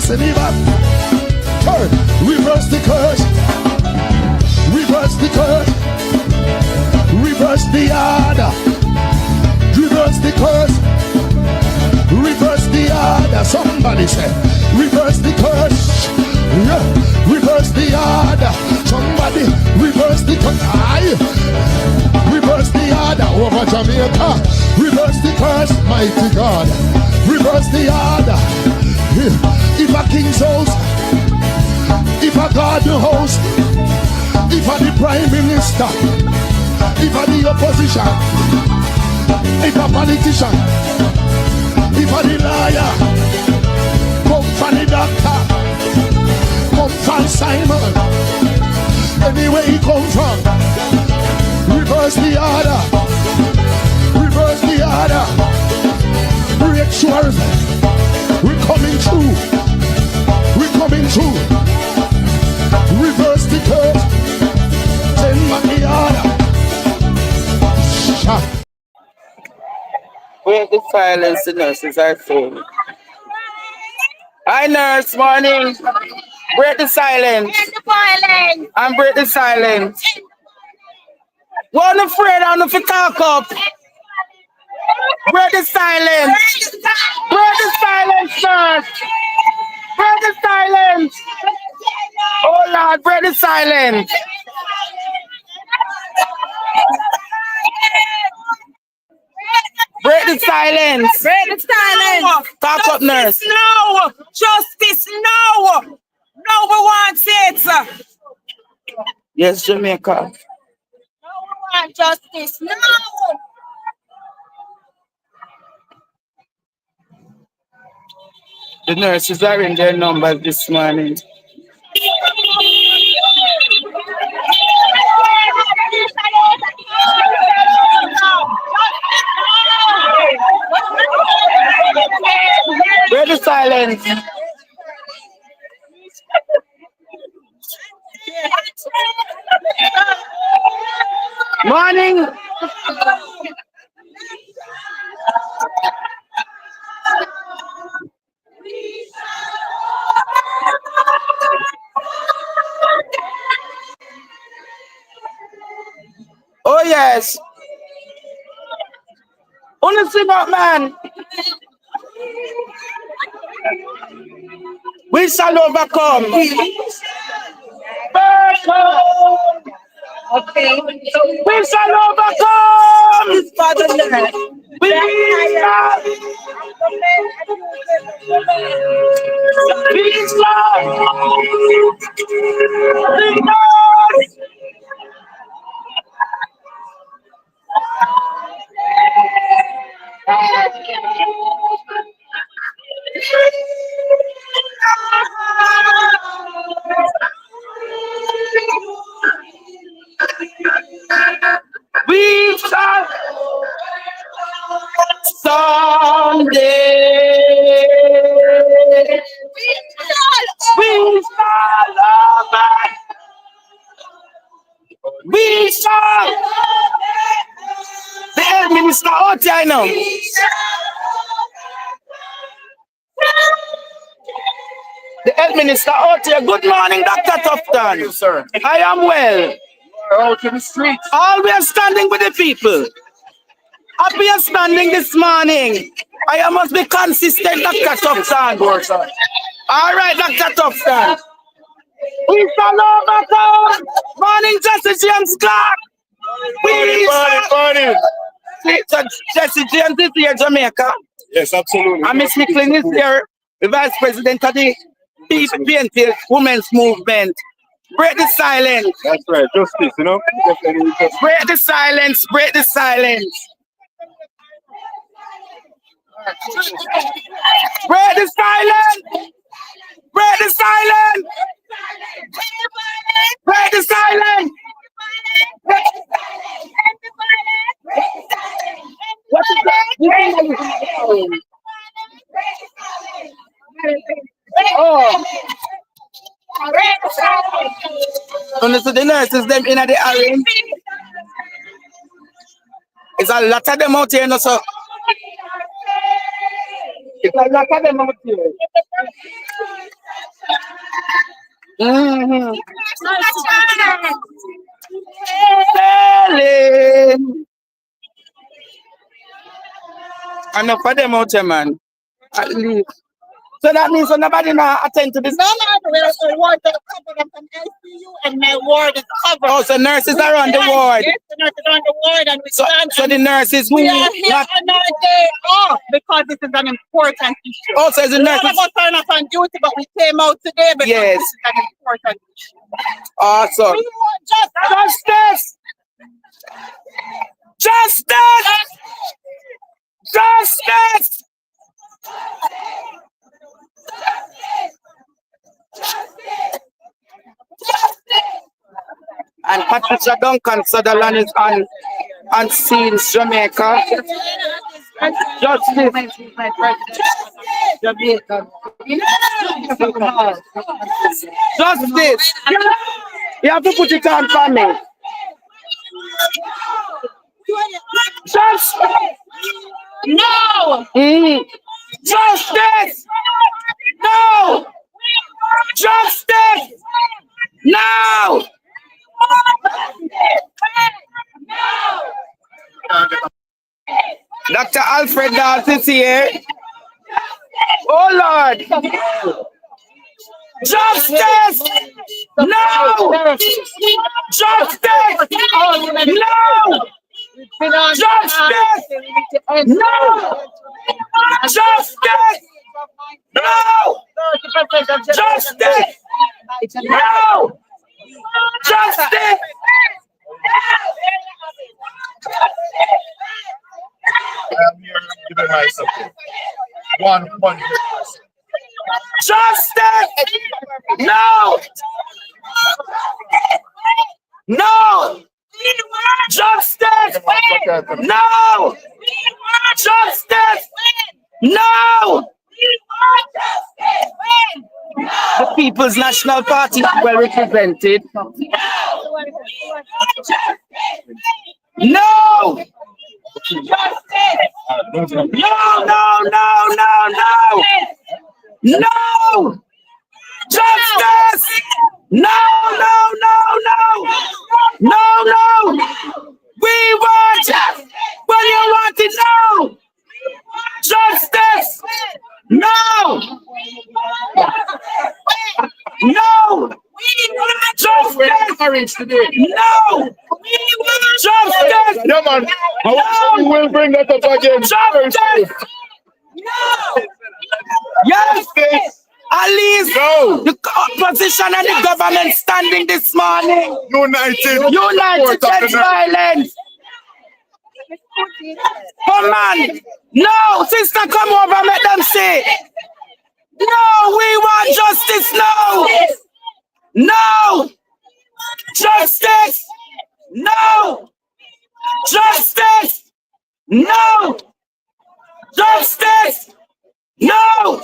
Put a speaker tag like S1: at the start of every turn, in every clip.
S1: listen even. Reverse the curse. Reverse the curse. Reverse the order. Reverse the curse. Reverse the order. Somebody say, reverse the curse. Yeah. Reverse the order. Somebody reverse the curse. Aye. Reverse the order over Jamaica. Reverse the curse, mighty God. Reverse the order. If a king's house, if a garden house, if a the prime minister, if a the opposition, if a politician, if a the lawyer, come from the doctor, come from Simon, anywhere he come from, reverse the order, reverse the order, break swords, we're coming through, we're coming through, reverse the curse, send back the order. Shut.
S2: Break the silence, the nurses are phone. Hi nurse, morning. Break the silence.
S3: Break the silence.
S2: And break the silence. One afraid I'm not to talk up. Break the silence. Break the silence, nurse. Break the silence. Oh Lord, break the silence. Break the silence.
S3: Break the silence.
S2: Talk up, nurse.
S3: No. Justice, no. No one wants it.
S2: Yes, Jamaica.
S3: No one wants justice. No.
S2: The nurses are in their numbers this morning. Break the silence. Morning. Oh yes. Only sing up, man. We shall overcome.
S3: Okay.
S2: We shall overcome. We shall. We shall someday. We shall over. We shall. The head minister out there now. The head minister out here. Good morning, Dr. Tufton.
S4: Yes, sir.
S2: I am well.
S4: Out in the streets.
S2: Always standing with the people. Happy are standing this morning. I must be consistent, Dr. Tufton. All right, Dr. Tufton. We shall overcome. Morning, Jesse James Clark.
S4: Morning.
S2: Jesse James is here, Jamaica.
S4: Yes, absolutely.
S2: And Miss Nicklin is here, the Vice President of the PNP Women's Movement. Break the silence.
S4: That's right. Justice, you know.
S2: Break the silence. Break the silence. Break the silence. Break the silence. Break the silence. What is that? Oh. So the nurses them in the area. It's a lot of them out here, no sir. It's a lot of them out here. Mm-hmm. Selling. Enough for them out here, man. At least. So that means that nobody now attend to this.
S3: No, there's a ward that covered up an ICU and my ward is covered.
S2: Oh, so nurses are on the ward.
S3: Yes, the nurses are on the ward and we stand.
S2: So the nurses who
S3: we are here on our day off because this is an important issue.
S2: Oh, so the
S3: A lot
S2: nurses.
S3: of us are not on duty, but we came out today because
S2: Yes.
S3: this is an important issue.
S2: Awesome.
S3: We want
S2: Justice! Justice! Justice! And Patricia Duncan Sutherland is on scenes, Jamaica. Justice. Jamaica. Justice. You have to put it on for me. Justice.
S3: No!
S2: Justice. No. Justice. No. Dr. Alfred Dalt is here. Oh Lord. Justice. No. Justice. No. Justice. No. Justice. No. Justice. No. Justice.
S4: I'm here giving my support. 100%.
S2: Justice. No. No. Justice. No. Justice. No. The People's National Party is well represented. No. No, no, no, no, no. No. Justice. No, no, no, no. No, no. We want justice. When you want it now. Justice. No. No. Justice.
S4: Orange today.
S2: No. Justice.
S4: Yeah, man.
S2: No.
S4: We will bring that up again.
S2: Justice. No. Yes. At least
S4: No.
S2: the opposition and the government standing this morning.
S4: United.
S2: United against violence. Come on. No, sister, come over, make them say. No, we want justice. No. No. Justice. No. Justice. No. Justice. No.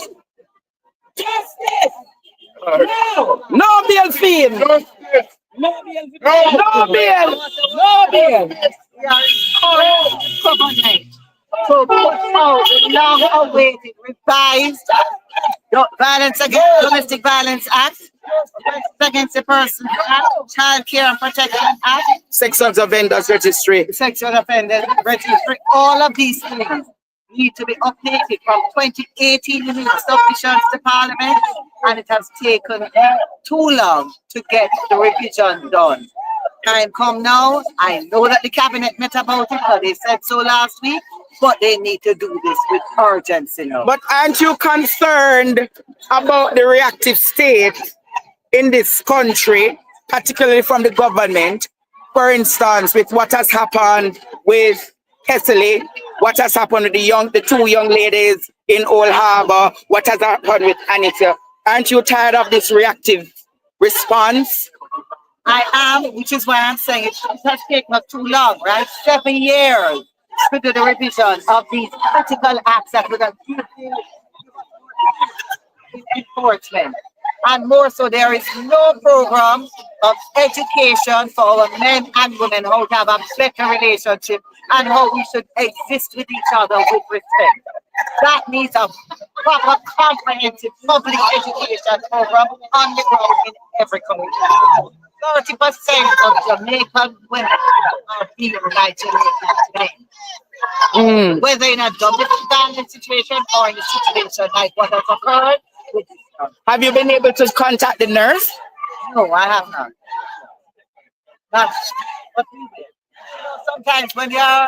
S2: Justice. No. No bail fee.
S4: Justice.
S2: No bail.
S4: No.
S2: No bail. No bail.
S3: We are in government to put out the long-awaited revised Domestic Violence Act, Against the Person Act, Child Care and Protection Act,
S2: Sections of Offenders Registry.
S3: Sexual Offenders Registry. All of these things need to be updated. From 2018, we need submissions to Parliament, and it has taken too long to get the revision done. Time come now. I know that the cabinet met about it, but they said so last week, but they need to do this with urgency now.
S2: But aren't you concerned about the reactive state in this country, particularly from the government? For instance, with what has happened with FACEY, what has happened with the two young ladies in Old Harbor, what has happened with Anita? Aren't you tired of this reactive response?
S3: I am, which is why I'm saying it has taken us too long, right? 7 years to do the revision of these critical acts that would have enforcement. And more so, there is no program of education for our men and women, how to have a better relationship and how we should exist with each other with respect. That needs a proper, comprehensive public education program on the ground in every community. 30% of Jamaican women are being by Jamaican men. Whether in a domestic situation or in a situation like what has occurred.
S2: Have you been able to contact the nurse?
S3: No, I have not. Not. But you know, sometimes when you're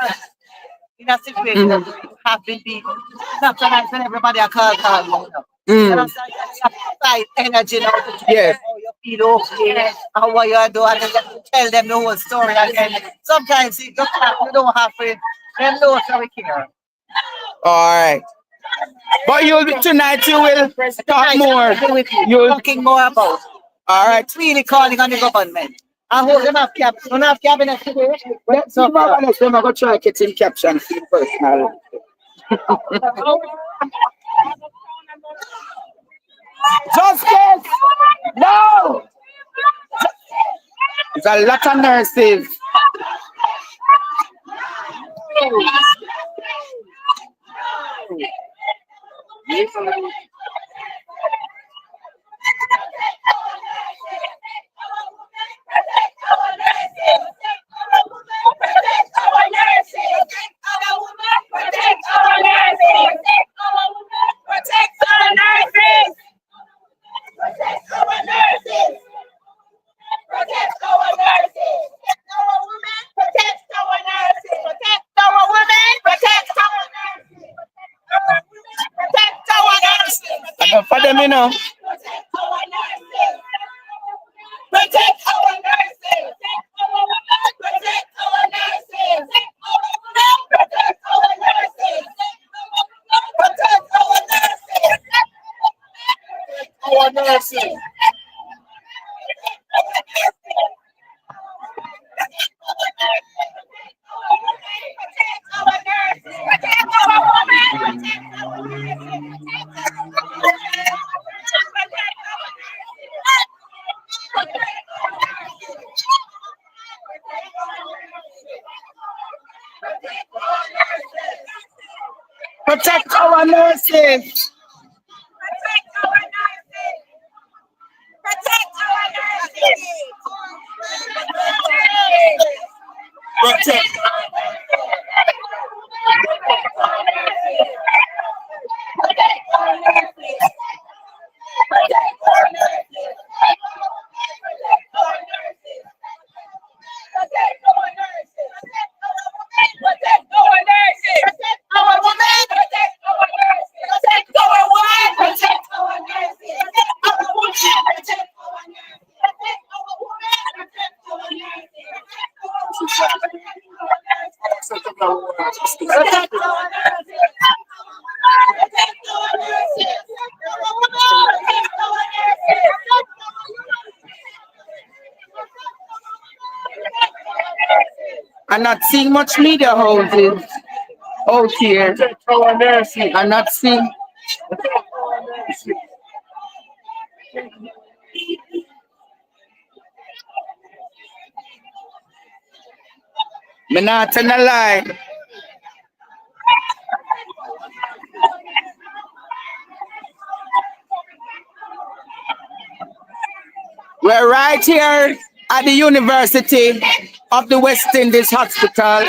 S3: in a situation that you have been beaten, sometimes when everybody are called, you know. You know, so you have to fight energy now to
S2: Yes.
S3: how you feel okay and what you're doing, and then you tell them the whole story. And sometimes you don't have to. Them know how we care.
S2: All right. But tonight you will talk more. You're
S3: Talking more about.
S2: all right.
S3: It's really calling on the government. I hope them have don't have cabinet today.
S2: So I'm gonna try getting captions in personal. Justice! No! There's a lot of nurses. Enough for them, you know.
S4: Our nurses.
S2: Protect our nurses.
S4: Protect.
S2: I'm not seeing much media houses out here.
S4: Protect our nurses.
S2: I'm not seeing. Me not tell a lie. We're right here at the University of the West Indies Hospital.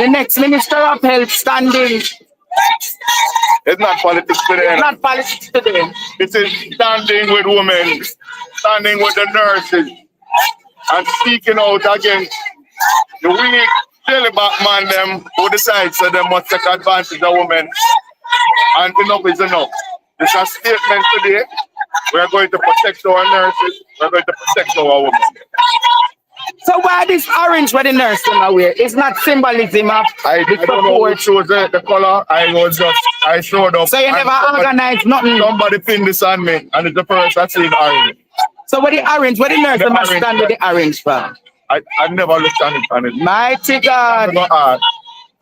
S2: The next Minister of Health standing.
S4: It's not politics today.
S2: It's not politics today.
S4: This is standing with women, standing with the nurses, and speaking out against the weak, jellyback man them who decides that they must take advantage of women. And enough is enough. It's a statement today. We are going to protect our nurses. We are going to protect our women.
S2: So why this orange where the nurse are wear? It's not symbolism of
S4: I don't know who chose the color. I showed up.
S2: So you never organized nothing.
S4: Somebody pinned this on me, and it's the first I seen orange.
S2: So what the orange? What the nurse
S4: The
S2: must
S4: orange,
S2: stand with the orange for?
S4: I never looked on it.
S2: Mighty
S4: I
S2: God.
S4: never asked.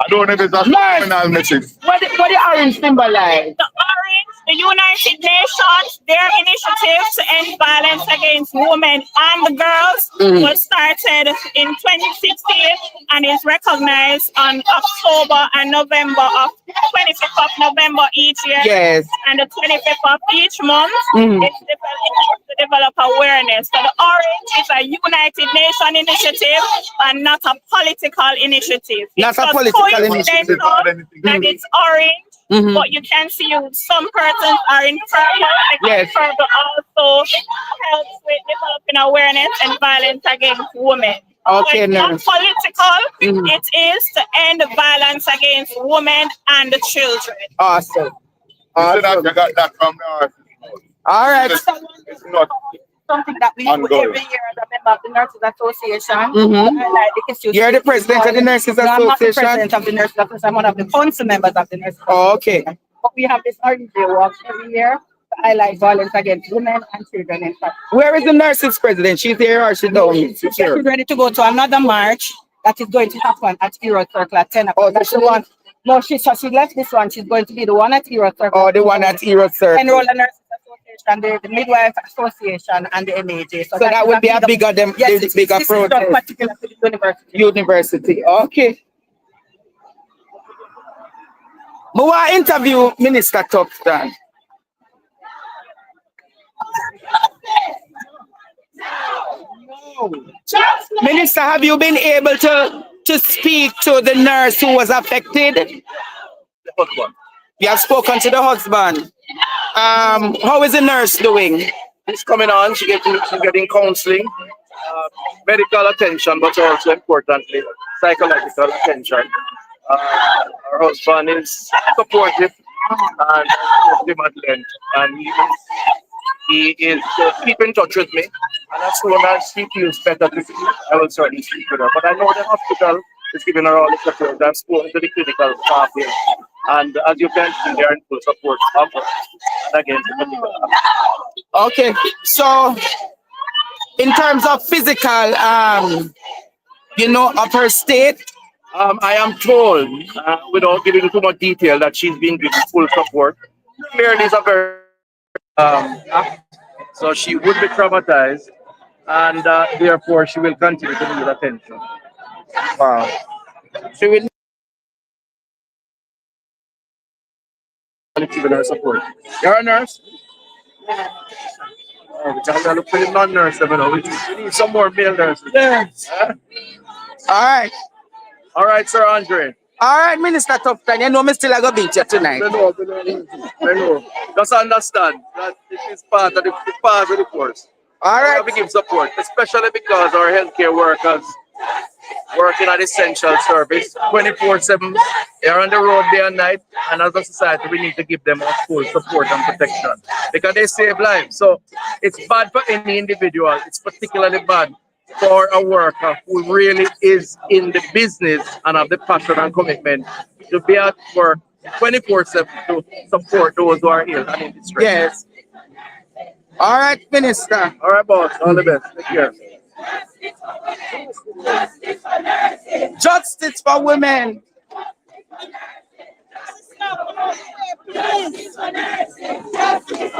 S4: I don't know if it's a
S2: Nurse.
S4: subliminal message.
S2: What the orange symbolize?
S5: The Orange, the United Nations, their initiative to end violence against women and the girls was started in 2016 and is recognized on October and November of 25th of November each year.
S2: Yes.
S5: And the 25th of each month, it's to develop awareness. So the Orange is a United Nations initiative and not a political initiative.
S2: Not a
S5: It's
S2: political
S5: coincidental
S2: initiative.
S5: that it's orange, but you can see some persons are in purple.
S2: Yes.
S5: Purple also helps with developing awareness and violence against women.
S2: Okay,
S5: So it's not
S2: nurse.
S5: political. It is to end violence against women and children.
S2: Awesome.
S4: You got that from the artist.
S2: All right.
S4: It's not.
S3: Something that we do
S4: Ongoing.
S3: every year as a member of the Nurses Association. To highlight the issues.
S2: You're the president of the Nurses
S3: No, I'm not the
S2: Association?
S3: president of the Nurses Association. I'm one of the council members of the Nurses
S2: Oh, okay.
S3: Association. But we have this Orange Day walk every year to highlight violence against women and children in fact.
S2: Where is the nurses president? She's here or she's down?
S3: She's ready to go to another march that is going to happen at Hero Circle at 10 o'clock. That's the one. No, she left this one. She's going to be the one at Hero Circle.
S2: Oh, the one at Hero Circle.
S3: Enroll the Nurses Association, the Midwife Association, and the MAJ.
S2: So that would be a bigger them.
S3: Yes,
S2: the bigger
S3: this is not
S2: protest.
S3: particular to the university.
S2: University. Okay. I want to interview Minister Tufton. Minister, have you been able to speak to the nurse who was affected?
S6: The husband.
S2: You have spoken to the husband. How is the nurse doing?
S6: She's coming on. She's getting counseling, medical attention, but also importantly, psychological attention. Her husband is supportive and supportive, and he is keep in touch with me. And as soon as she feels better to speak, I will certainly speak with her. But I know the hospital is giving her all the support. I've spoken to the clinical staff here. And as you can see, they're in full support of her and against the medical.
S2: Okay, so in terms of physical, of her state,
S6: I am told, without giving too much detail, that she's being given full support. Clearly, is a very so she would be traumatized, and therefore she will continue to need attention.
S2: wow, she will.
S6: And it's even her support. You're a nurse? Oh, we can't look for the non-nurse, we need some more male nurses.
S2: Yes.
S6: Huh?
S2: All right.
S6: All right, Sir Andre.
S2: All right, Minister Tufton, you know me still going to beat you tonight.
S6: I know. Just understand that this is part of the course.
S2: All
S6: We
S2: right.
S6: have to give support, especially because our healthcare workers working at essential service 24/7. They're on the road day and night, and as a society, we need to give them our full support and protection because they save lives. So it's bad for any individual. It's particularly bad for a worker who really is in the business and have the passion and commitment to be at work 24/7 to support those who are ill and in distress.
S2: Yes. All right, Minister.
S6: All right, boss. All the best. Take care.
S2: Justice for women. Justice.
S5: Justice for nurses, justice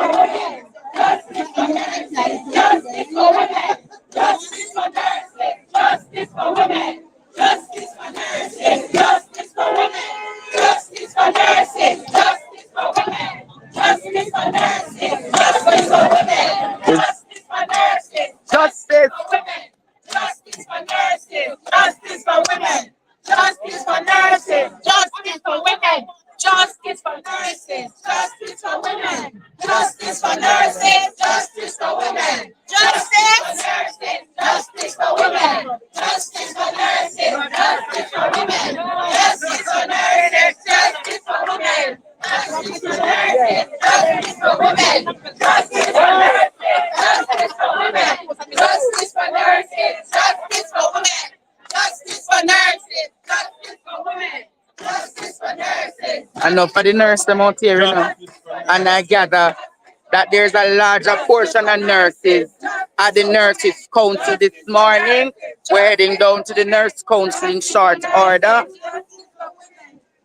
S5: for women, justice for nurses, justice for women, justice for nurses, justice for women, justice for nurses, justice for women, justice for women, justice for nurses, justice for women, justice for nurses, justice for women, justice for nurses, justice for women, justice for nurses, justice for women, justice for nurses, justice for women, justice for nurses, justice for women, justice for nurses.
S2: I know for the nurse them out here, and I gather that there's a larger portion of nurses at the nurses council this morning. We're heading down to the nurse council in short order.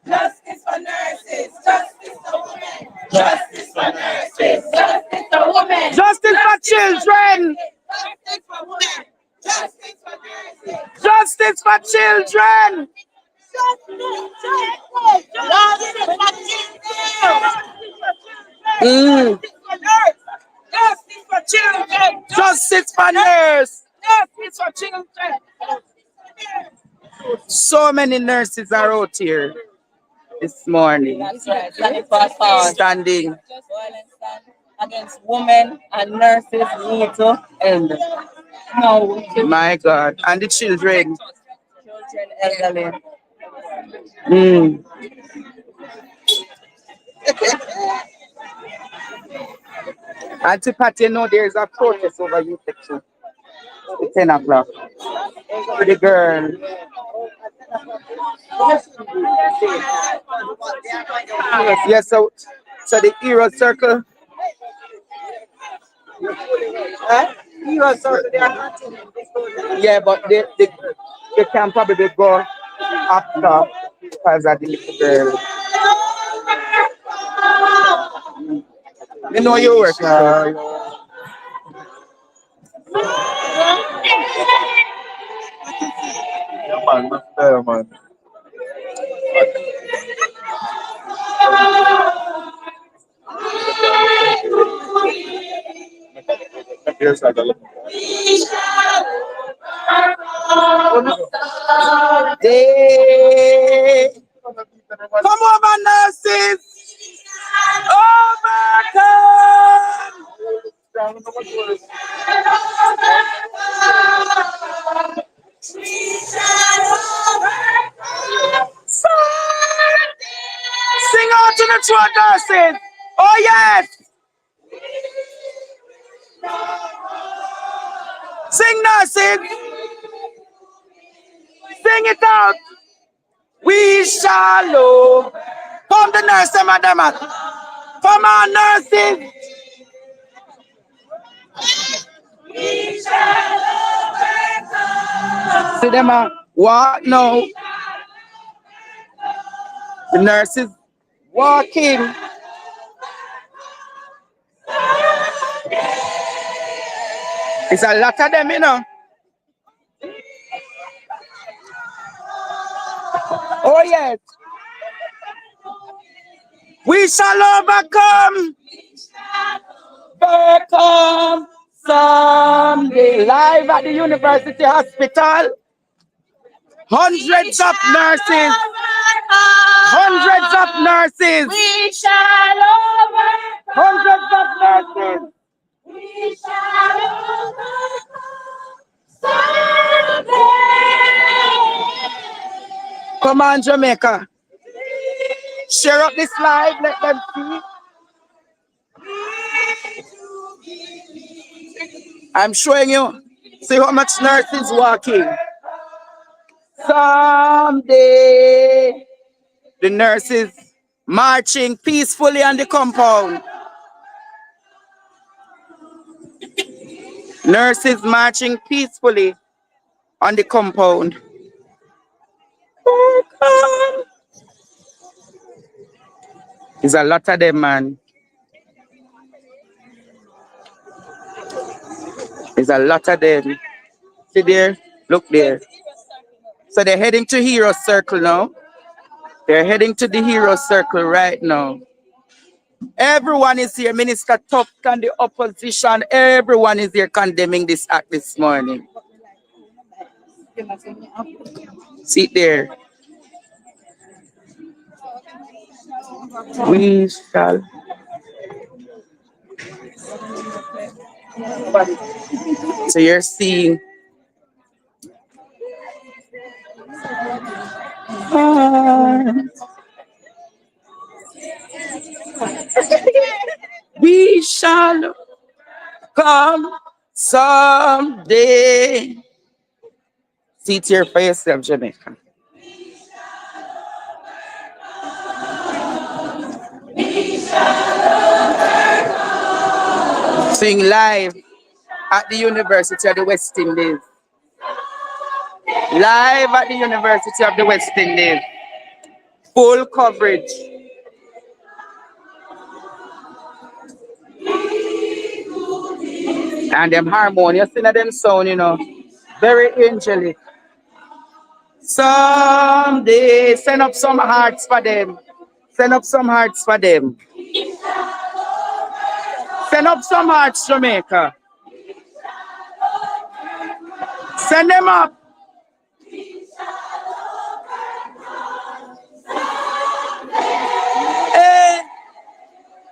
S2: Justice for nurses. Justice for women. Justice for nurses. Justice for women. Justice for children. Justice for women. Justice for nurses. Justice for children. Justice for children. Justice for nurse. Justice for children. So many nurses are out here this morning.
S7: That's right. Standing for a cause.
S2: Standing.
S7: Just violence against women and nurses need to end. No,
S2: My God. And the children.
S7: children, elderly.
S2: Mm. Auntie Pat, you know there's a protest over you section. It's 10 o'clock. For the girl. Yes, so the hero circle. Huh? Hero circle, they are not in this building. Yeah, but they can probably go after because of the little girl. You know your work.
S4: Yeah, man, not there, man. Yes, I got it.
S2: Day. Come over, nurses. Overcome. Sing out to the true nurses. Oh yes. Sing nurses. Sing it out. We shall love. Come the nurse, madam. Come on, nurses. We shall overcome. See them, what? No. The nurses walking. It's a lot of them, you know. Oh, yes. We shall overcome. Overcome someday. Live at the University Hospital. Hundreds of nurses. Hundreds of nurses.
S5: We shall overcome.
S2: Hundreds of nurses.
S5: We shall overcome someday.
S2: Come on, Jamaica. Share up this live. Let them see. I'm showing you. See how much nurses walking. Someday, the nurses marching peacefully on the compound. Nurses marching peacefully on the compound. There's a lot of them, man. There's a lot of them. See there? Look there. So they're heading to Hero Circle now. They're heading to the Hero Circle right now. Everyone is here. Minister Tuck and the opposition. Everyone is here condemning this act this morning. See it there. We shall. So you're seeing. We shall come someday. See it here for yourself, Jamaica. Sing live at the University of the West Indies. Live at the University of the West Indies. Full coverage. And them harmonious in them sound, you know. Very angelic. Someday, send up some hearts for them. Send up some hearts for them. Send up some hearts, Jamaica. Send them up. Hey,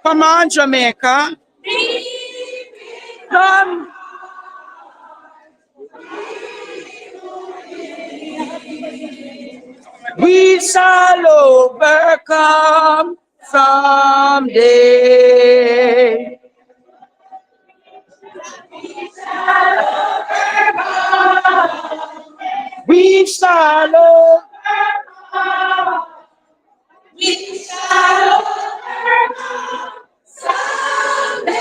S2: come on, Jamaica. Come. We shall overcome someday. We shall overcome. We shall overcome someday.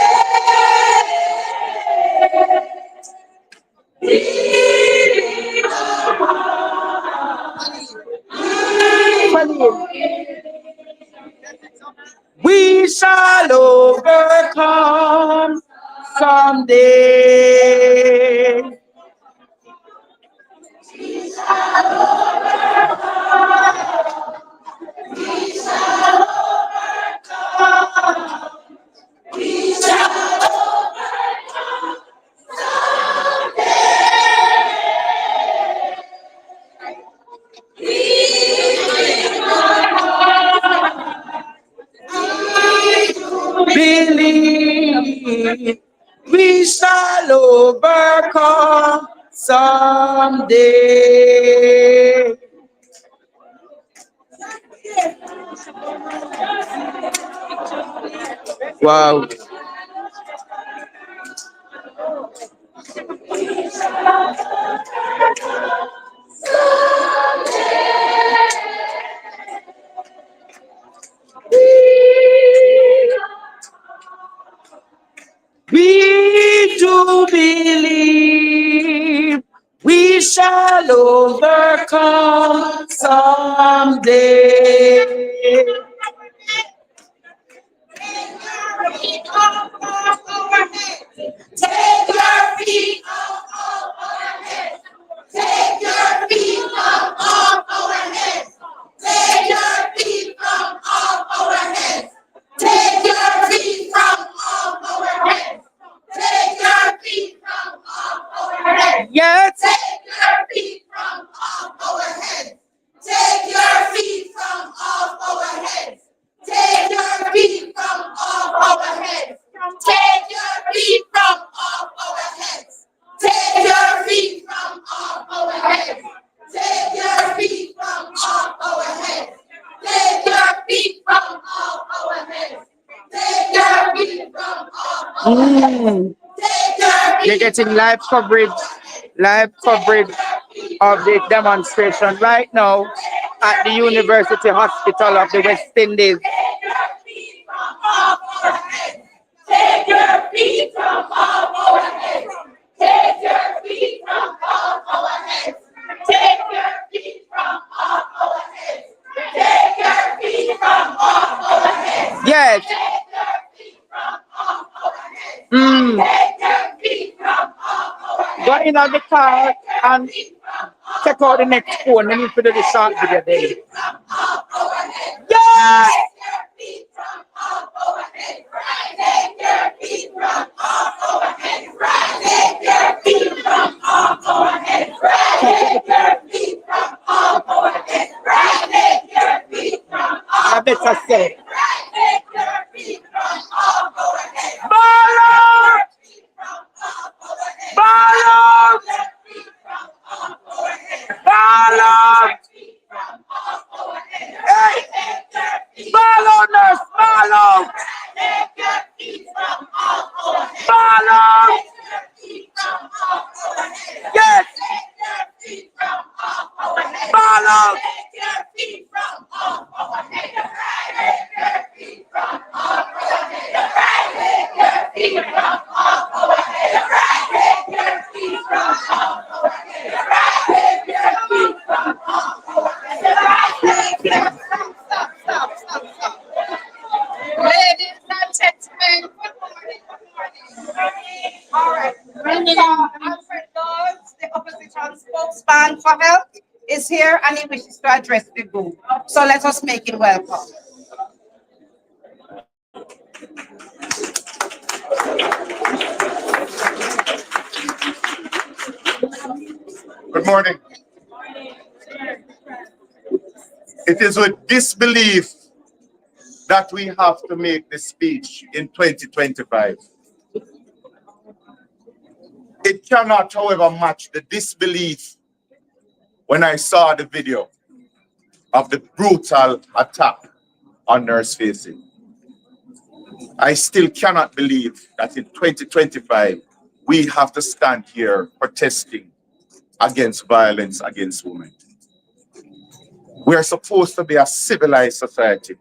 S2: We shall overcome someday. We shall overcome. We shall overcome believe we shall overcome someday. Wow. We do believe we shall overcome someday. Take your feet off our heads. Take your feet off our heads. Take your feet from off our heads. Take your feet from off our heads. Take your feet from off our heads. Yes. Take your feet from off our heads. Take your feet from off our heads. Take your feet from off our heads. Take your feet from off our heads. Take your feet from off our heads. Take your feet from off our heads. Take your feet from off our heads. Take your feet from off our heads. You're getting live coverage of the demonstration right now at the University Hospital of the West Indies. Take your feet from off our heads. Take your feet from off our heads. Take your feet from off our heads. Take your feet from off our heads. Yes. Take your feet from off our heads. Take your feet from off our heads. Go in on the car and check out the next phone. Let me put it in the short video there. Yes. Feet from off our head, right? Take your feet from off our head, right? Take your feet from off our head, right? Take your feet from off our head, right? Take your feet from off our head, right? Take your feet from off our head. Ball out! Ball out! Hey!
S8: Alfred Dawes, the opposition spokesman for health, is here and he wishes to address the group. So let us make it welcome.
S4: Good morning. It is with disbelief that we have to make this speech in 2025. It cannot, however, match the disbelief when I saw the video of the brutal attack on Nurse FACEY. I still cannot believe that in 2025, we have to stand here protesting against violence against women. We are supposed to be a civilized society.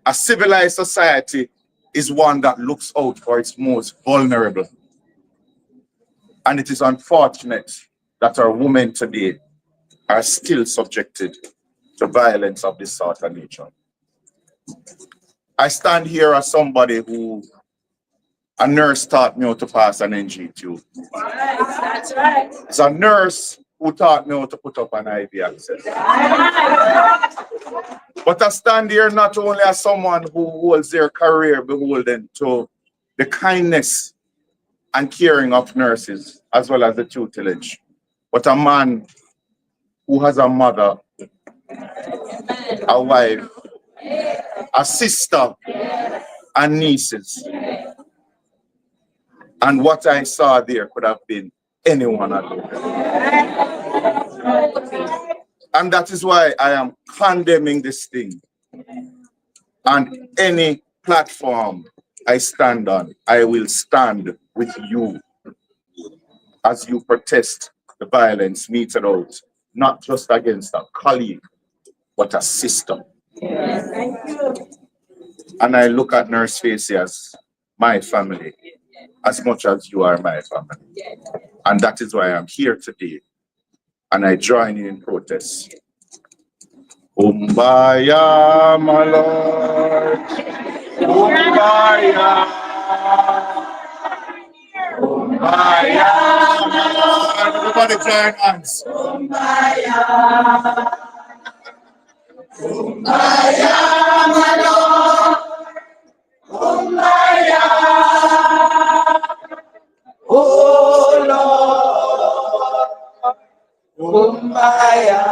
S4: A civilized society is one that looks out for its most vulnerable. And it is unfortunate that our women today are still subjected to violence of this sort of nature. I stand here as somebody who, a nurse taught me how to pass an NG2.
S8: That's right.
S4: It's a nurse who taught me how to put up an IV access. But I stand here not only as someone who holds their career beholden to the kindness and caring of nurses, as well as the tutelage, but a man who has a mother, a wife, a sister, and nieces. And what I saw there could have been anyone at all. And that is why I am condemning this thing. On any platform I stand on, I will stand with you as you protest the violence meted out, not just against a colleague, but a sister.
S8: Yes, thank you.
S4: And I look at Nurse FACEY as my family, as much as you are my family. And that is why I'm here today. And I join you in protest. Kumbaya, my Lord. Kumbaya. Kumbaya, my Lord. Everybody join hands. Kumbaya. Kumbaya, my Lord. Kumbaya. Oh Lord. Kumbaya.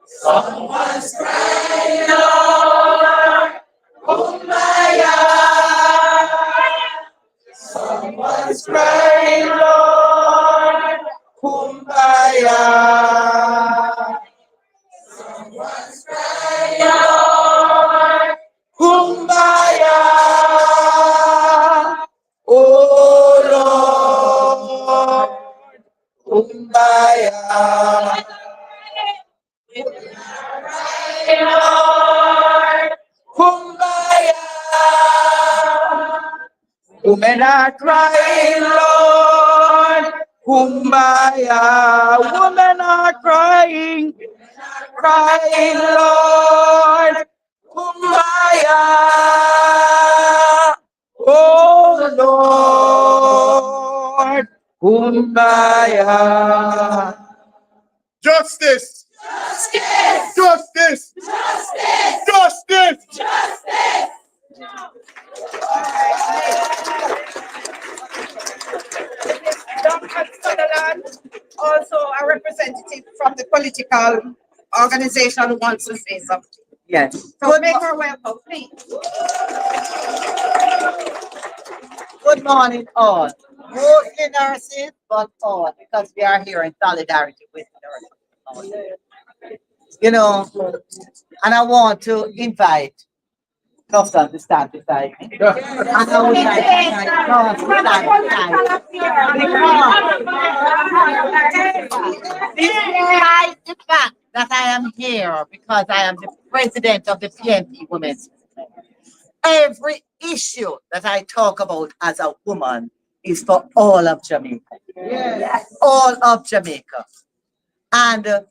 S4: Someone's crying, Lord. Kumbaya. Someone's crying, Lord. Kumbaya. Someone's crying, Lord. Kumbaya. Oh Lord. Kumbaya. Lord, Kumbaya. Women are crying, Lord, Kumbaya. Women are crying, crying, Lord, Kumbaya. Oh Lord, Kumbaya. Justice! Justice! Justice! Justice! Justice! Justice!
S8: Dr. Sutherland, also a representative from the political organization who wants to say something.
S3: Yes.
S8: So make her welcome, please.
S3: Good morning, all. Mostly nurses, but all, because we are here in solidarity with nurses. You know, and I want to invite Thompson to stand beside me. And I would like to invite Thompson to stand beside me. Despite the fact that I am here because I am the president of the PNP Women's Movement, every issue that I talk about as a woman is for all of Jamaica. Yes. All of Jamaica. And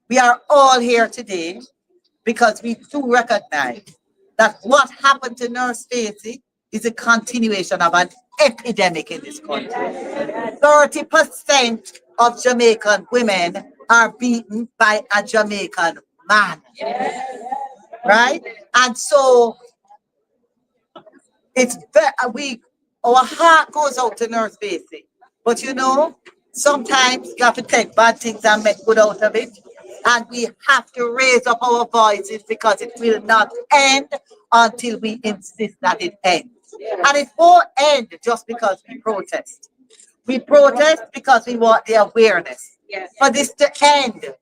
S3: we are all here today because we do recognize that what happened to Nurse FACEY is a continuation of an epidemic in this country. 30% of Jamaican women are beaten by a Jamaican man. Right? And so it's our heart goes out to Nurse FACEY. But you know, sometimes you have to take bad things and make good out of it. And we have to raise up our voices because it will not end until we insist that it ends. And it won't end just because we protest. We protest because we want the awareness for this to end.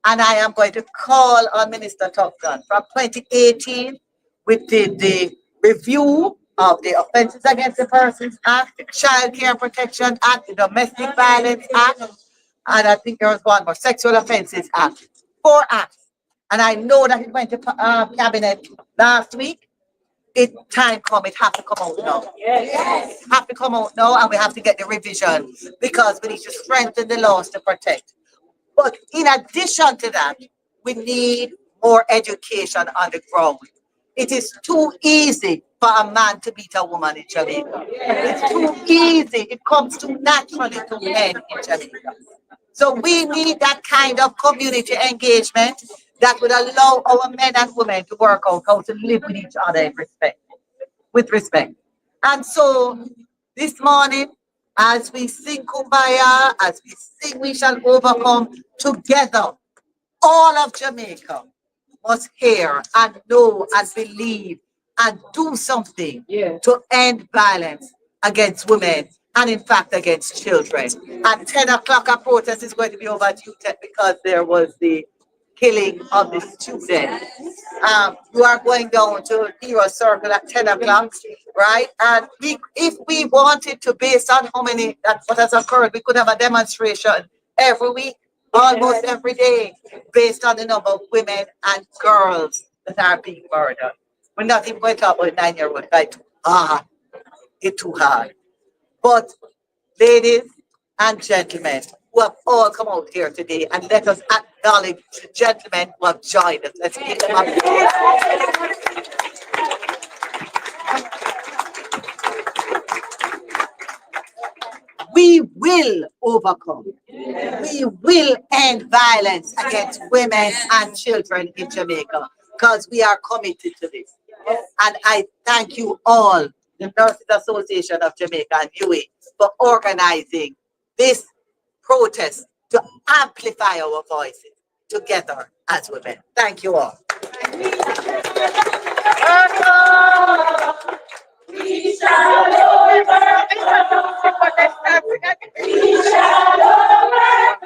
S3: And I am going to call on Minister Tufton. From 2018, we did the review of the Offences Against the Persons Act, the Child Care Protection Act, the Domestic Violence Act, and I think there was one more, Sexual Offences Act. 4 acts. And I know that it went to Cabinet last week. Time come, it have to come out now. Yes. It have to come out now, and we have to get the revision because we need to strengthen the laws to protect. But in addition to that, we need more education on the ground. It is too easy for a man to beat a woman in Jamaica. It's too easy. It comes too naturally to men in Jamaica. So we need that kind of community engagement that would allow our men and women to work out how to live with each other in respect, with respect. And so this morning, as we sing Kumbaya, as we sing We Shall Overcome together, all of Jamaica must hear and know and believe and do something to end violence against women and in fact against children. At 10 o'clock, a protest is going to be over at UTEP because there was the killing of the student. You are going down to Hero Circle at 10 o'clock, right? And if we wanted to, based on how many, what has occurred, we could have a demonstration every week, almost every day, based on the number of women and girls that are being murdered. We're not even going to talk about 9-year-old guy. It's too hard. But ladies and gentlemen who have all come out here today, and let us acknowledge the gentlemen who have joined us. Let's give them up. We will overcome. We will end violence against women and children in Jamaica because we are committed to this. And I thank you all, the Nurses Association of Jamaica and UA, for organizing this protest to amplify our voices together as women. Thank you all. We shall overcome. We shall overcome.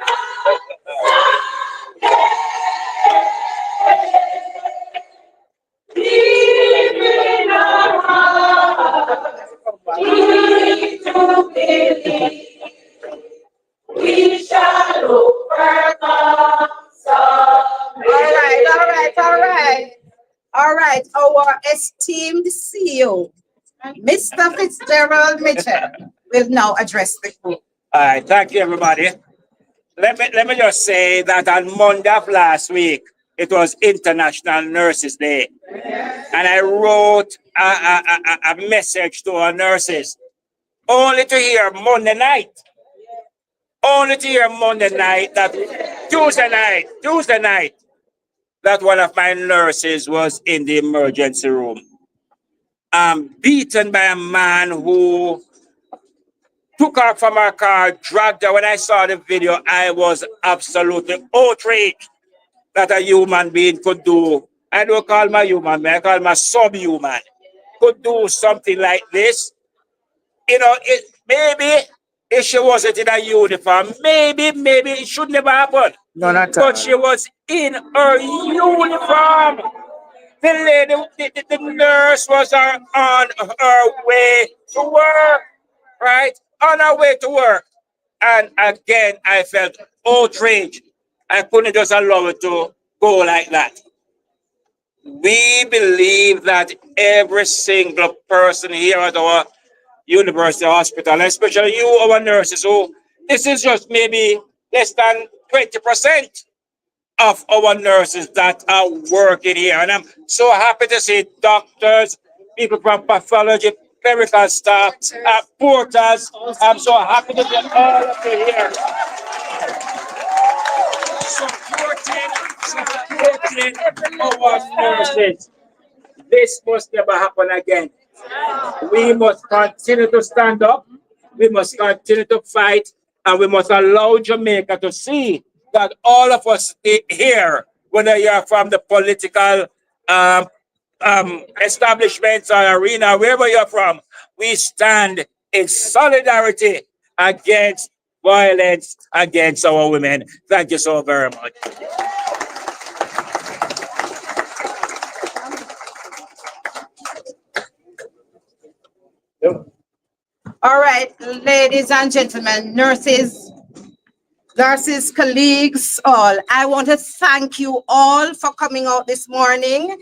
S3: Deep in our hearts, we to believe we shall overcome.
S8: All right. Our esteemed CEO, Mr. Fitzgerald Mitchell, will now address the group.
S2: All right, thank you, everybody. Let me just say that on Monday of last week, it was International Nurses Day. And I wrote a message to our nurses, only to hear Monday night, that Tuesday night, that one of my nurses was in the emergency room, beaten by a man who took her from her car, dragged her. When I saw the video, I was absolutely outraged that a human being could do. I don't call my human being, I call my subhuman. Could do something like this. You know, maybe if she wasn't in a uniform, maybe it should never happen.
S6: No, not all.
S2: But she was in her uniform. The lady, the nurse was on her way to work, right? On her way to work. And again, I felt outraged. I couldn't just allow it to go like that. We believe that every single person here at our university hospital, especially you, our nurses, who this is just maybe less than 20% of our nurses that are working here. And I'm so happy to see doctors, people from pathology,
S9: clerical staff, porters. I'm so happy to get all of you here. Supporting our nurses. This must never happen again. We must continue to stand up. We must continue to fight, and we must allow Jamaica to see that all of us here, whether you're from the political establishments or arena, wherever you're from, we stand in solidarity against violence against our women. Thank you so very much.
S8: All right, ladies and gentlemen, nurses, colleagues, all. I want to thank you all for coming out this morning.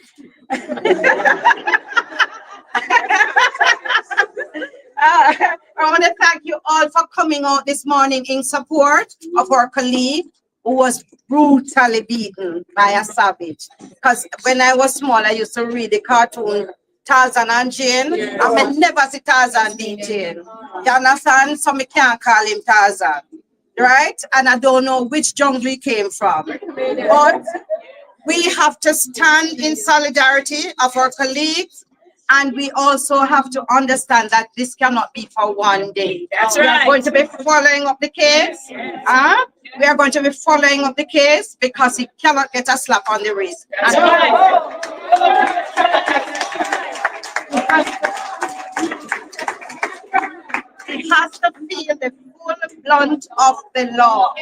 S8: I want to thank you all for coming out this morning in support of our colleague who was brutally beaten by a savage. Because when I was small, I used to read the cartoon Tarzan and Jane. Yeah. I may never see Tarzan beat Jane. You understand? So I can't call him Tarzan. Right? And I don't know which jungle he came from. But we have to stand in solidarity of our colleagues. And we also have to understand that this cannot be for one day. That's right. We are going to be following up the case. We are going to be following up the case because he cannot get a slap on the wrist. That's right. He has to feel the full blunt of the law.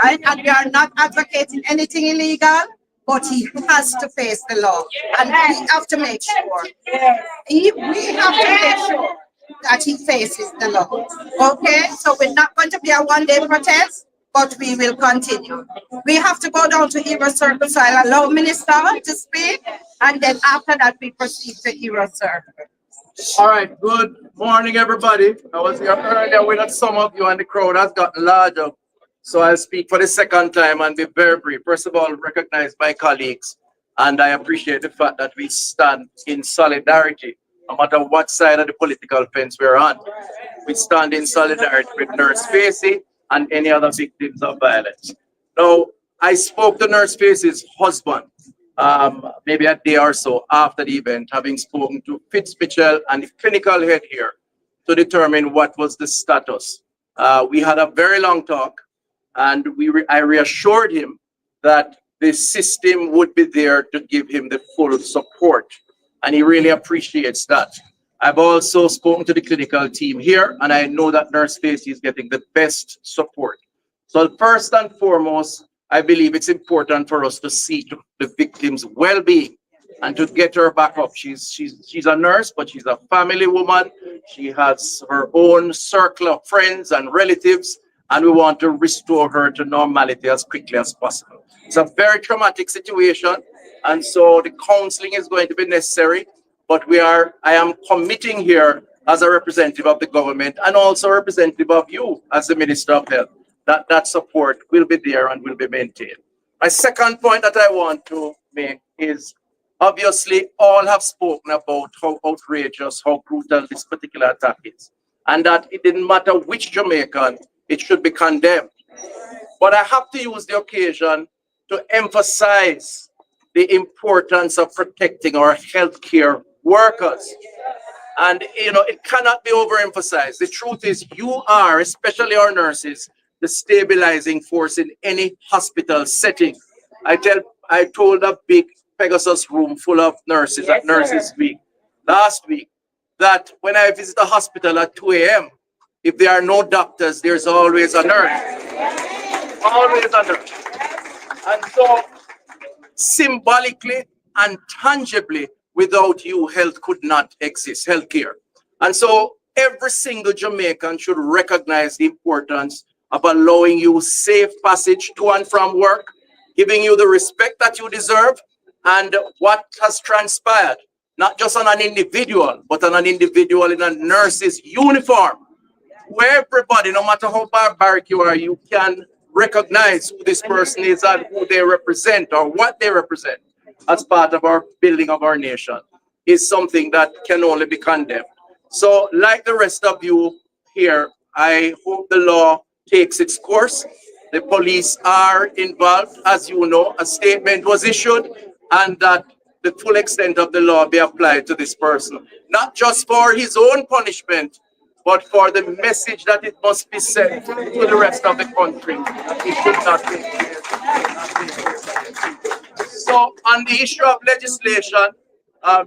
S8: Right? And we are not advocating anything illegal, but he has to face the law. And we have to make sure. We have to make sure that he faces the law. Okay? So we're not going to be a one-day protest, but we will continue. We have to go down to Hero Circle, so I'll allow Minister to speak, and then after that we proceed to Hero Circle.
S6: All right, good morning, everybody. I was here earlier with some of you, and the crowd has gotten larger. So I'll speak for the second time and be very brief. First of all, recognize my colleagues, and I appreciate the fact that we stand in solidarity, no matter what side of the political fence we're on. We stand in solidarity with Nurse FACEY and any other victims of violence. Now, I spoke to Nurse FACEY's husband maybe a day or so after the event, having spoken to Fitzmitchell and the clinical head here to determine what was the status. We had a very long talk, and I reassured him that the system would be there to give him the full support, and he really appreciates that. I've also spoken to the clinical team here, and I know that Nurse FACEY is getting the best support. So first and foremost, I believe it's important for us to see to the victim's well-being and to get her back up. She's a nurse, but she's a family woman. She has her own circle of friends and relatives, and we want to restore her to normality as quickly as possible. It's a very traumatic situation, and so the counseling is going to be necessary, but I am committing here as a representative of the government and also a representative of you as the Minister of Health, that support will be there and will be maintained. My second point that I want to make is, obviously, all have spoken about how outrageous, how brutal this particular attack is, and that it didn't matter which Jamaican, it should be condemned. But I have to use the occasion to emphasize the importance of protecting our healthcare workers. And, it cannot be overemphasized. The truth is, you are, especially our nurses, the stabilizing force in any hospital setting. I told a big Pegasus room full of nurses at Nurses Week last week that when I visit a hospital at 2 a.m., if there are no doctors, there's always a nurse. Always a nurse. And so symbolically and tangibly, without you, health could not exist, healthcare. And so every single Jamaican should recognize the importance of allowing you safe passage to and from work, giving you the respect that you deserve, and what has transpired, not just on an individual, but on an individual in a nurse's uniform, where everybody, no matter how barbaric you are, you can recognize who this person is and who they represent or what they represent as part of our building of our nation, is something that can only be condemned. So, like the rest of you here, I hope the law takes its course. The police are involved. As you know, a statement was issued, and that the full extent of the law be applied to this person, not just for his own punishment, but for the message that it must be sent to the rest of the country. That he should not take. So, on the issue of legislation,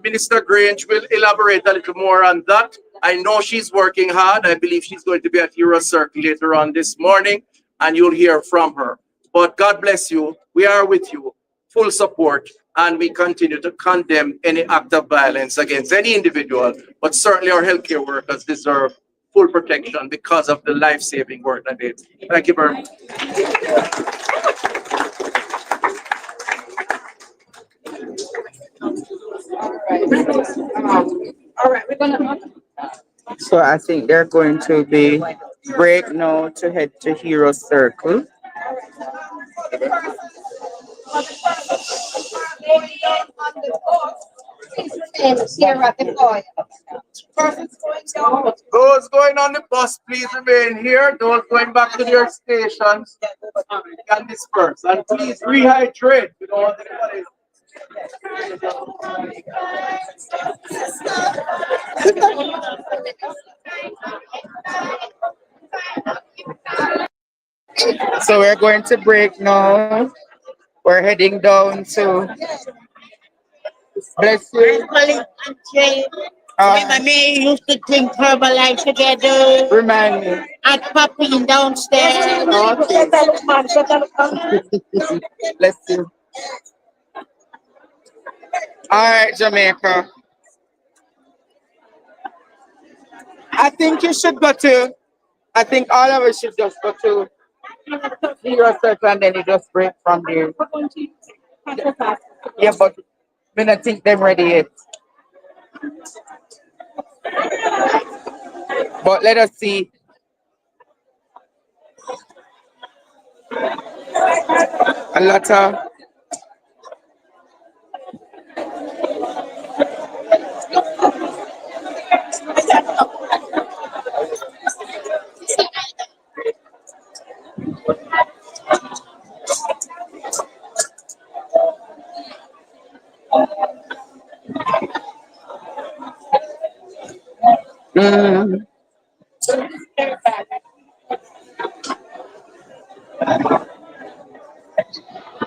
S6: Minister Grange will elaborate a little more on that. I know she's working hard. I believe she's going to be at Hero Circle later on this morning, and you'll hear from her. But God bless you. We are with you, full support, and we continue to condemn any act of violence against any individual, but certainly our healthcare workers deserve full protection because of the life-saving work that they do. Thank you very much.
S2: All right, we're gonna. So I think they're going to be break now to head to Hero Circle.
S6: Those going on the bus, please remain here. Those going back to their stations can disperse. And please rehydrate. We don't want anybody.
S2: So we're going to break now. We're heading down to bless you.
S10: Remember me used to drink Herbalife together
S2: Remind me.
S10: at Poppy downstairs.
S2: Okay. Bless you. All right, Jamaica. I think you should go to. I think all of us should just go to Hero Circle and then you just break from there. Yeah, but we don't think them ready yet. But let us see. A lot of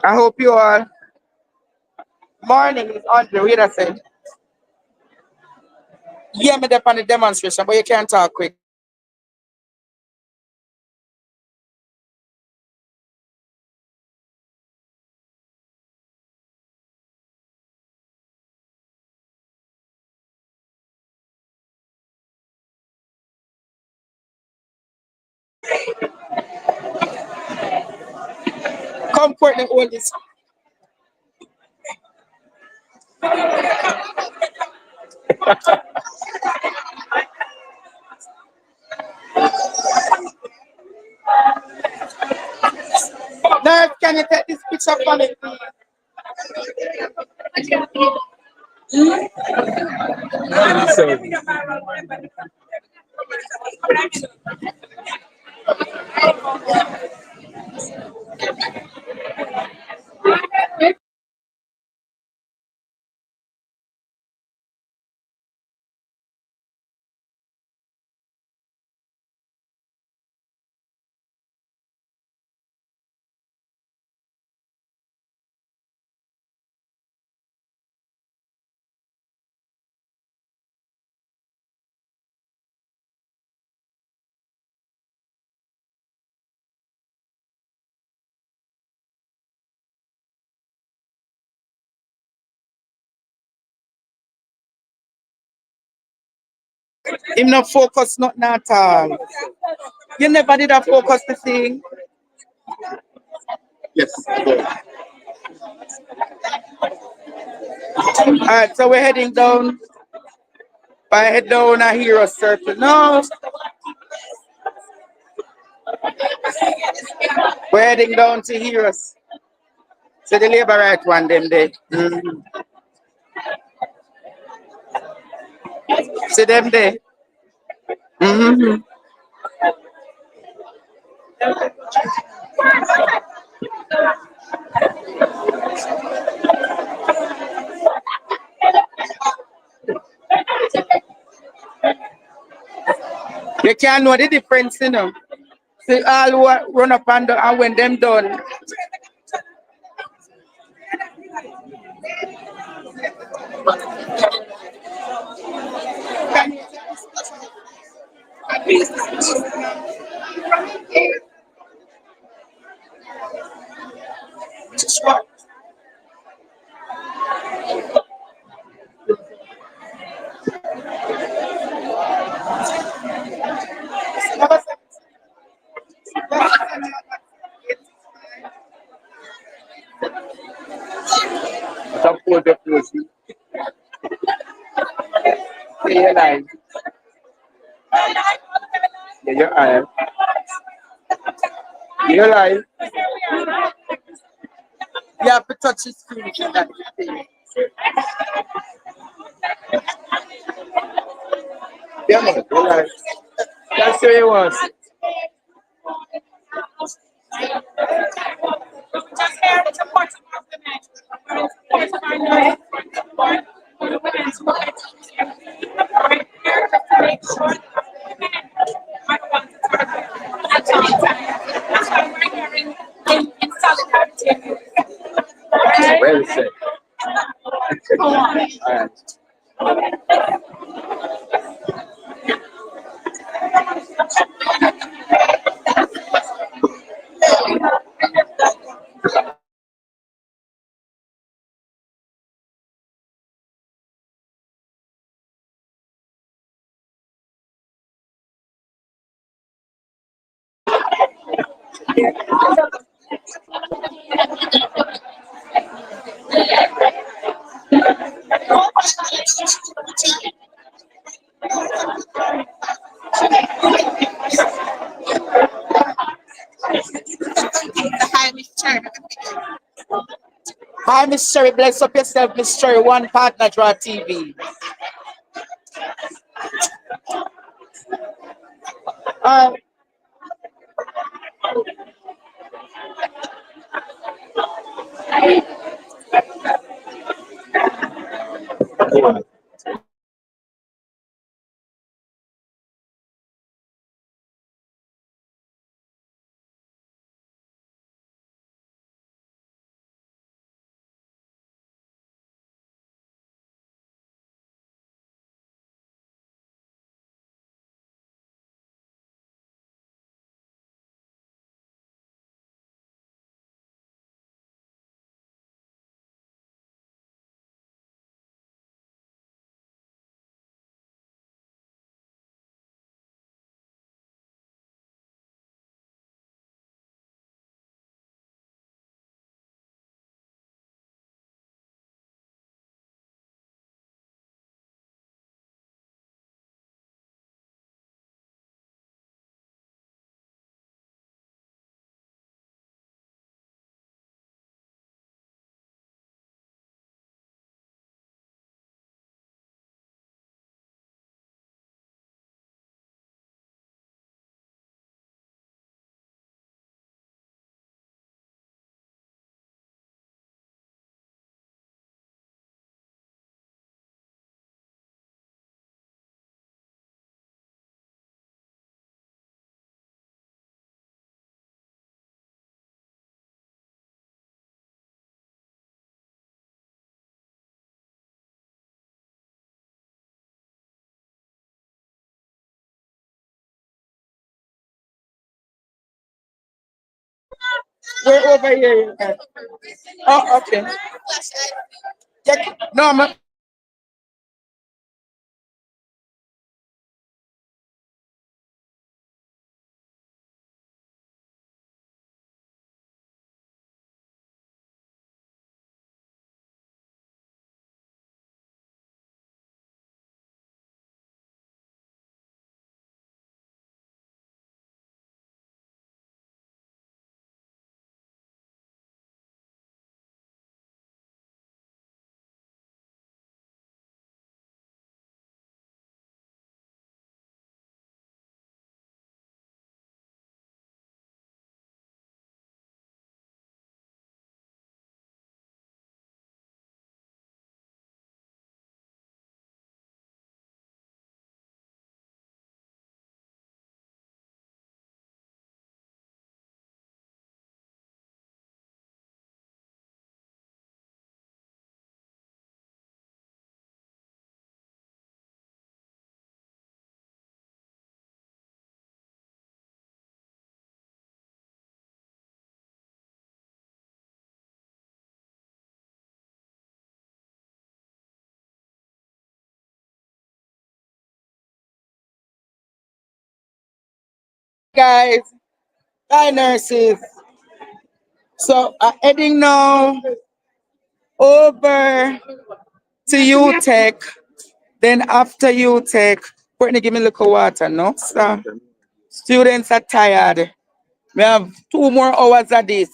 S2: I hope you all. Morning is on the way, that's it. Yeah, me up on the demonstration, but you can't talk quick. Comfort the all this. Nurse, can you take this picture for me, please? Him not focus nothing at all. You never did a focus the thing.
S6: Yes.
S2: Alright, so we're heading down. By head down a Hero Circle. No. We're heading down to Heroes. So the labor right one them there. See them there. Mm-hmm. You can't know the difference, you know. See all who run up and when them done.
S6: Some poor definition.
S2: See your life.
S6: Yeah, you're iron.
S2: Your life. You have to touch his screen. That's the thing.
S6: Yeah, man.
S2: Your life. That's where you want.
S6: Well said. All right.
S3: Hi, Mr.
S2: Hi, Miss Sherry. Bless up yourself, Miss Sherry. One partner draw TV. Uh, we're over here. Oh, okay. Yeah, no, guys. Hi, nurses. So, heading now over to UTech. Then after UTech, Courtney, give me a little water, no? So, students are tired. We have 2 more hours of this.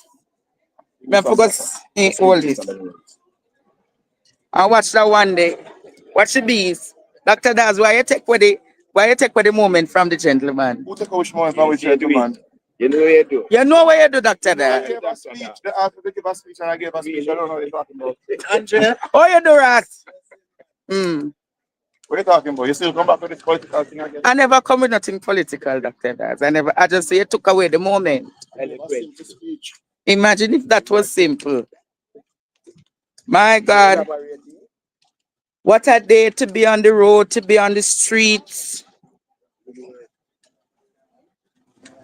S2: We have focus in all this. I watch that one day. Watch the bees. Dr. Daz, why you take for the moment from the gentleman?
S4: Who take which moment from which gentleman?
S6: You know what you do.
S2: You know what you do, Dr. Daz?
S4: I gave a speech. They asked me to give a speech and I gave a speech. I don't know what you're talking about.
S6: Andrea,
S2: Oh, you do, Ras? Hmm.
S4: What are you talking about? You still come back with this political thing again?
S2: I never come with nothing political, Dr. Daz. I just say you took away the moment.
S6: eloquent.
S2: Imagine if that was simple. My God. What a day to be on the road, to be on the streets.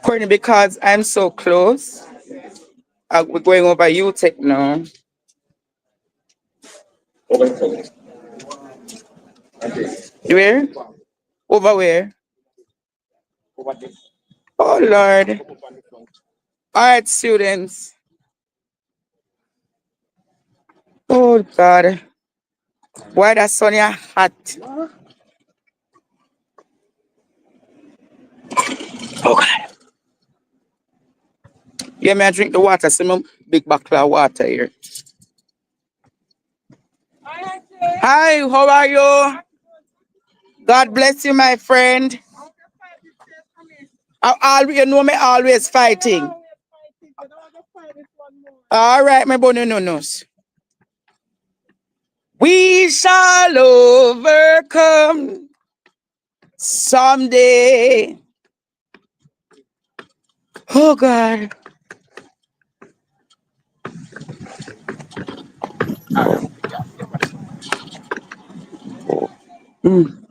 S2: Courtney, because I'm so close, we're going over UTech now. Where? Over where? Oh, Lord. All right, students. Oh, God. Why that sun is hot? Oh, God. Yeah, may I drink the water? See my big bucket of water here. Hi, how are you? God bless you, my friend. You know me always fighting. All right, my boy, no. We shall overcome someday. Oh, God. Mm.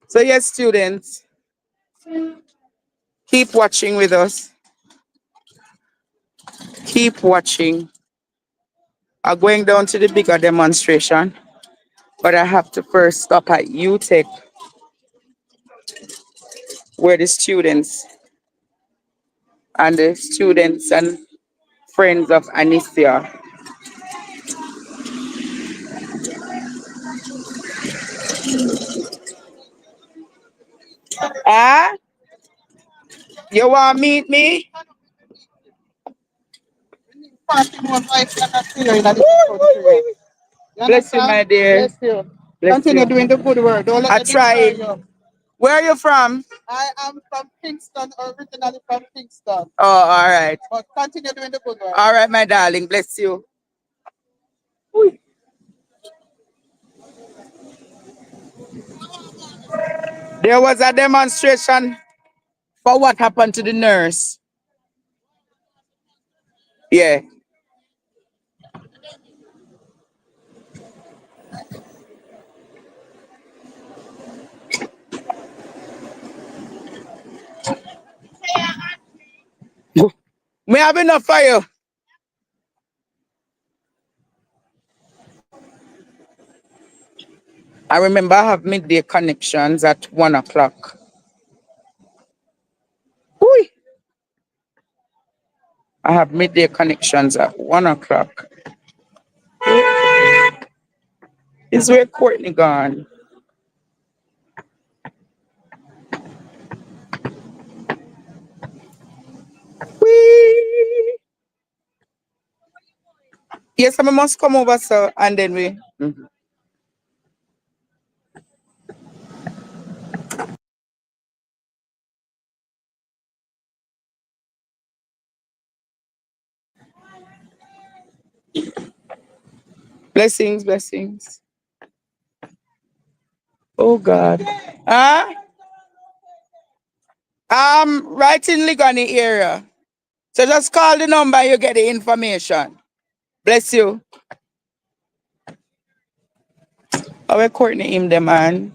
S2: So, yes, students, keep watching with us. Keep watching. I'm going down to the bigger demonstration, but I have to first stop at UTech, where the students and friends of Anicia. Ah, you want to meet me? Bless you, my dear.
S8: Bless you.
S2: Bless
S8: Continue
S2: you.
S8: doing the good work. Don't let
S2: I
S8: them destroy
S2: try.
S8: you.
S2: Where are you from?
S8: I am from Kingston, originally from Kingston.
S2: Oh, all right.
S8: But continue doing the good work.
S2: All right, my darling. Bless you. There was a demonstration for what happened to the nurse. Yeah. We have enough for you. I remember I have midday connections at 1 o'clock. Ooh. I have midday connections at 1 o'clock. Is where Courtney gone? Whee! Yes, I must come over, sir, and then we. Mhm. Blessings, blessings. Oh God. Huh? Right in Ligoni area. So just call the number, you get the information. Bless you. Our Courtney him the man.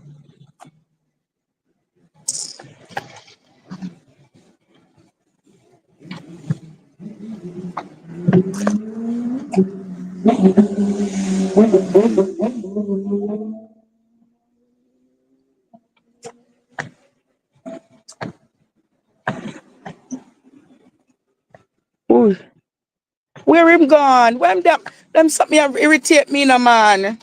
S2: Where him gone? Where them something have irritate me no man.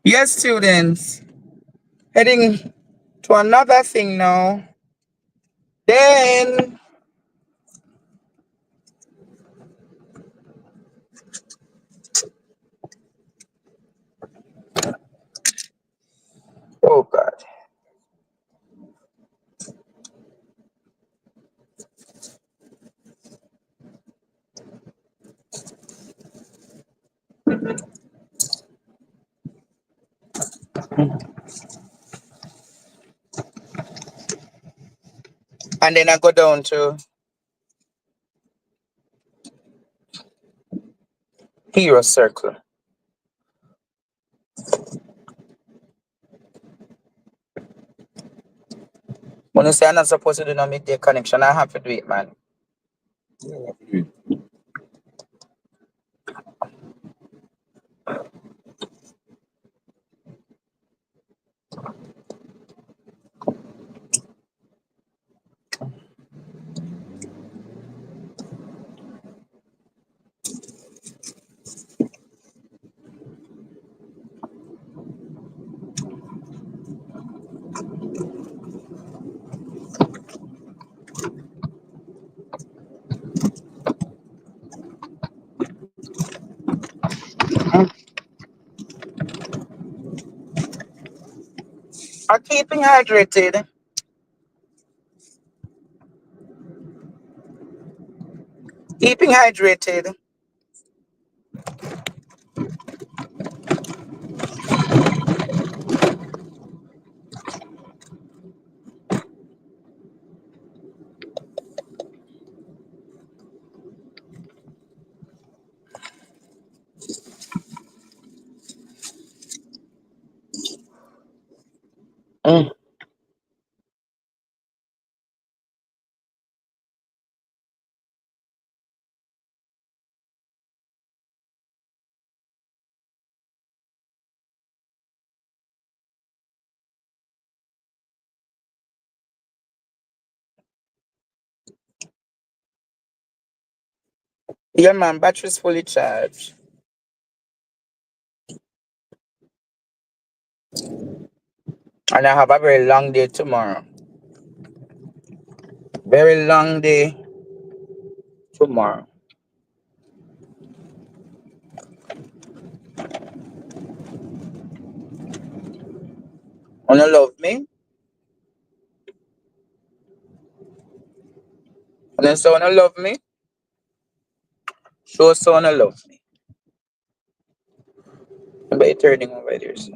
S2: Yes, students. Heading to another thing now. Then oh God. And then I go down to Hero Circle. When you say I'm not supposed to do no midday connection, I have to do it, man. I'm keeping hydrated. Keeping hydrated. Mm. Yeah, man, battery's fully charged. And I have a very long day tomorrow. Very long day tomorrow. Wanna love me? And then so wanna love me? Show so wanna love me. By turning over there, so.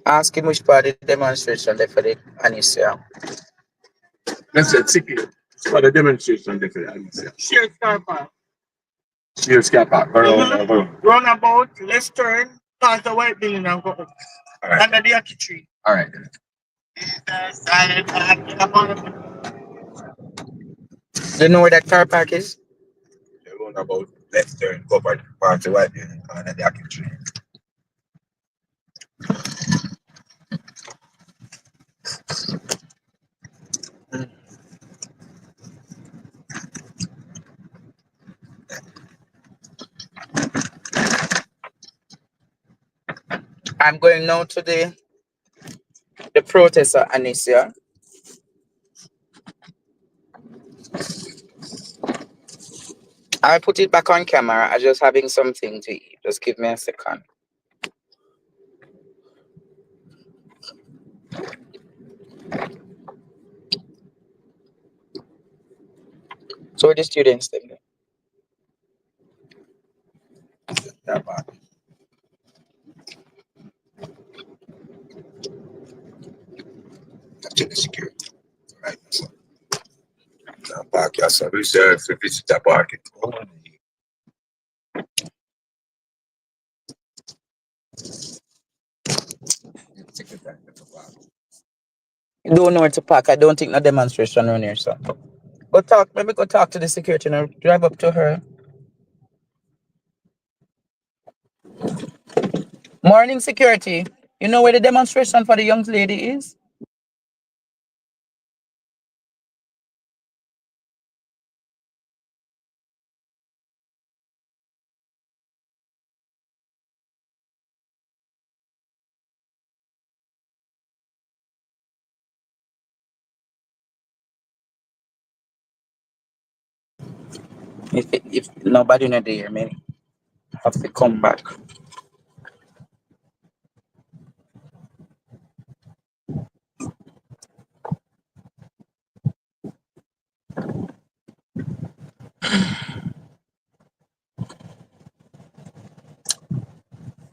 S2: Ask him which part of the demonstration they for the Anisia.
S4: That's it, secret. It's for the demonstration there for the Anisia.
S9: Share car park.
S4: Cheers, car park.
S9: Roundabout, let's turn, past the white building and go up.
S4: Alright.
S9: Under the Aki tree.
S4: Alright.
S2: You know where that car park is?
S4: The roundabout, left turn, covered, part the white building, and then the Aki tree.
S2: I'm going now to the protest at Anisia. I put it back on camera. I'm just having something to eat. Just give me a second. So where the students them there?
S4: That part. Check the security. Right. So, park yourself. Reserve to visit the parking. Take your time to park.
S2: You don't know where to park. I don't think no demonstration around here, so. Go talk. Maybe go talk to the security and drive up to her. Morning security. You know where the demonstration for the young lady is? If nobody not there, man, have to come back.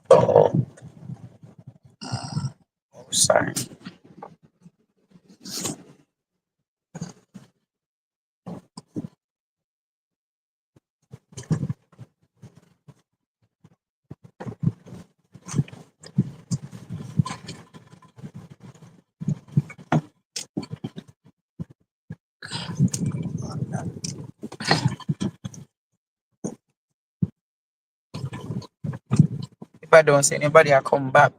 S2: Oh, sorry. If I don't see anybody, I come back.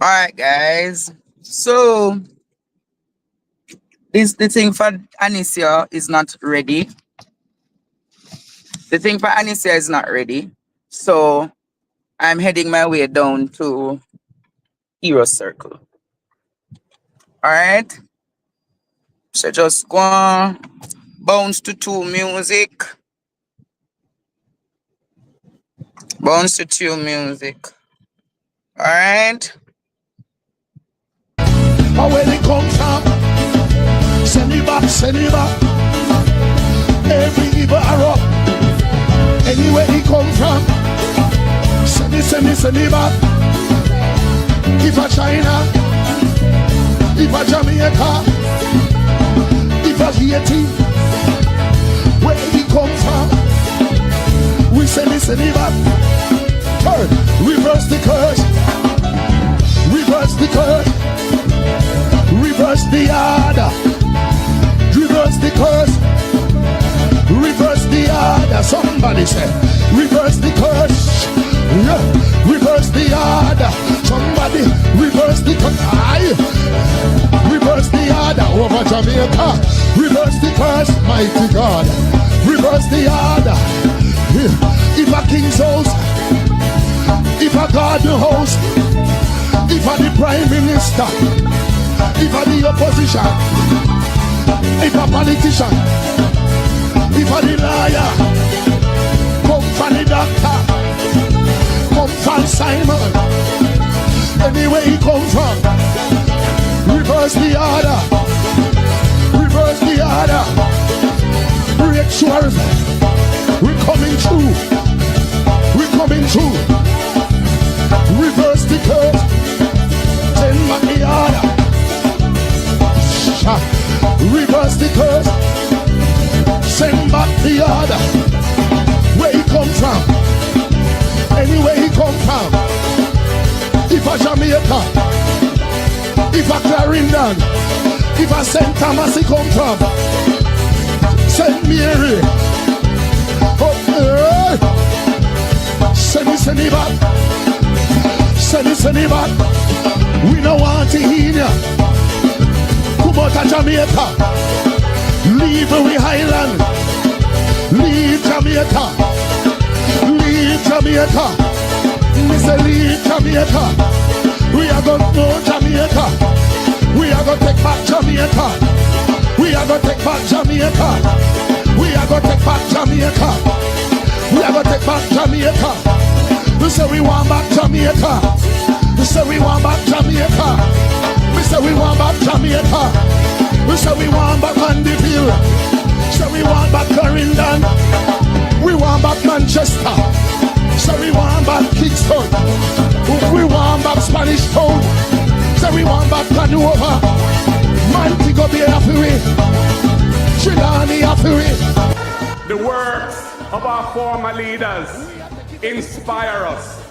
S2: All right, guys. So the thing for Anisia is not ready. The thing for Anisia is not ready. So I'm heading my way down to Hero Circle. Alright? So just go on, bounce to 2 music. Bounce to 2 music. Alright?
S1: But where they come from, send it back, send it back. Every evil arrow, anywhere he come from, send it back. If a China, if a Jamaica, if a Haiti, where he come from, we send it back. Third, reverse the curse, reverse the curse, reverse the order, reverse the curse, reverse the order. Somebody say, reverse the curse, yeah. Reverse the order. Somebody reverse the curse. Reverse the order over Jamaica. Reverse the curse, mighty God. Reverse the order. If a king's house, if a garden house, if a the prime minister, if a the opposition, if a politician, if a the lawyer, come from the doctor, come from Simon, anywhere he come from, reverse the order, reverse the order, break sure, we're coming through, we're coming through, reverse the curse, send back the order, reverse the curse, send back the order, where he come from, anywhere he come from, if a Jamaica, if a Clarendon, if a St. Thomas he come from, St. Mary, send it back, send it back, we don't want to hear ya, come out of Jamaica, leave we Highland, leave Jamaica, leave Jamaica, Mr. leave Jamaica, we are going to know Jamaica, we are going to take back Jamaica, we are going to take back Jamaica, we are going to take back Jamaica, we are going to take back Jamaica, we say we want back Jamaica, we say we want back Jamaica, we say we want back Jamaica, we say we want back Mandeville, say we want back Clarendon, we want back Manchester, say we want back Kingston, we want back Spanish Town, say we want back Canova, Montego Bay Afri, Trelawney Afri.
S11: The works of our former leaders inspire us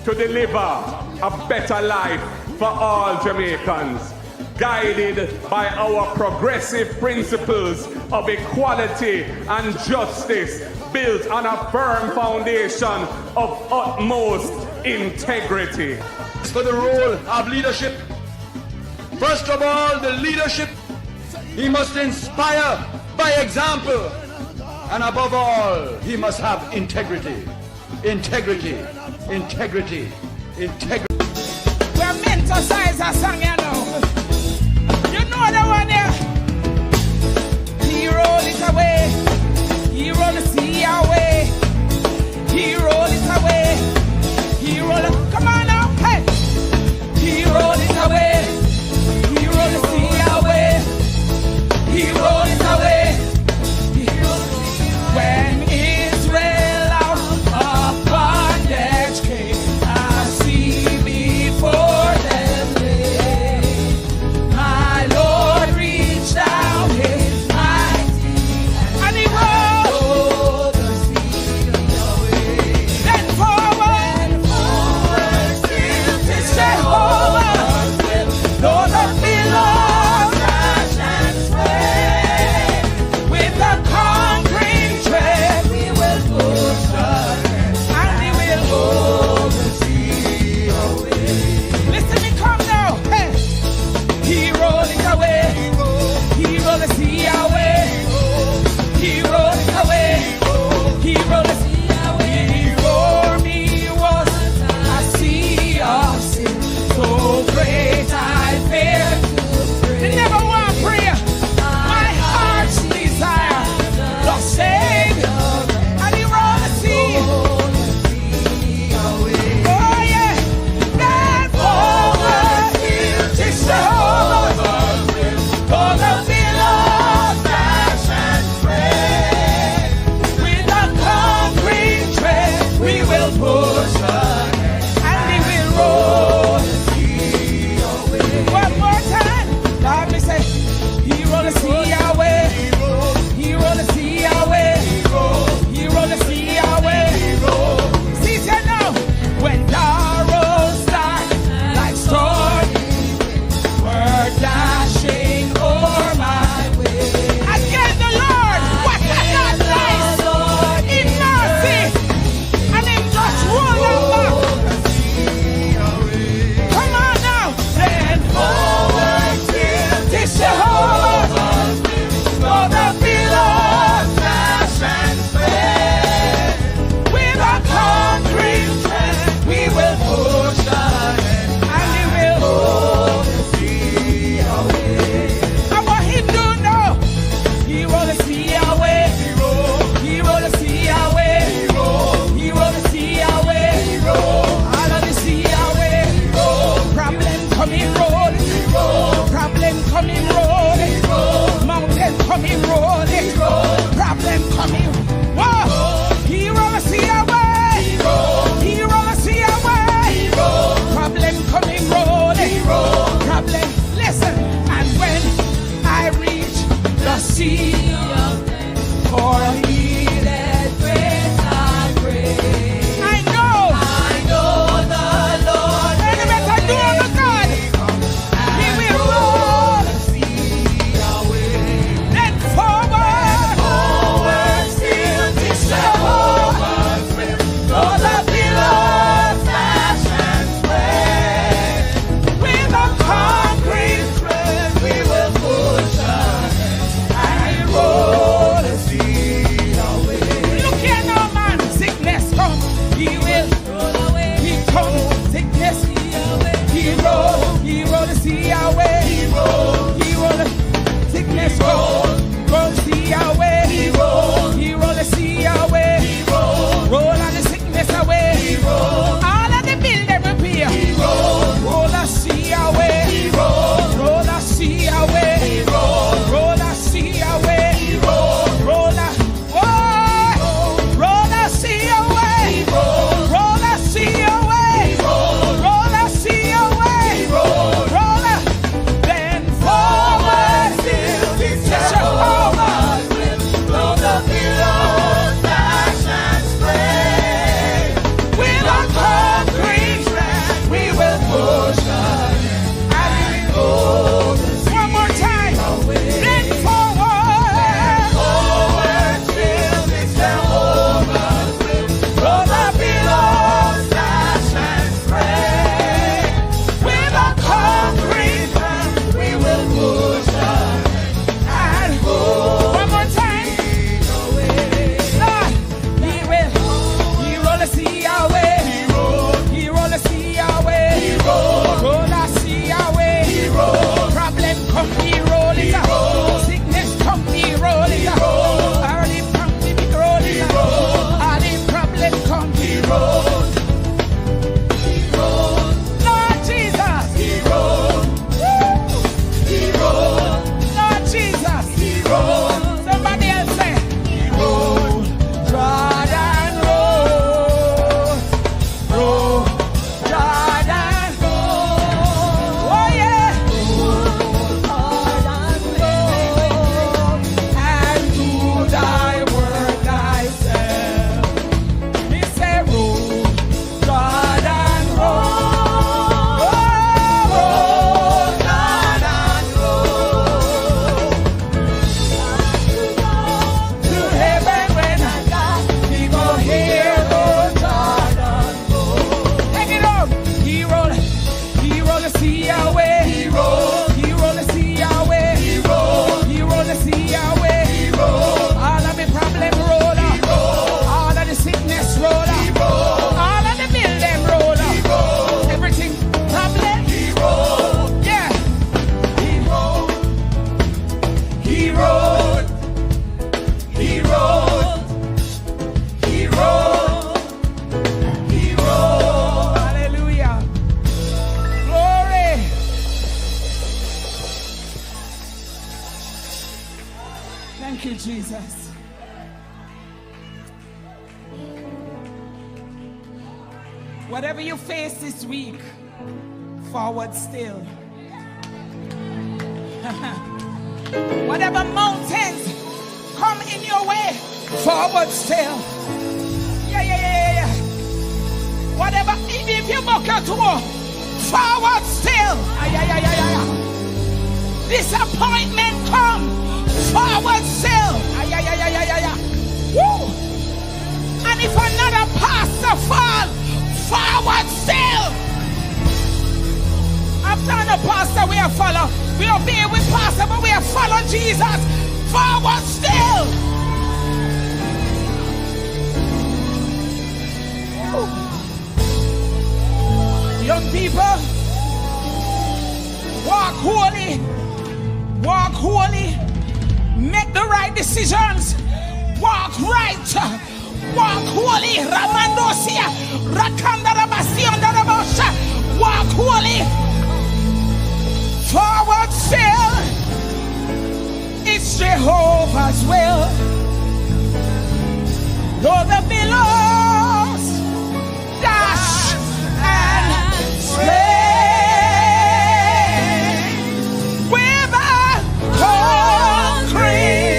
S11: to deliver a better life for all Jamaicans, guided by our progressive principles of equality and justice, built on a firm foundation of utmost integrity.
S12: For the role of leadership, first of all, the leadership, he must inspire by example, and above all, he must have integrity. Integrity, integrity, integrity.
S13: We're meant to size a song, you know. You know the one there. He roll it away. He roll the sea away. He roll it away. He roll it. Come on now, hey. He roll it away. He roll the sea away. He roll it away. When Israel out of bondage came, I see before them lay. see for healing grace and grace. I know the Lord. And the better do the God. He will roll. Then forward, still this Jehovah's will. Though the billows dash and spread, with a concrete tread we will push ahead and roll the sea away. Look here now, man. Sickness come, he will roll away. He come, sickness he roll the sea away. He roll the sickness roll the sea away. He roll the sea away. Roll all the sickness away. All of the building repair. Roll the sea away. Roll the sea away. Roll the sea away. Roll the sea away. Roll the sea away. Roll the sea away. Roll the then forward still this Jehovah's will. Blow the billows dash and spray. With a concrete tread we will push ahead and go. One more time. Then forward still this Jehovah's will. Blow the billows dash and spray. With a concrete tread we will push ahead and go. One more time. Lord, he roll the sea away. He roll the sea away. Roll the sea away. Problem come, he roll it up. Sickness come, he roll it up. All the come, he roll it up. All the problem come, he roll. Lord Jesus, Lord Jesus, somebody else say, Jordan roll, Jordan roll. Oh yeah, and do thy work thyself. He say roll, Jordan roll, Jordan roll. To heaven when he go hear the Jordan roll. Take it up. He roll the sea away. He roll the sea away. He roll the sea away. All of the problem roll up. All of the sickness roll up. All of the building roll up. Everything problem. Yeah. He rolled. Hallelujah. Glory. Thank you, Jesus. Whatever you face this week, forward still. Whatever mountains come in your way, forward still. Yeah. Whatever, even if you buck your toe, forward still. Disappointment come, forward still. Woo. And if another pastor fall, forward still. After the pastor we have follow. We obey with pastor, but we have followed Jesus. Forward still. Young people, walk holy, make the right decisions, walk right, walk holy, Ramandosia, Rakandarabasiandarabosha, walk holy, forward still, it's Jehovah's will, though the billows dash and sway. With a concrete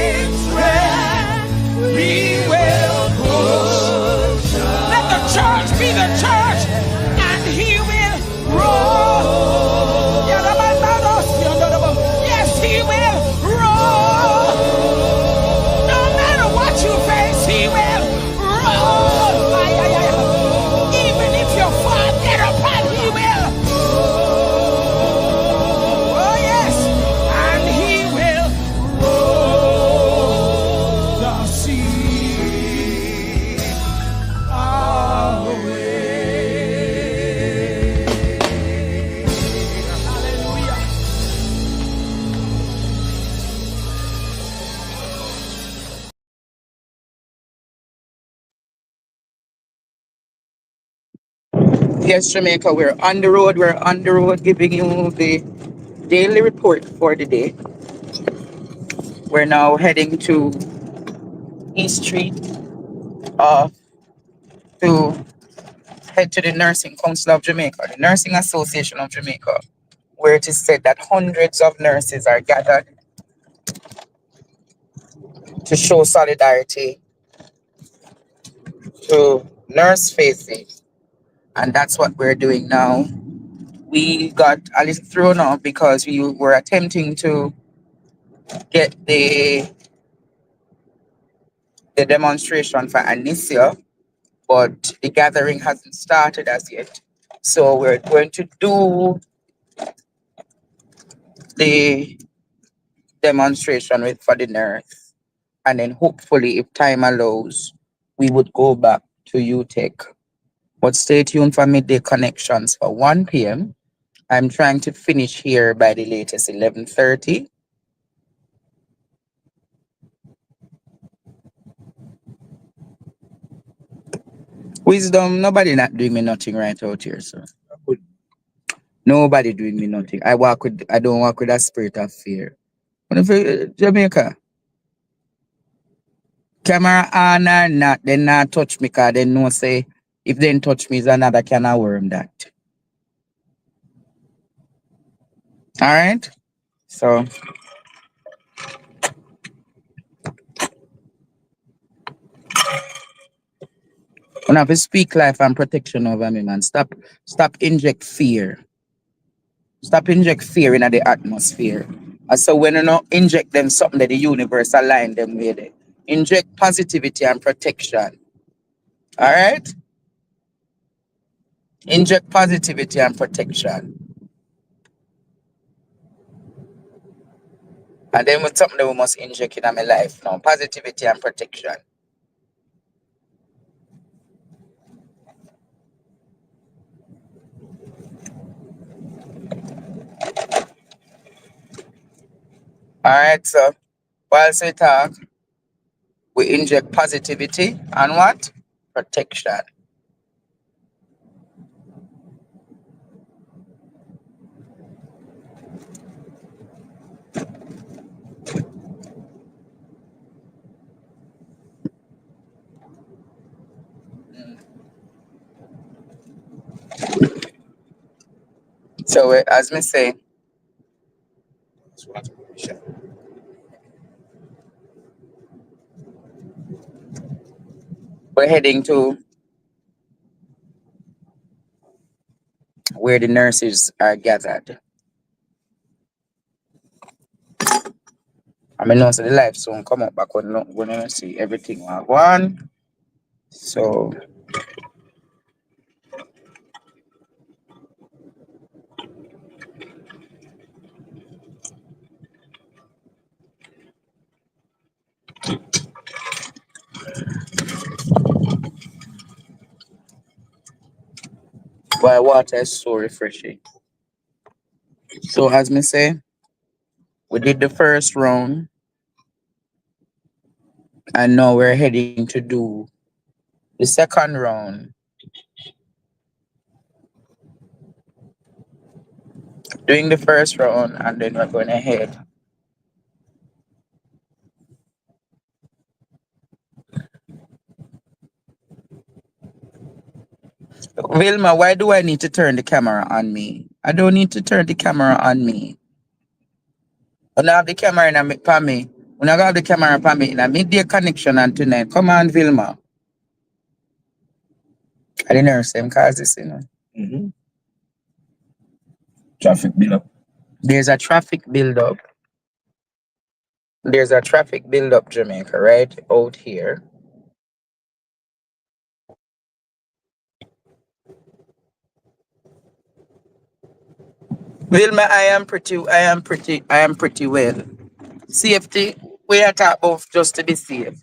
S2: Yes, Jamaica, we're on the road. We're on the road giving you the daily report for the day. We're now heading to East Street uh, to head to the Nursing Council of Jamaica, the Nursing Association of Jamaica, where it is said that hundreds of nurses are gathered to show solidarity to Nurse FACEY. And that's what we're doing now. We got a little thrown off because we were attempting to get the demonstration for Anicia, but the gathering hasn't started as yet. So we're going to do the demonstration for the nurse. And then hopefully, if time allows, we would go back to UTech. But stay tuned for midday connections for 1 p.m. I'm trying to finish here by the latest 11:30. Wisdom, nobody not doing me nothing right out here, sir. Nobody doing me nothing. I don't walk with a spirit of fear. What if Jamaica? Camera on or not, they not touch me because they know say if they touch me is another can of worm that. Alright? So when I have to speak life and protection over me, man. Stop inject fear. Stop inject fear in the atmosphere. And so when you not inject them something that the universe align them with it. Inject positivity and protection. Alright? Inject positivity and protection. And then with something that we must inject in my life now. Positivity and protection. Alright, so whilst we talk, we inject positivity and what? Protection. So as me say, we're heading to where the nurses are gathered. I mean, also the life soon come up back when you see everything one. So why water is so refreshing. So as me say, we did the first round and now we're heading to do the second round. Doing the first round and then we're going ahead. Vilma, why do I need to turn the camera on me? I don't need to turn the camera on me. When I have the camera in me, when I have the camera on me, in a midday connection and tonight, come on, Vilma. I didn't know same cause this, you know.
S9: Mm-hmm.
S2: Traffic build up. There's a traffic build up. There's a traffic build up, Jamaica, right out here. Vilma, I am pretty well. Safety, we are talking about just to be safe.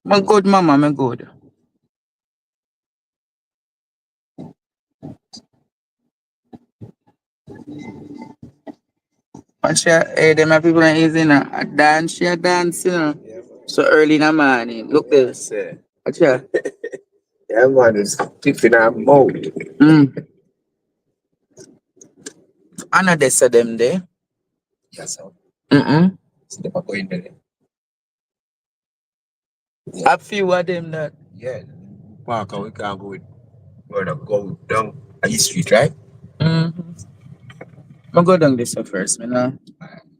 S2: My good mama, my good. And she, them people are easy, a dance, she a dance, you know. So early in the morning. Look this. Acha.
S6: Yeah, man, it's tipping our mouth.
S2: I know they said them there.
S6: Yes, sir.
S2: Mm-mm.
S6: So they are going there.
S2: A few of them that.
S6: Yeah. Park we can't go with. We're gonna go down the street, right?
S2: Mm-hmm. I'm go down this way first, you know.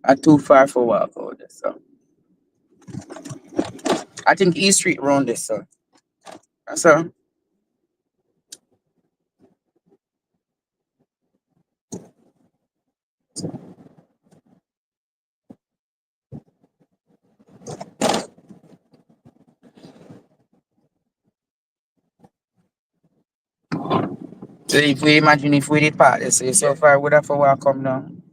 S2: I'm too far for walk out this, so. I think East Street round this, so. So. So if we imagine if we did part this way, so far would have to walk come down.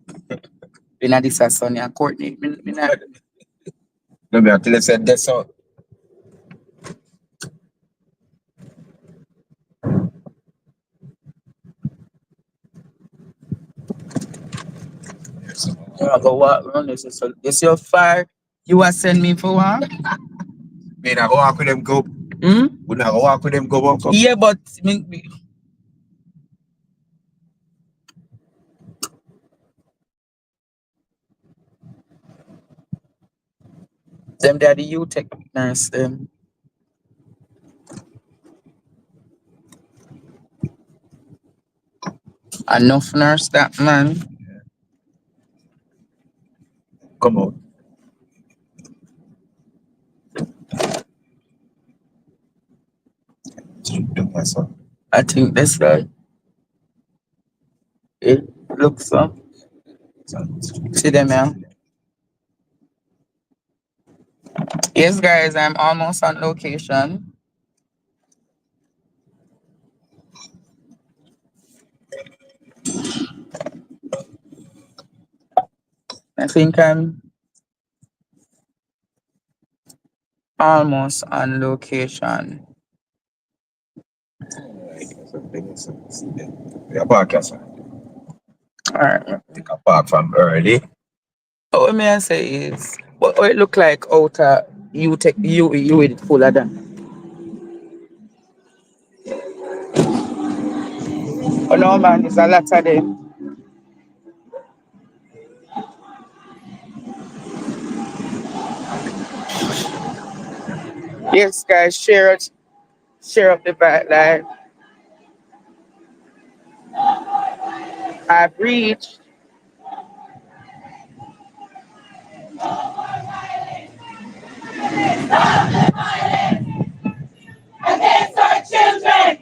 S2: In a this a Sunny and Courtney. Me not.
S6: No, me until I said that's all.
S2: I go walk around this. So it's your fire. You are send me for one?
S6: Me not go walk with them go. We not go walk with them go walk up.
S2: Yeah, but them they are the youth tech nurse them. Enough nurse that man.
S6: Come on.
S2: I think that's right. It looks so. See them now. Yes, guys, I'm almost on location. I think I'm almost on location.
S6: Yeah, park here, sir.
S2: Alright.
S6: Take a park from early.
S2: What may I say is what it look like outer you take you with it fuller than. Oh no man, it's a lot of them. Yes guys, share it. Share up the back live. I've reached.
S13: Against our children.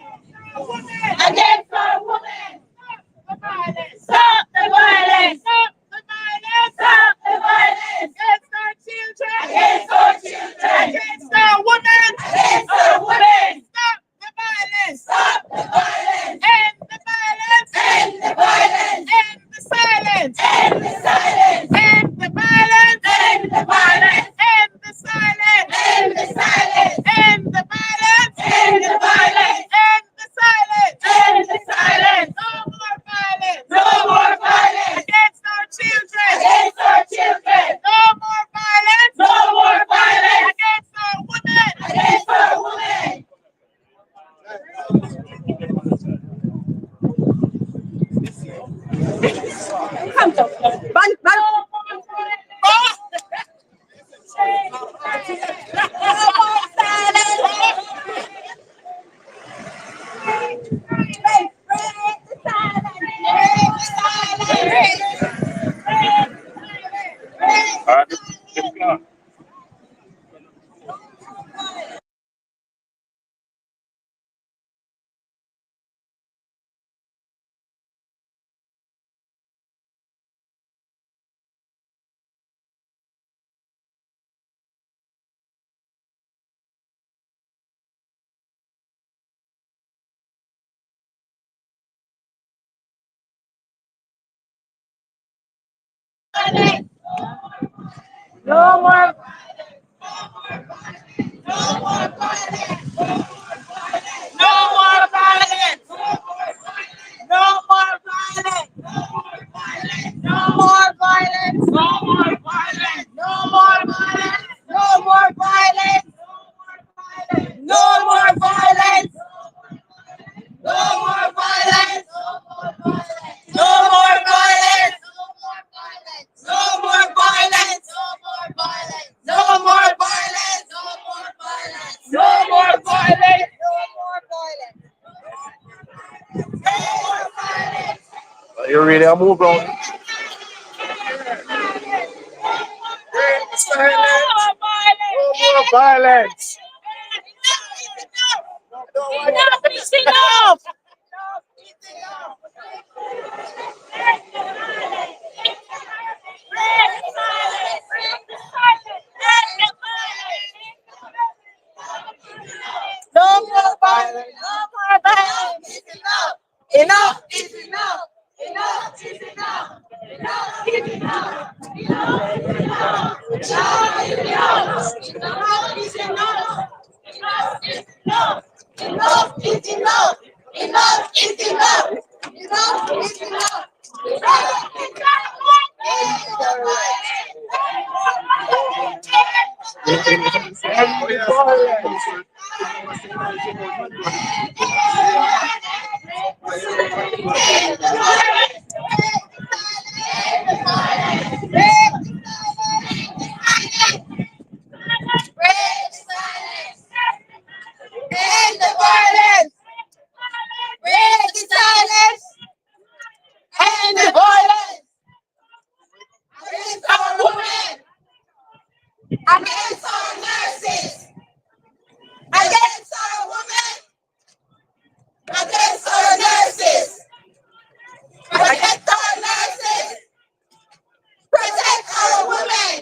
S13: Against our women. Stop the violence. Stop the violence. Stop the violence. Against our children. Against our children. Against our women. Against our women. Stop the violence. Stop the violence. End the violence. End the violence. End the silence. End the silence. End the violence. End the violence. End the silence. End the silence. End the violence. End the violence. End the silence. End the silence. No more violence. No more violence. Against our children. Against our children. No more violence. No more violence. Against our women. Against our women. Come on. Bang, bang. No more. No more violence. No more violence. No more violence. No more violence. No more violence. No more violence. No more violence.
S6: You really a move on? No more violence.
S5: Enough is enough.
S8: No more violence. No more violence. Enough is enough. Enough is enough. Enough is enough. Enough is enough. Enough is enough. Enough is enough. Enough is enough. Enough is enough. Enough is enough. Enough is enough. End the violence! Break the silence! End the violence! Against our women! Against our nurses! Against our women! Against our nurses! Protect our nurses! Protect our women!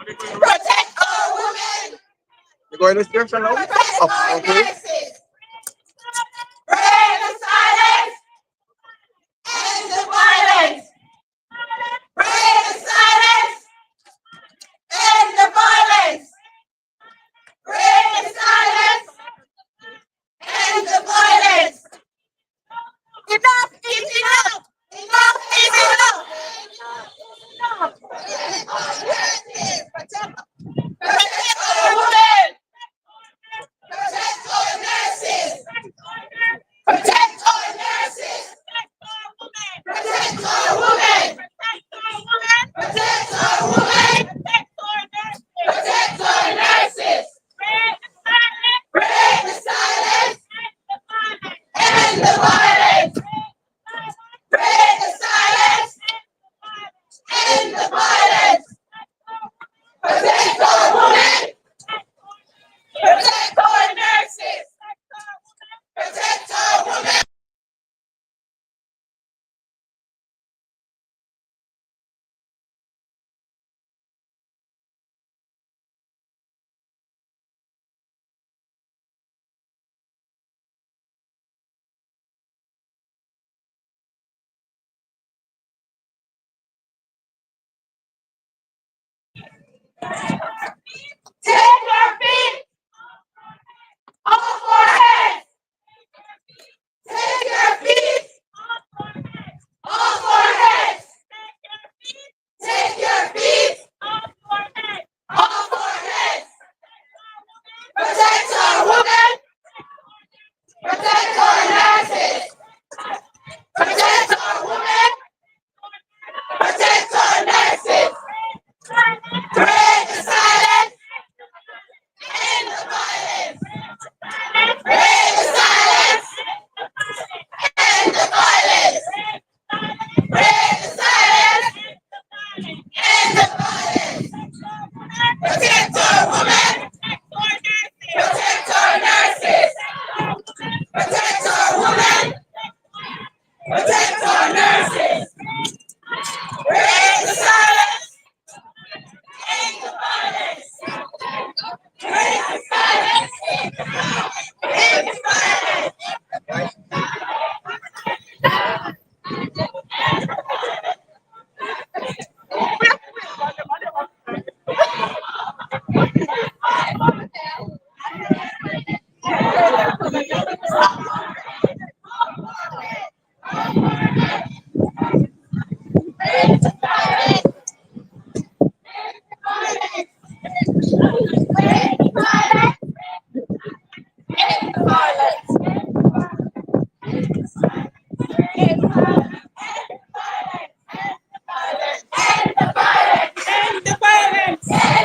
S8: Protect our women!
S6: You going to station now?
S8: Protect our
S6: Okay.
S8: nurses! Break the silence! End the violence! Break the silence! End the violence! Break the silence! End the violence! Enough is enough! Enough is enough! Protect our women! Protect our nurses! Protect our nurses! Protect our women! Protect our women! Protect our nurses! Break the silence! End the violence! Break the silence! End the violence! Protect our women! Protect our nurses! Protect our women! Take your feet off our heads! Take your feet off our heads! Take your feet off our heads! Protect our women! Protect our nurses! Protect our women! Protect our nurses! Break the silence! End the violence! Break the silence! End the violence! Break the silence! End the violence! Protect our women! Protect our nurses! Protect our women! Protect our nurses! Break the silence! End the violence! Break the silence! End the violence!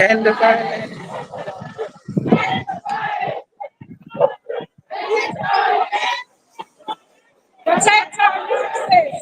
S6: End the violence.
S8: Protect our nurses!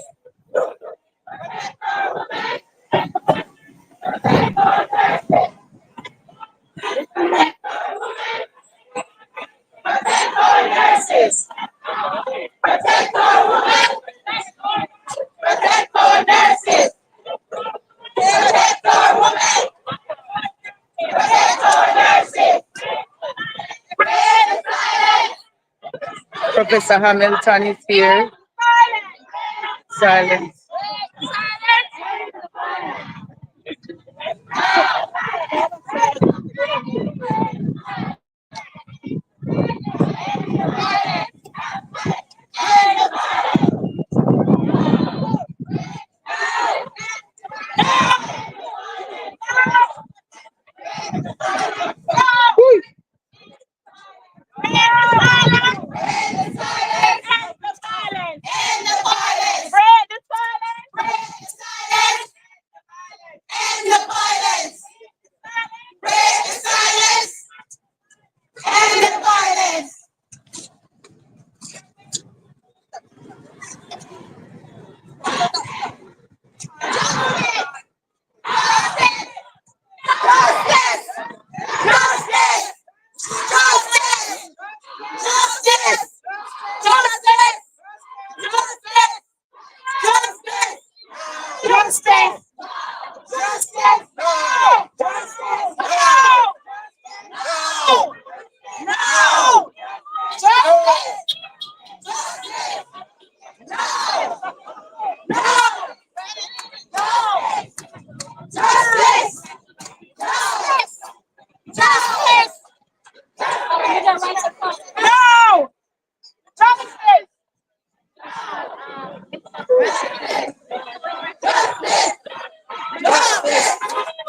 S2: Professor Hamilton is here. Silence.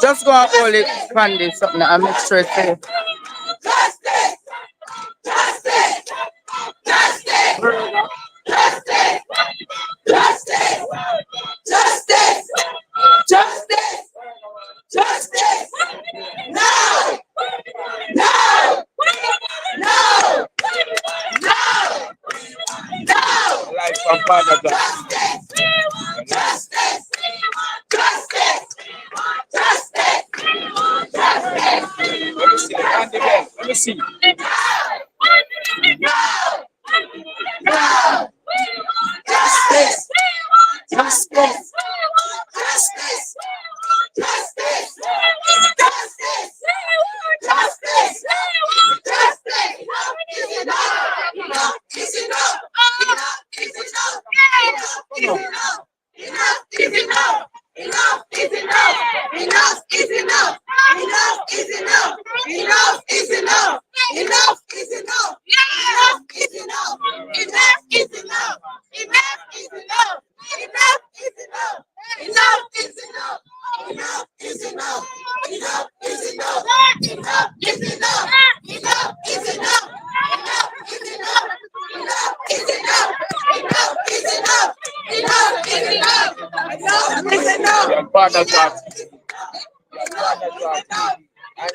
S2: Just go and hold it, Candy, something. I'm not sure it's safe.
S9: Life from Father God. Let me see the hand again. Let me see. Your Father God. Your Father God. And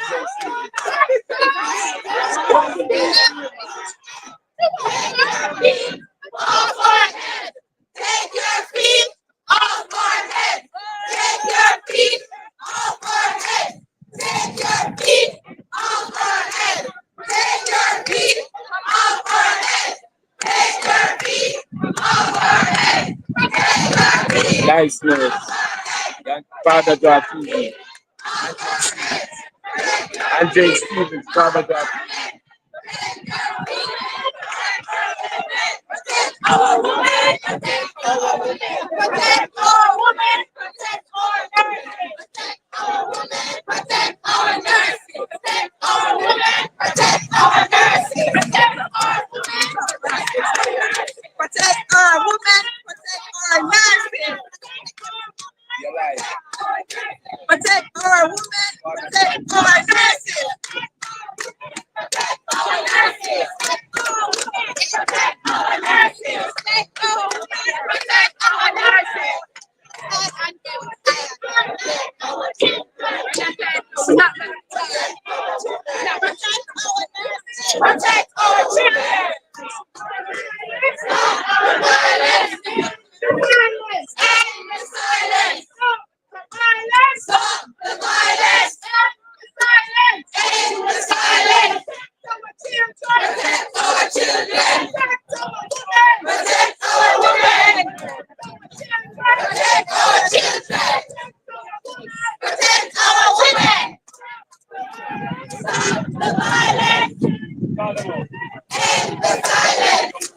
S13: Off our head. Take your feet off our head. Take your feet off our head. Take your feet off our head. Take your feet off our head. Take your feet off our head. Take your feet.
S9: nice name. Your Father God. And Jay Stevens, Father God.
S13: Our women, protect our women, protect our women, protect our nurses, protect our women, protect our nurses, protect our women, protect our nurses, protect our women, protect our women, protect our nurses.
S9: Your life.
S13: Protect our women, protect our nurses. Protect our nurses. Protect our nurses. Protect our women, protect our nurses. Protect our children. Stop the violence. End the silence. Stop the violence. End the silence. Protect our children. Protect our women. Protect our children. Protect our women. Stop the violence. End the silence.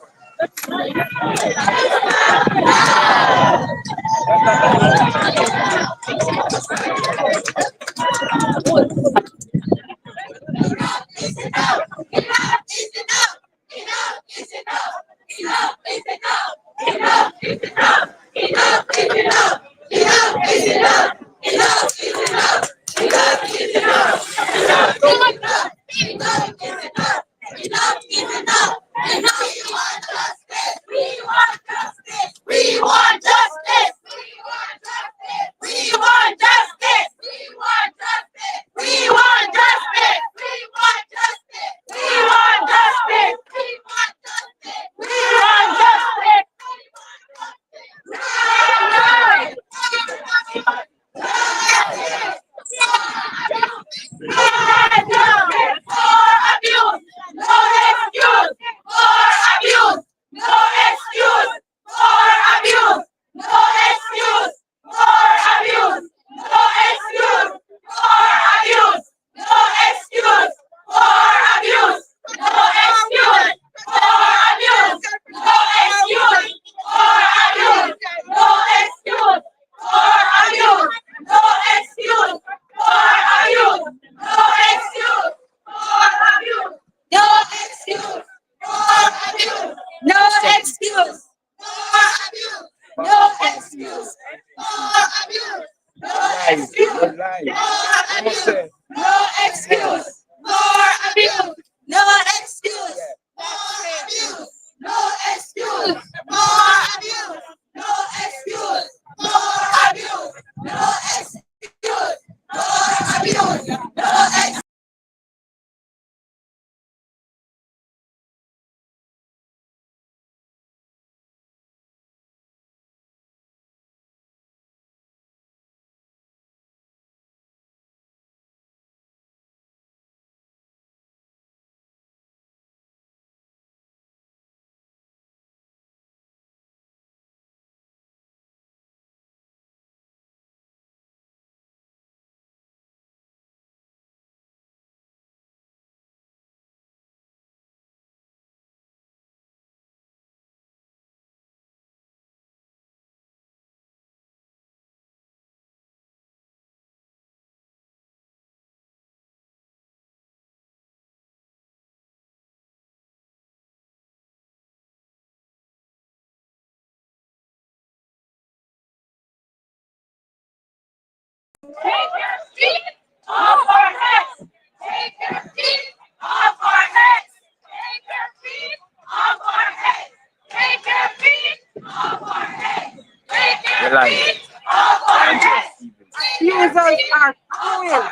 S8: Accusers are cruel.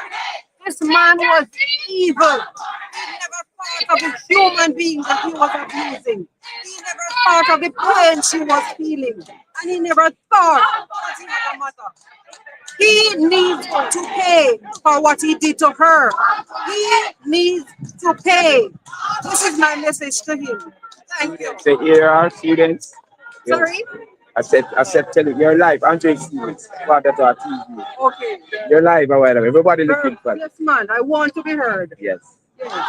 S8: This man was evil. He never thought of the human being that he was abusing. He never thought of the pain she was feeling. And he never thought that he had a mother. He needs to pay for what he did to her. He needs to pay. This is my message to him. Thank you.
S14: Say, here are students.
S8: Sorry?
S14: I said, tell you, you're live, Andre Stevens, Father to our TV.
S8: Okay.
S14: You're live or whatever. Everybody looking for it.
S8: Yes, man. I want to be heard.
S14: Yes.
S13: For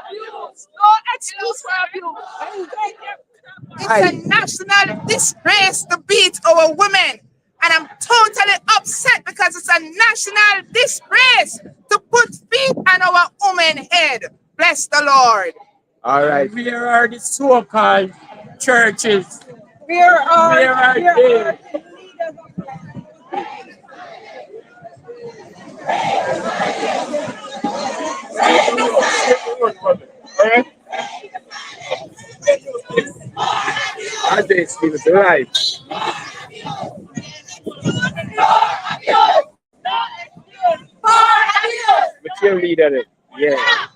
S13: abuse. No excuse for abuse. It's a national disgrace to beat our women. And I'm totally upset because it's a national disgrace to put feet on our women's head. Bless the Lord.
S14: All right.
S9: Where are the so-called churches?
S8: Where are
S9: they?
S14: Andre Stevens, live. The cheerleader, yeah.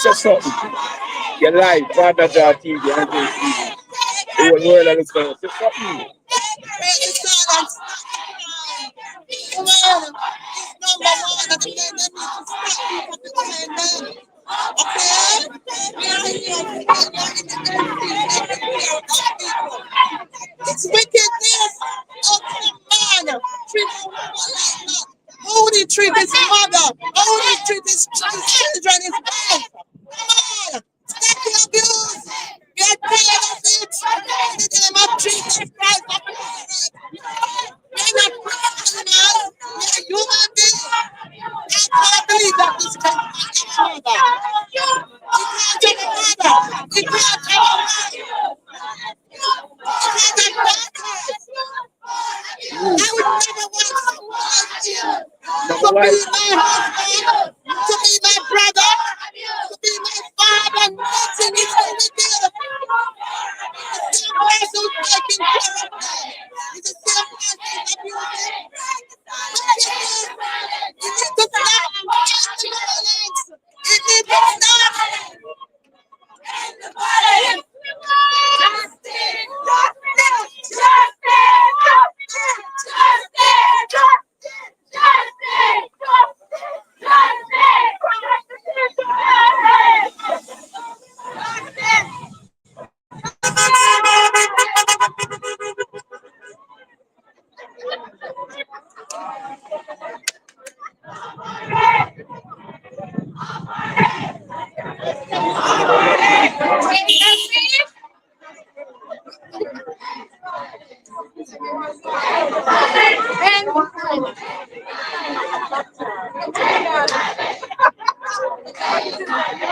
S14: Say something. Your life, Father John TV, and TV. The whole world of this going. Say something.
S15: It's wickedness. Oh, come on. Treat a woman like that. How would he treat his mother? How would he treat his children, his wife? Come on. Stop the abuse. Get tired of it. In the name of Jesus Christ of Nazareth. You're not animals. You're human beings. I can't believe that this can happen, mother. It can't be mother. It can't be mother. I would never want someone like you to be my husband, to be my brother, to be my father. Nothing is going to do. The same person who's taking care of me is the same person who's abusing. You need to stop the violence. You need to stop.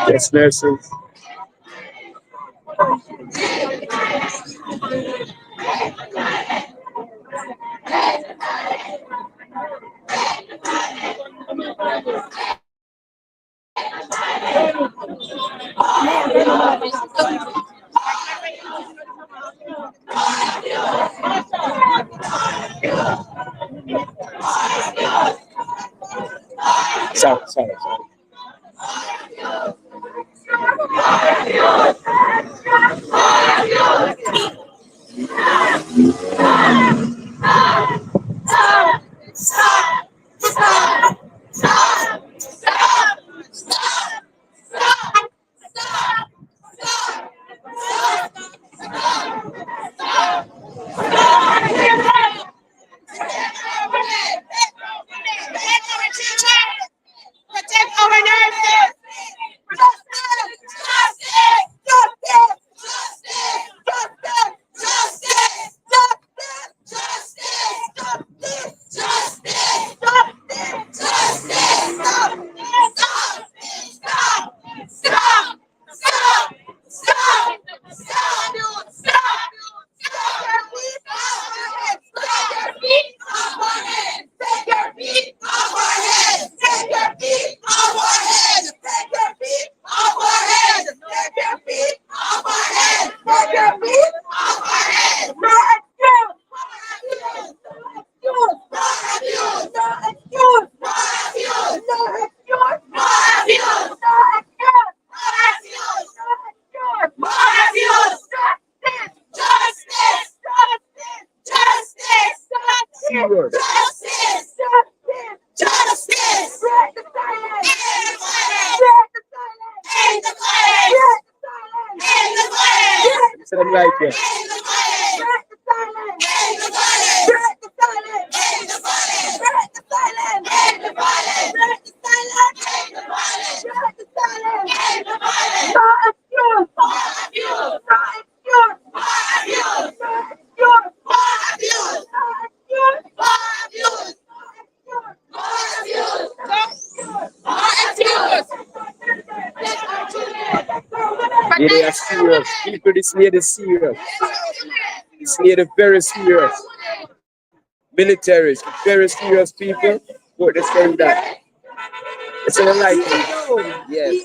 S14: Yes, nurses. Sorry.
S15: Protect our nurses.
S14: Right here. They are serious. People, this lady is serious. This lady very serious. Militaries, very serious people. But they say that. It's a like it. Yes.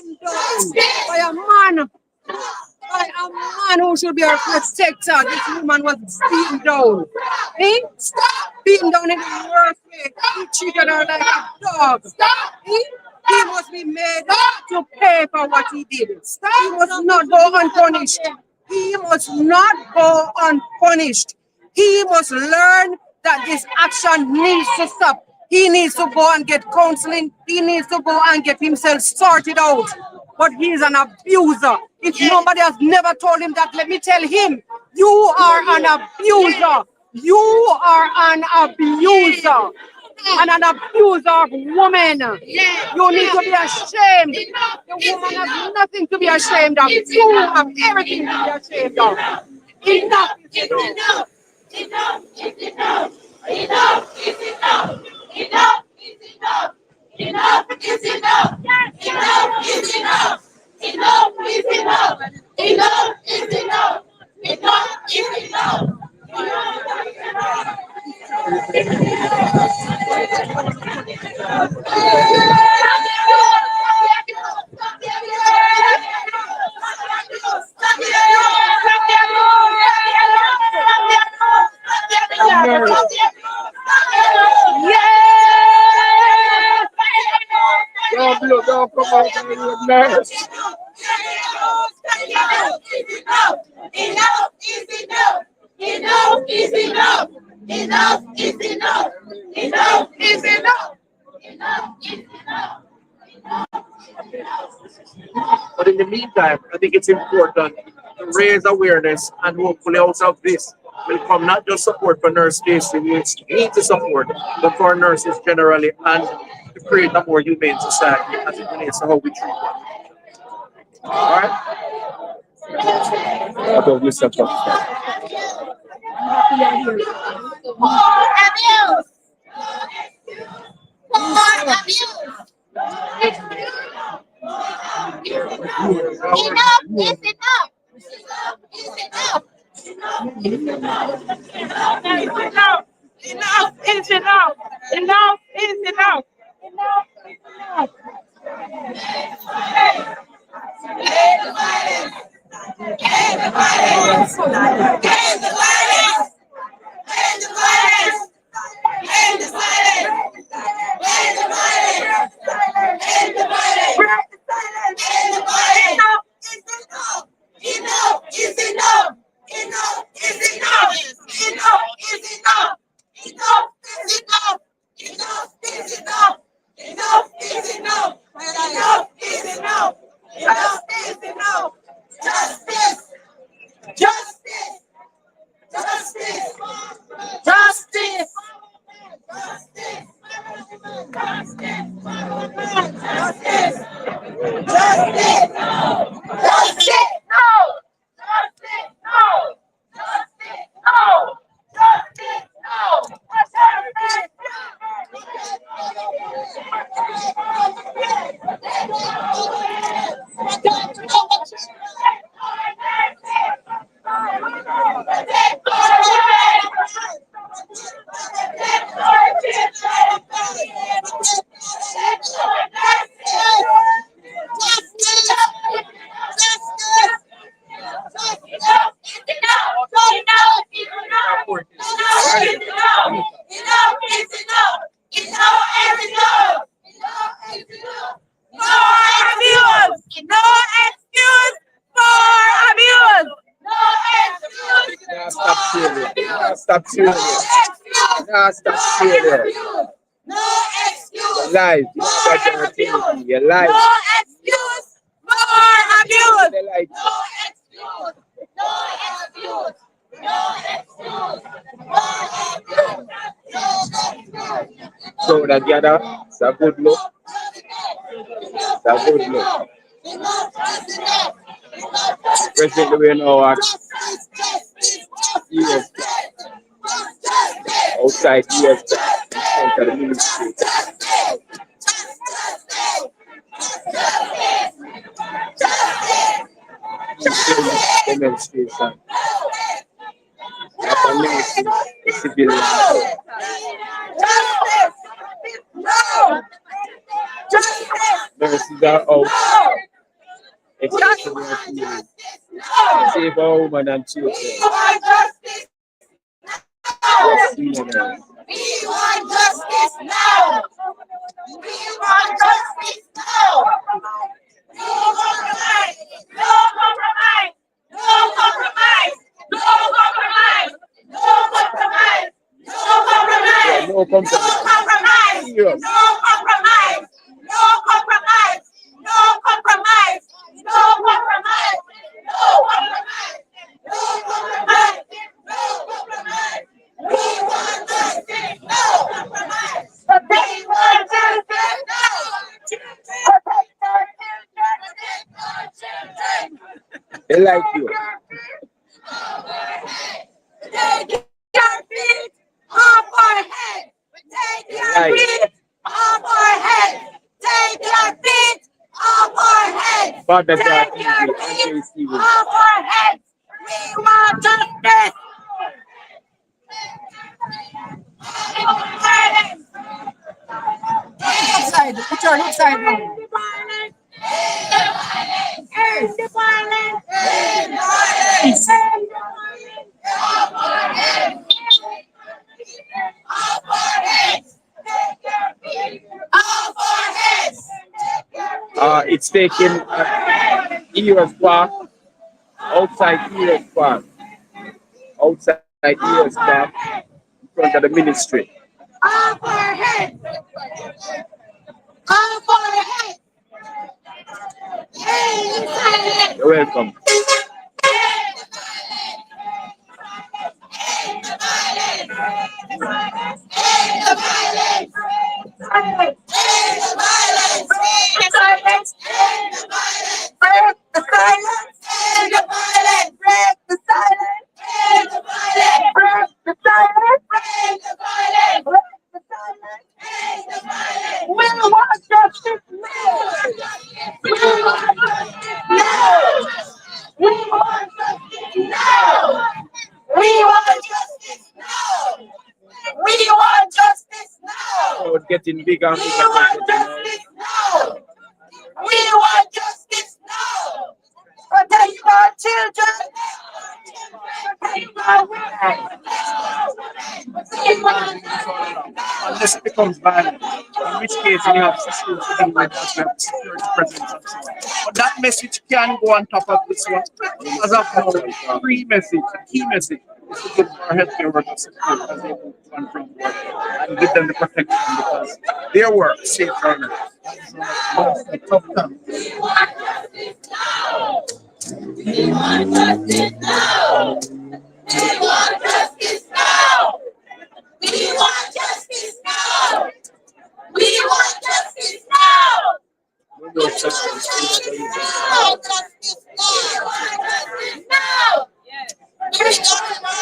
S8: By a man. By a man who should be our protector. This woman was beaten down. Eh? Beaten down in the worst way. He treated her like a dog. Eh? He must be made to pay for what he did. He must not go unpunished. He must not go unpunished. He must learn that this action needs to stop. He needs to go and get counseling. He needs to go and get himself sorted out. But he's an abuser. If nobody has never told him that, let me tell him, you are an abuser. You are an abuser. And an abuser of women. You need to be ashamed. The woman has nothing to be ashamed of. You have everything to be ashamed of. Enough is enough. Enough is enough. Enough is enough. Enough is enough. Enough is enough. Enough is enough. Enough is enough. Enough is enough. Enough is enough.
S9: Don't come out and you nurse.
S13: Enough is enough. Enough is enough. Enough is enough. Enough is enough. Enough is enough. Enough is enough.
S6: But in the meantime, I think it's important to raise awareness, and hopefully out of this will come not just support for Nurse FACEY, which need to support, but for nurses generally, and to create a more humane society as it relates to how we treat them. All right?
S9: How about you, Seth?
S13: More abuse. More abuse. Enough is enough. Enough is enough. Enough is enough. Enough is enough. Enough is enough. Enough is enough. End the violence. End the violence. End the violence. End the violence. End the silence. End the violence. End the violence. Break the silence. End the violence. Enough is enough. Enough is enough. Enough is enough. Enough is enough. Enough is enough. Enough is enough. Enough is enough. Enough is enough. Justice. Justice. Justice. Justice. Justice. Justice. Justice. Justice. Justice. No. Justice. No. Justice. No. Justice. No.
S9: Stop cheering. Nah, stop cheering.
S13: No excuse.
S9: You're live. You're live.
S13: No excuse for abuse.
S9: You're live.
S13: No excuse. No excuse. No excuse. No excuse.
S9: So that gather, it's a good look. It's a good look. President the way now at yes. Outside yes. Outside the ministry. Demonstration. After ministry, the civilian. Nurses are out. Save our women and children.
S13: We want justice now. We want justice now.
S14: No compromise. Serious.
S15: No compromise. No compromise. No compromise. No compromise. No compromise. No compromise. No compromise. We want justice. No compromise. We want justice. No. Protect our children.
S14: They like you.
S15: Take your feet off our head. Take your feet off our head. Take your feet off our head.
S14: Father God,
S15: Take your feet off our head. We want justice.
S8: Upside, put your upside down.
S15: End the violence. End the violence. End the violence. End the violence. Off our heads. Off our heads. Take your feet off our heads.
S14: It's taking years back, outside years back, in front of the ministry.
S15: Off our heads. Off our heads. End the violence.
S14: You're welcome.
S15: End the violence. End the violence. End the violence. End the violence. Break the silence. End the violence. Break the silence. End the violence. Break the silence. Break the violence. Break the silence. End the violence. We want justice now. We want justice now. We want justice now. We want justice now. We want justice now.
S14: Oh, it's getting bigger and
S15: We
S14: bigger.
S15: want justice now. We want justice now. Protect our children. Protect our women. We want
S9: Unless it becomes violent, in which case we have systems to deal with that, we have security presence and so on. But that message can go on top of this one. As of now, the key message is to give our healthcare workers support as they move to and from work and give them the protection because their work saves our lives. So that's a tough time.
S15: We want justice now. We want justice now. We want justice now. We want justice now. We want justice now. We want justice now. Justice now.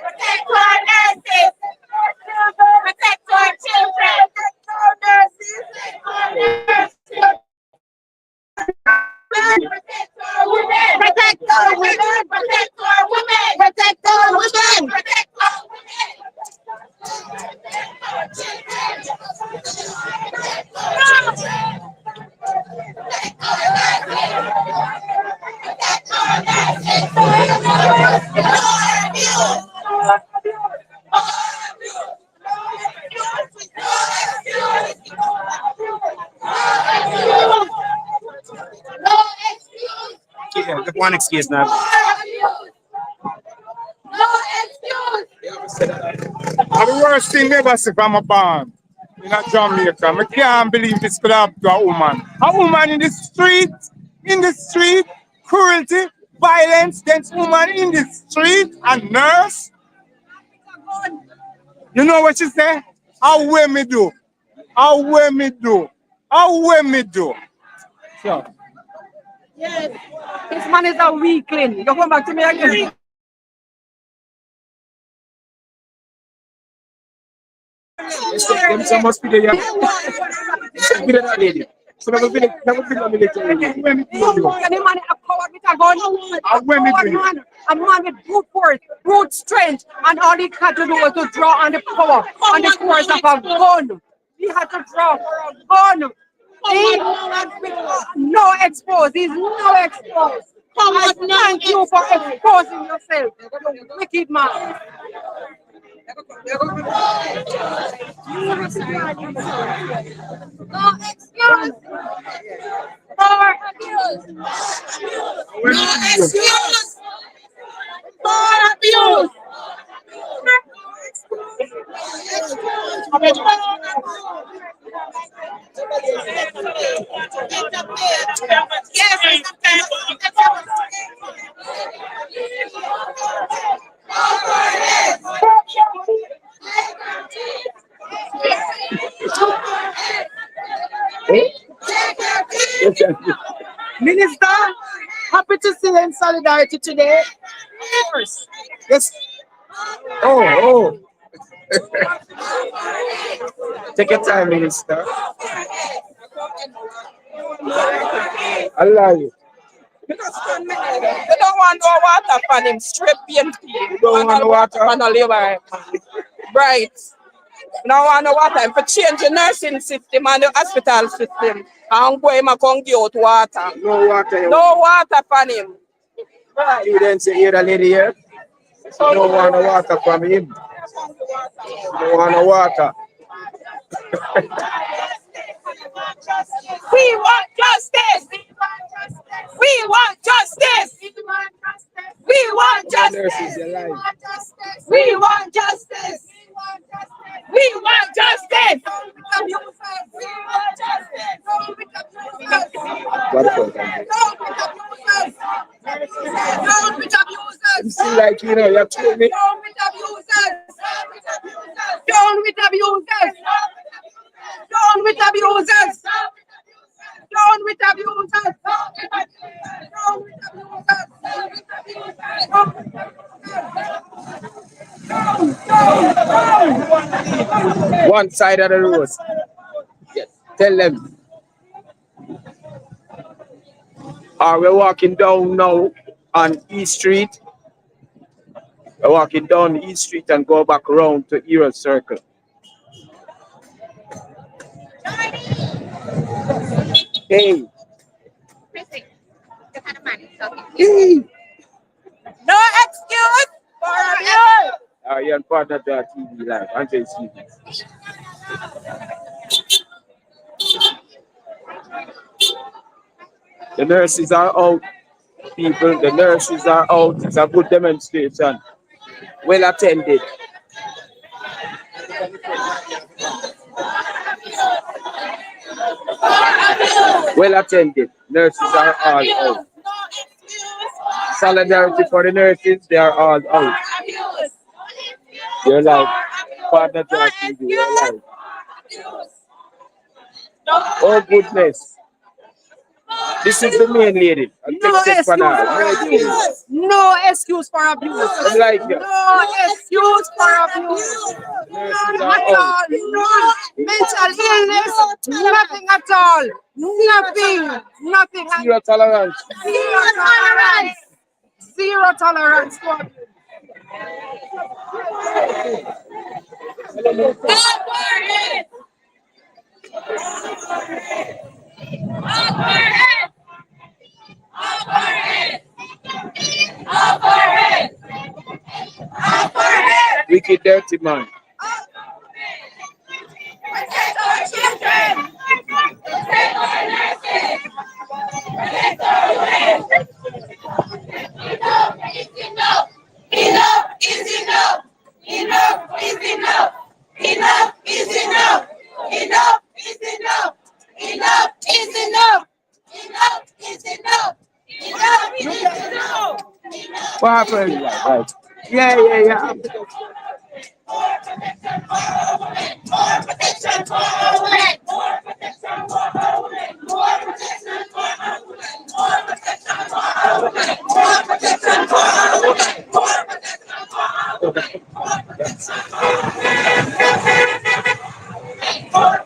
S15: Protect our nurses. Protect our children. Protect our nurses. Protect our women. Protect our women. Protect our women. Protect our women. Protect our women.
S9: Yeah, the one excuse now.
S15: No excuse.
S4: And the worst thing ever see from a barn in a Jamaica. I can't believe this could happen to a woman. A woman in the street, cruelty, violence against woman in the street, a nurse. You know what she say? How will me do? How will me do? How will me do? So.
S8: Yes. This man is a weakling. You come back to me again.
S9: Them must be the lady. So never been a military lady.
S8: Any man a coward with a gun. A man with brute force, brute strength, and all he had to do was to draw on the power and the force of a gun. He had to draw for a gun. No expose. He's no expose. I thank you for exposing yourself, you wicked man.
S15: No excuse for abuse. No excuse for abuse.
S2: Minister, happy to see you in solidarity today. Of course. Yes.
S14: Oh. Take your time, Minister. Allah you.
S13: They don't want no water for him, straight PNP.
S14: You don't want no water?
S13: For no labor. Right. No want no water. If you change the nursing system and the hospital system, and go him and come give out water.
S14: No water.
S13: No water for him. Right.
S14: You didn't say you're the lady here. You don't want no water from him. You don't want no water.
S13: We want justice. We want justice. We want justice. We want justice. We want justice.
S14: You see, like, you know, you have told me.
S13: Down with abusers. Down with abusers. Down with abusers.
S14: One side of the road. Yes. Tell them. Are we walking down now on East Street? We're walking down East Street and go back around to Hero Circle. Hey. Hey.
S13: No excuse for abuse.
S14: You're on partner to our TV live. Until TV. The nurses are out. People, the nurses are out. It's a good demonstration. Well attended. Well attended. Nurses are all out. Solidarity for the nurses, they are all out. You're live. Partner to our TV, you're live. Oh goodness. This is the main lady.
S13: No excuse. No excuse for abuse.
S14: I'm like you.
S13: No excuse for abuse. At all. No mental illness. Nothing at all. Nothing. Nothing.
S14: Zero tolerance.
S13: Zero tolerance. Zero tolerance.
S14: Wicked dirty man.
S15: Protect our children. Protect our nurses. Protect our women. Enough is enough. Enough is enough. Enough is enough. Enough is enough. Enough is enough. Enough is enough. Enough is enough. Enough is enough.
S14: What happened? Right. Yeah.
S15: More protection for our women. More protection for our women. More protection for our women. More protection for our women. More protection for our women. More protection for our women. More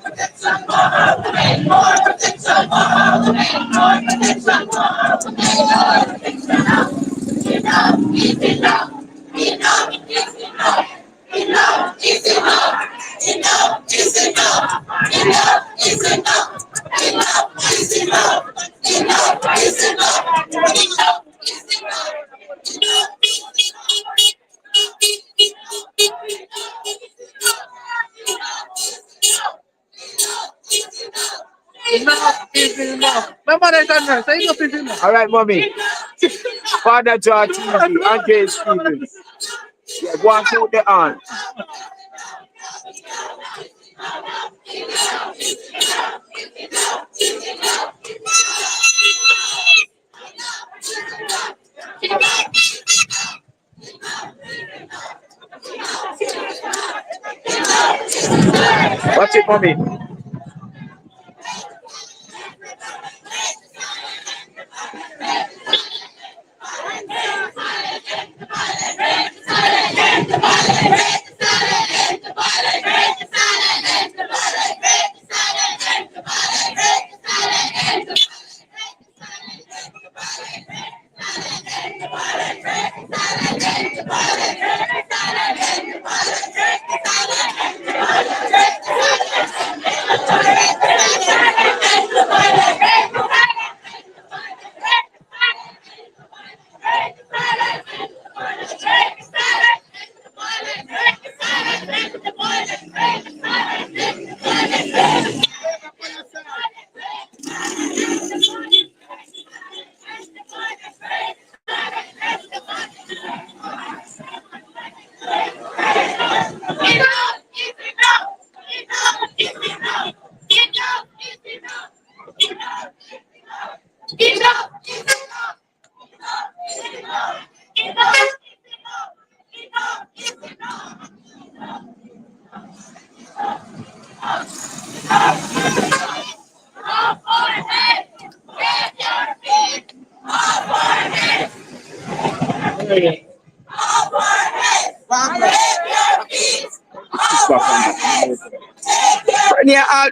S15: protection for our women. More protection for our women. More protection for our women. More protection for our women. More protection for our women. Enough is enough. Enough is enough. Enough is enough. Enough is enough. Enough is enough. Enough is enough. Enough is enough. Enough is enough. Enough is enough.
S9: Enough is enough.
S14: My mother is a nurse. Enough is enough. All right, mommy. Father George TV and Jay Stevens. Yeah, go and put the on. Watch it, mommy.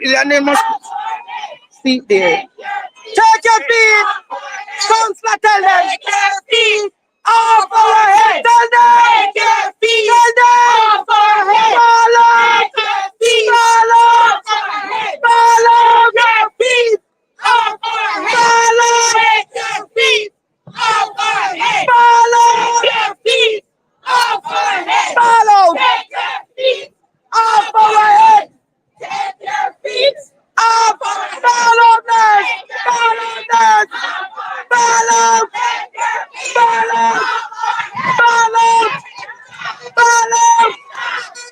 S2: Yeah, they must sit there. Take your feet. Counselor, tell them. Take your feet off our head. Tell them. Take your feet off our head. Follow. Take your feet follow. Follow your feet off our head. Follow. Take your feet off our head. Follow your feet off our head. Follow. Take your feet off our head. Take your feet off our head. Follow them. Follow them. Follow. Follow. Follow. Follow.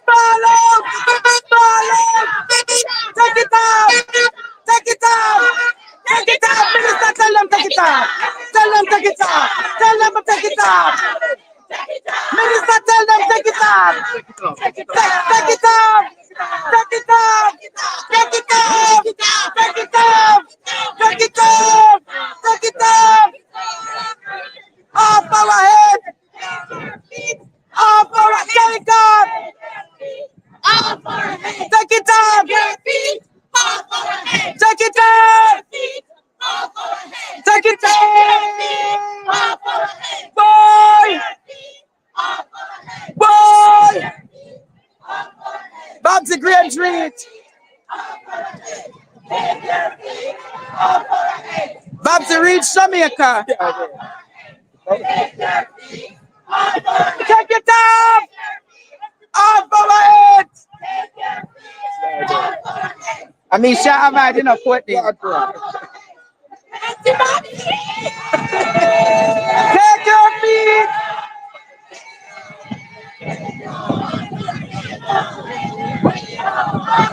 S2: Follow. Follow. Take it off. Take it off. Take it off. Minister, tell them take it off. Tell them take it off. Tell them to take it off. Minister, tell them take it off. Take it off. Take it off. Take it off. Take it off. Take it off. Take it off. Take it off. Off our head. Off our head. Take it off. Off our head. Take it off. Your feet off our head. Take it off. Off our head. Take it off. Off our head. Boy. Off our head. Boy. Babs the Great Treat. Babs the reach Jamaica. Take it off. Off our head. I mean, Shah I didn't put it. Take your feet.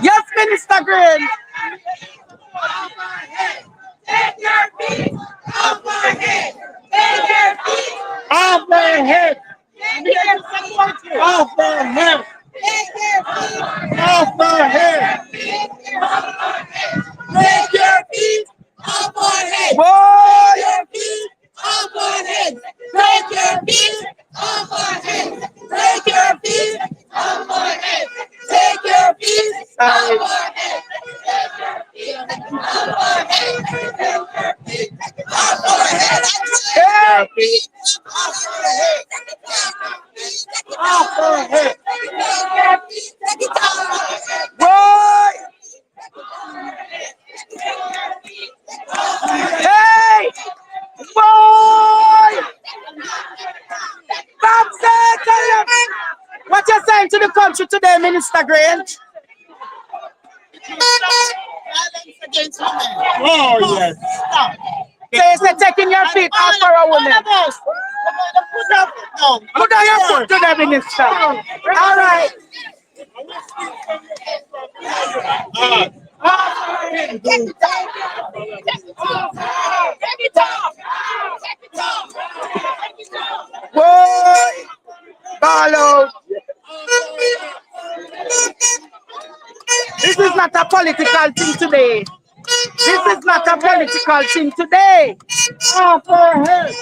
S2: Yes, Minister Green. Take your feet off our head. Take your feet off our head. Off our head. Take your feet off our head. Take your feet off our head. Take your feet off our head. Take your feet off our head. Take your feet off our head. Take your feet off our head. Off our head. Boy! Hey! Boy! Bob said, tell them what you're saying to the country today, Minister Grange.
S10: Violence against women.
S2: Oh, yes.
S10: Stop.
S2: Say, taking your feet off for a woman.
S10: All of us, we're going to put our foot down.
S2: Put down your foot to the minister. All right. Boy, ball out. This is not a political thing today. This is not a political thing today. Oh, for help.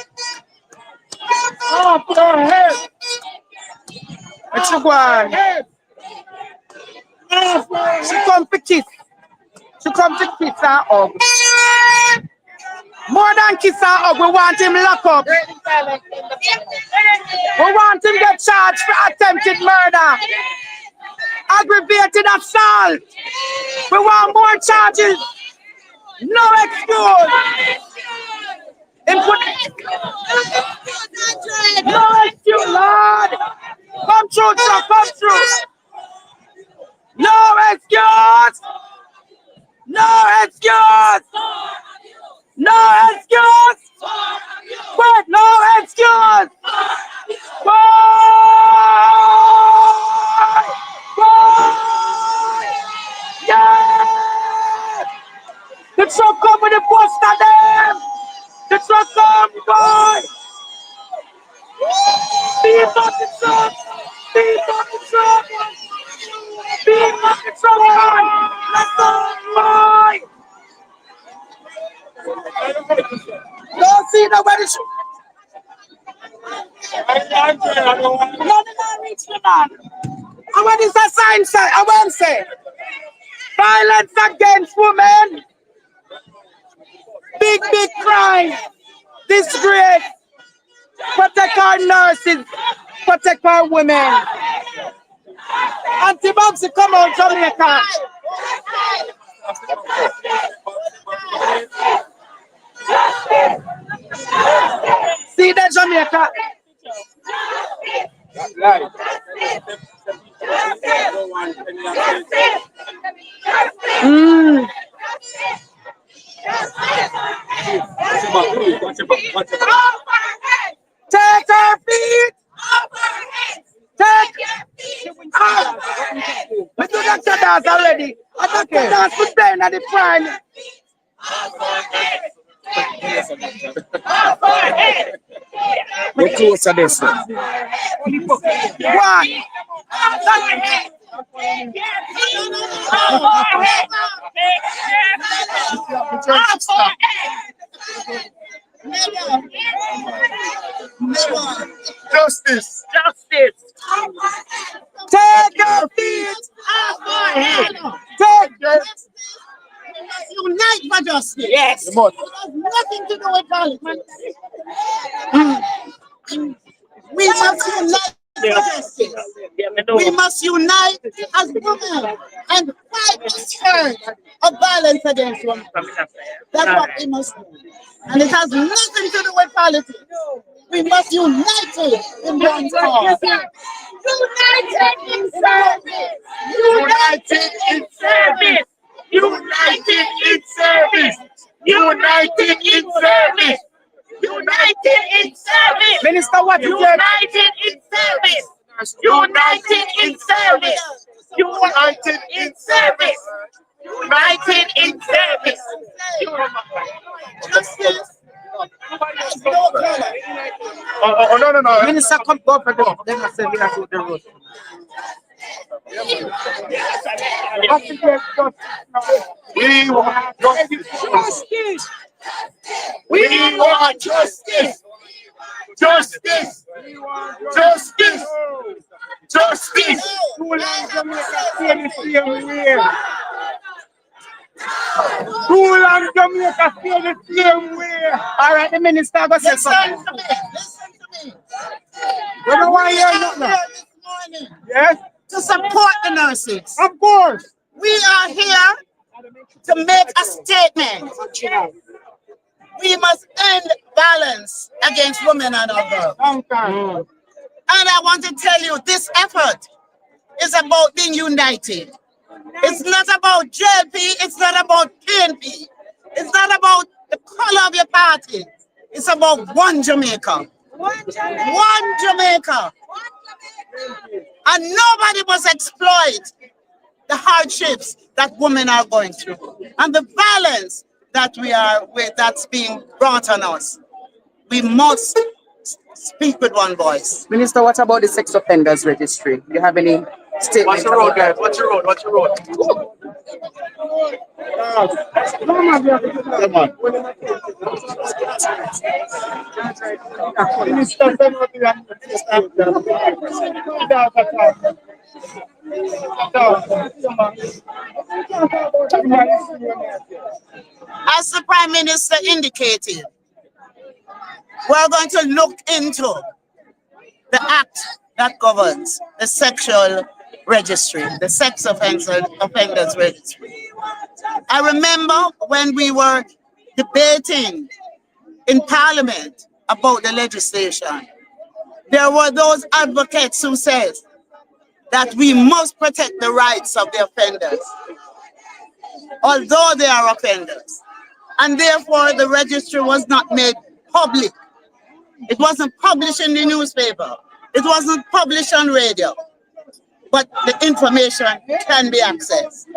S2: Oh, for help. What you want? She come to kiss. She come to kiss and hug. More than kiss and hug, we want him locked up. We want him get charged for attempted murder. Aggravated assault. We want more charges. No excuse. No excuse, Lord. Come through, sir. Come through. No excuse. No excuse. No excuse. Wait, no excuse. Yeah. The truck come with the poster them. The truck come, boy. Beat up the truck. Beat up the truck. Beat up the truck, boy. Let's go, boy. Don't see nobody shoot. No, reach the man. And what is the sign say? I won't say. Violence against women. Big crime. Disgrace. Protect our nurses. Protect our women. Anti-Babsy, come on, Jamaica. See that, Jamaica? Take her feet. Take. We do that dance already. I got to dance for playing at the prime.
S14: We're close to this.
S2: One.
S4: Justice.
S2: Justice. Take your feet. Take your
S10: Unite for justice.
S2: Yes.
S10: It has nothing to do with politics. We must unite for justice. We must unite as women and fight the scourge of violence against women. That's what we must do. And it has nothing to do with politics. We must unite in one cause. United in service.
S2: United in service. United in service. United in service. United in service. Minister, what you said? United in service. United in service. United in service. United in service.
S10: Justice.
S4: Oh, no.
S2: Minister, come go for them. Then I say we are to the road.
S4: We want justice. We want justice. Justice. Justice. Justice.
S2: Too long Jamaica feel the same way. All right, the minister go say something.
S10: Listen to me.
S2: We don't want to hear nothing. Yes?
S10: To support the nurses.
S2: Of course.
S10: We are here to make a statement. We must end violence against women and our girls. And I want to tell you, this effort is about being united. It's not about JP. It's not about PNP. It's not about the color of your party. It's about one Jamaica. One Jamaica. And nobody must exploit the hardships that women are going through and the violence that that's being brought on us. We must speak with one voice.
S2: Minister, what about the sex offenders registry? Do you have any statement?
S6: What's your road, guys? What's your road? What's your road?
S10: As the Prime Minister indicated, we're going to look into the act that governs the sexual registry, the sex offenders registry. I remember when we were debating in Parliament about the legislation, there were those advocates who said that we must protect the rights of the offenders, although they are offenders. And therefore, the registry was not made public. It wasn't published in the newspaper. It wasn't published on radio. But the information can be accessed.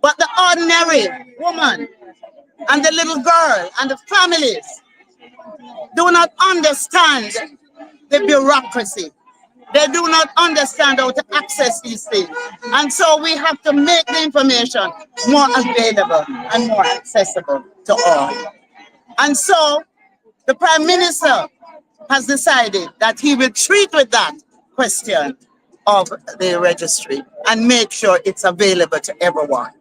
S10: But the ordinary woman and the little girl and the families do not understand the bureaucracy. They do not understand how to access these things. And so we have to make the information more available and more accessible to all. And so the Prime Minister has decided that he will treat with that question of the registry and make sure it's available to everyone.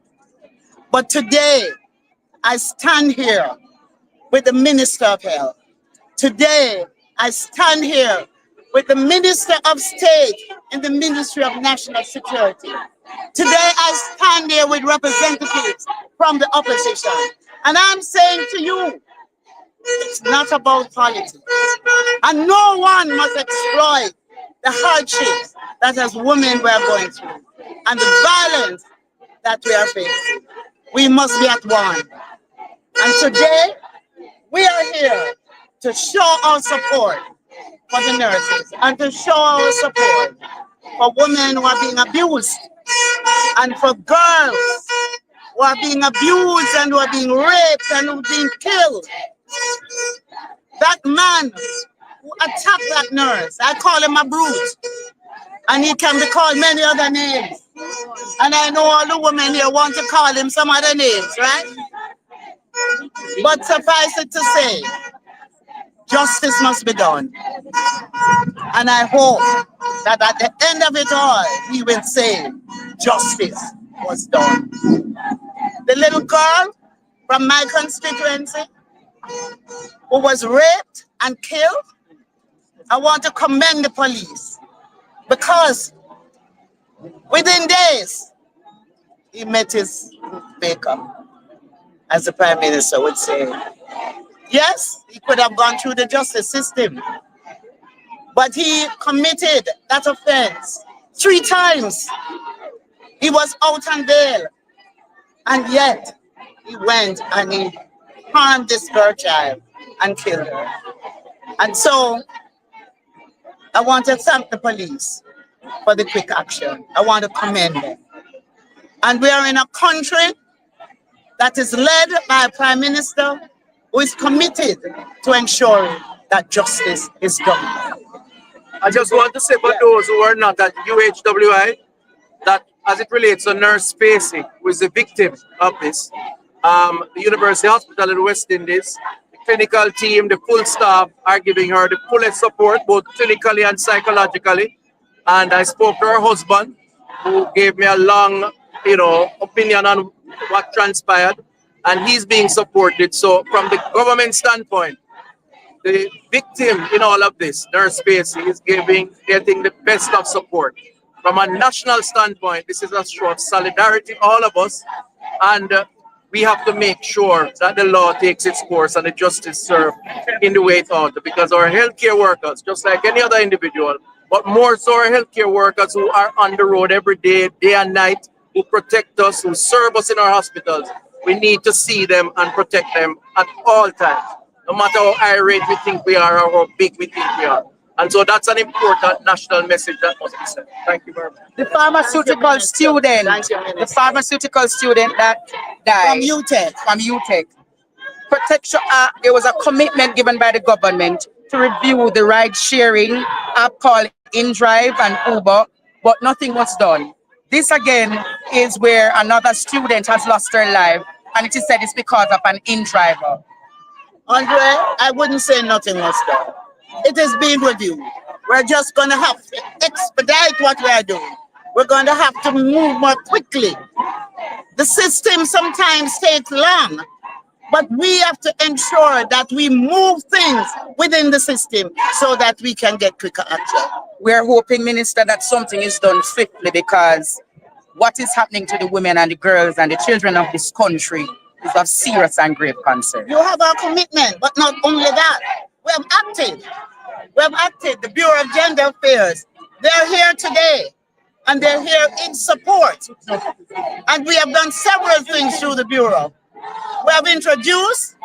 S10: But today, I stand here with the Minister of Health. Today, I stand here with the Minister of State in the Ministry of National Security. Today, I stand here with representatives from the opposition. And I'm saying to you, it's not about politics. And no one must exploit the hardships that as women we are going through and the violence that we are facing. We must be at one. And today, we are here to show our support for the nurses and to show our support for women who are being abused and for girls who are being abused and who are being raped and who are being killed. That man who attacked that nurse, I call him a brute, and he can be called many other names. And I know all the women here want to call him some other names, right? But suffice it to say, justice must be done. And I hope that at the end of it all, he will say, justice was done. The little girl from my constituency who was raped and killed, I want to commend the police because within days, he met his maker, as the Prime Minister would say. Yes, he could have gone through the justice system, but he committed that offense 3 times. He was out on bail, and yet he went and he harmed this girl child and killed her. And so I want to thank the police for the quick action. I want to commend them. And we are in a country that is led by a Prime Minister who is committed to ensuring that justice is done.
S6: I just want to say for those who are not at UHWI, that as it relates to Nurse FACEY, who is the victim of this, the University Hospital in the West Indies, the clinical team, the full staff are giving her the fullest support, both clinically and psychologically. And I spoke to her husband, who gave me a long, opinion on what transpired, and he's being supported. So from the government standpoint, the victim in all of this, Nurse FACEY, is getting the best of support. From a national standpoint, this is a show of solidarity, all of us, and we have to make sure that the law takes its course and the justice served in the way it ought to, because our healthcare workers, just like any other individual, but more so our healthcare workers who are on the road every day, day and night, who protect us, who serve us in our hospitals, we need to see them and protect them at all times, no matter how irate we think we are or how big we think we are. And so that's an important national message that must be sent. Thank you very much.
S2: The pharmaceutical student, that died from UTEC. Protection, there was a commitment given by the government to review the ride-sharing app called InDrive and Uber, but nothing was done. This again is where another student has lost her life, and it is said it's because of an InDriver.
S10: Andre, I wouldn't say nothing was done. It is being reviewed. We're just going to have to expedite what we are doing. We're going to have to move more quickly. The system sometimes takes long, but we have to ensure that we move things within the system so that we can get quicker action.
S2: We're hoping, Minister, that something is done swiftly, because what is happening to the women and the girls and the children of this country is of serious and grave concern.
S10: You have our commitment, but not only that. We have acted. We have acted. The Bureau of Gender Affairs, they're here today, and they're here in support. And we have done several things through the Bureau. We have introduced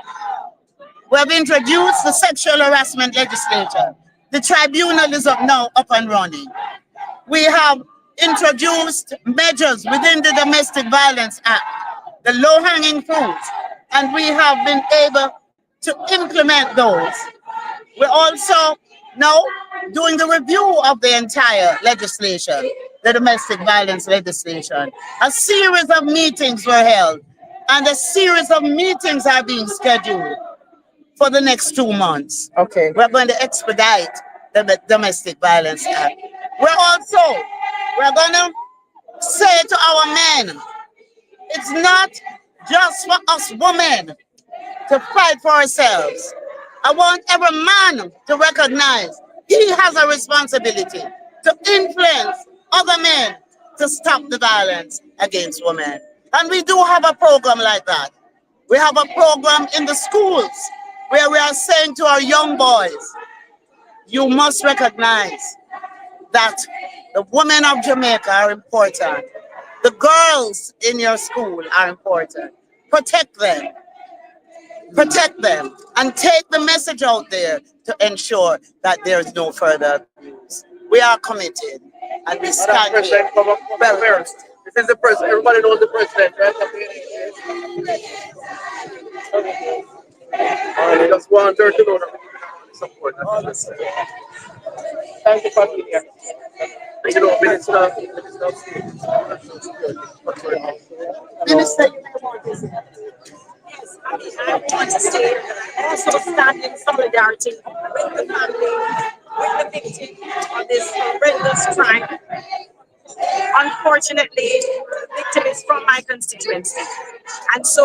S10: the sexual harassment legislature. The tribunal is now up and running. We have introduced measures within the Domestic Violence Act, the low-hanging fruits, and we have been able to implement those. We're also now doing the review of the entire legislation, the domestic violence legislation. A series of meetings were held, and a series of meetings are being scheduled for the next 2 months.
S2: Okay.
S10: We're going to expedite the Domestic Violence Act. We're going to say to our men, it's not just for us women to fight for ourselves. I want every man to recognize he has a responsibility to influence other men to stop the violence against women. And we do have a program like that. We have a program in the schools where we are saying to our young boys, you must recognize that the women of Jamaica are important. The girls in your school are important. Protect them. Protect them and take the message out there to ensure that there is no further abuse. We are committed and we stand here.
S6: Well, this is the president. Everybody knows the president, right? I just want her to know that we support her. Thank you for being here. You know, Minister.
S16: Yes, I want to say also stand in solidarity with the family, with the victim of this horrendous crime. Unfortunately, the victim is from my constituency. And so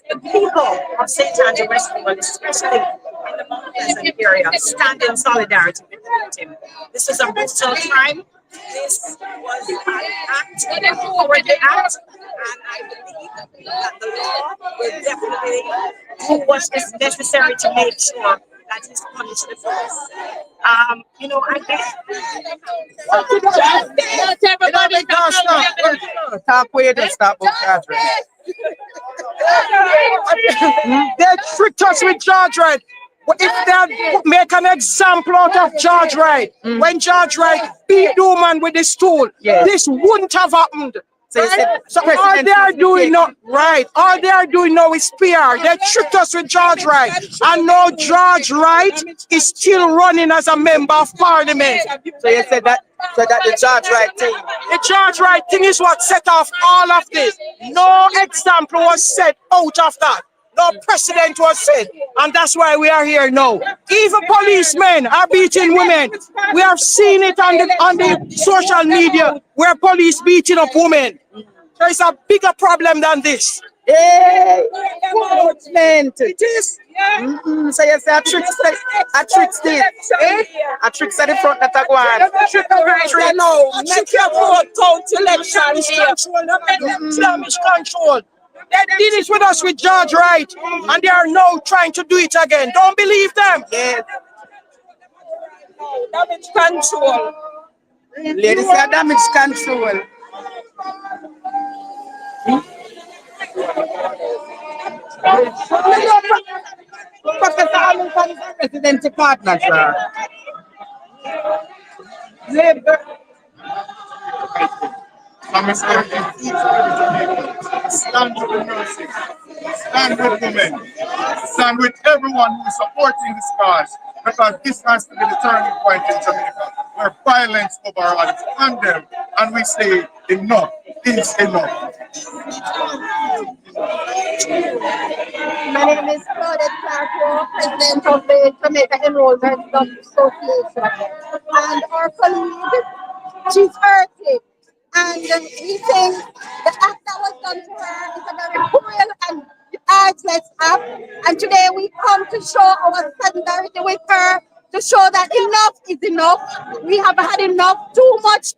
S16: the people of St. Andrew Westmoreland, especially in the Mount Pleasant area, stand in solidarity with the victim. This is a brutal crime. This was an act, a cowardly act, and I believe that the law will definitely do what is necessary to make sure that he's punished the first. You know, I guess.
S2: Everybody talk with us, stop Catherine. They tricked us with George Wright. If they make an example out of George Wright, when George Wright beat the woman with the stool, this wouldn't have happened. So all they are doing now, all they are doing now is PR. They tricked us with George Wright, and now George Wright is still running as a member of parliament.
S6: So you said that, the George Wright thing.
S2: The George Wright thing is what set off all of this. No example was set out of that. No precedent was set, and that's why we are here now. Even policemen are beating women. We have seen it on the social media where police beating up women. There is a bigger problem than this.
S10: Hey, it is. So you say a trick still. A trick at the front that I go on.
S2: Trick right now. Make your vote count election here. Flemish control. They did it with us with George Wright, and they are now trying to do it again. Don't believe them.
S10: Yes.
S16: Damage control.
S10: Ladies, damage control.
S2: identity partner, sir. Labor.
S4: I'm asking each and every Jamaican, stand with the nurses, stand with women, stand with everyone who is supporting this cause, because this has to be the turning point in Jamaica, where violence over all is condemned, and we say enough is enough.
S17: My name is Claudette Clark, President of the Jamaica Enrollment Association. And our colleague, she's 30. And we think the act that was done to her is a very cruel and artless act. And today we come to show our solidarity with her, to show that enough is enough. We have had enough, too much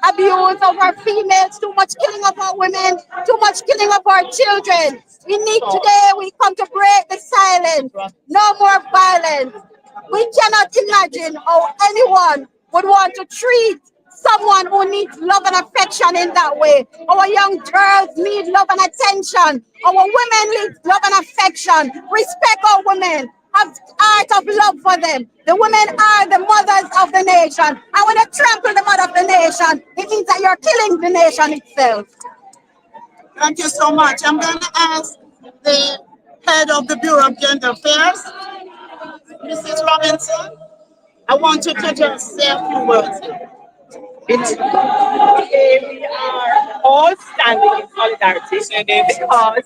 S17: abuse of our females, too much killing of our women, too much killing of our children. We come to break the silence. No more violence. We cannot imagine how anyone would want to treat someone who needs love and affection in that way. Our young girls need love and attention. Our women need love and affection. Respect our women. Have heart of love for them. The women are the mothers of the nation. And when you trample the mother of the nation, it means that you're killing the nation itself.
S10: Thank you so much. I'm going to ask the head of the Bureau of Gender Affairs, Mrs. Robinson. I want you to just say a few words.
S16: Today we are all standing in solidarity because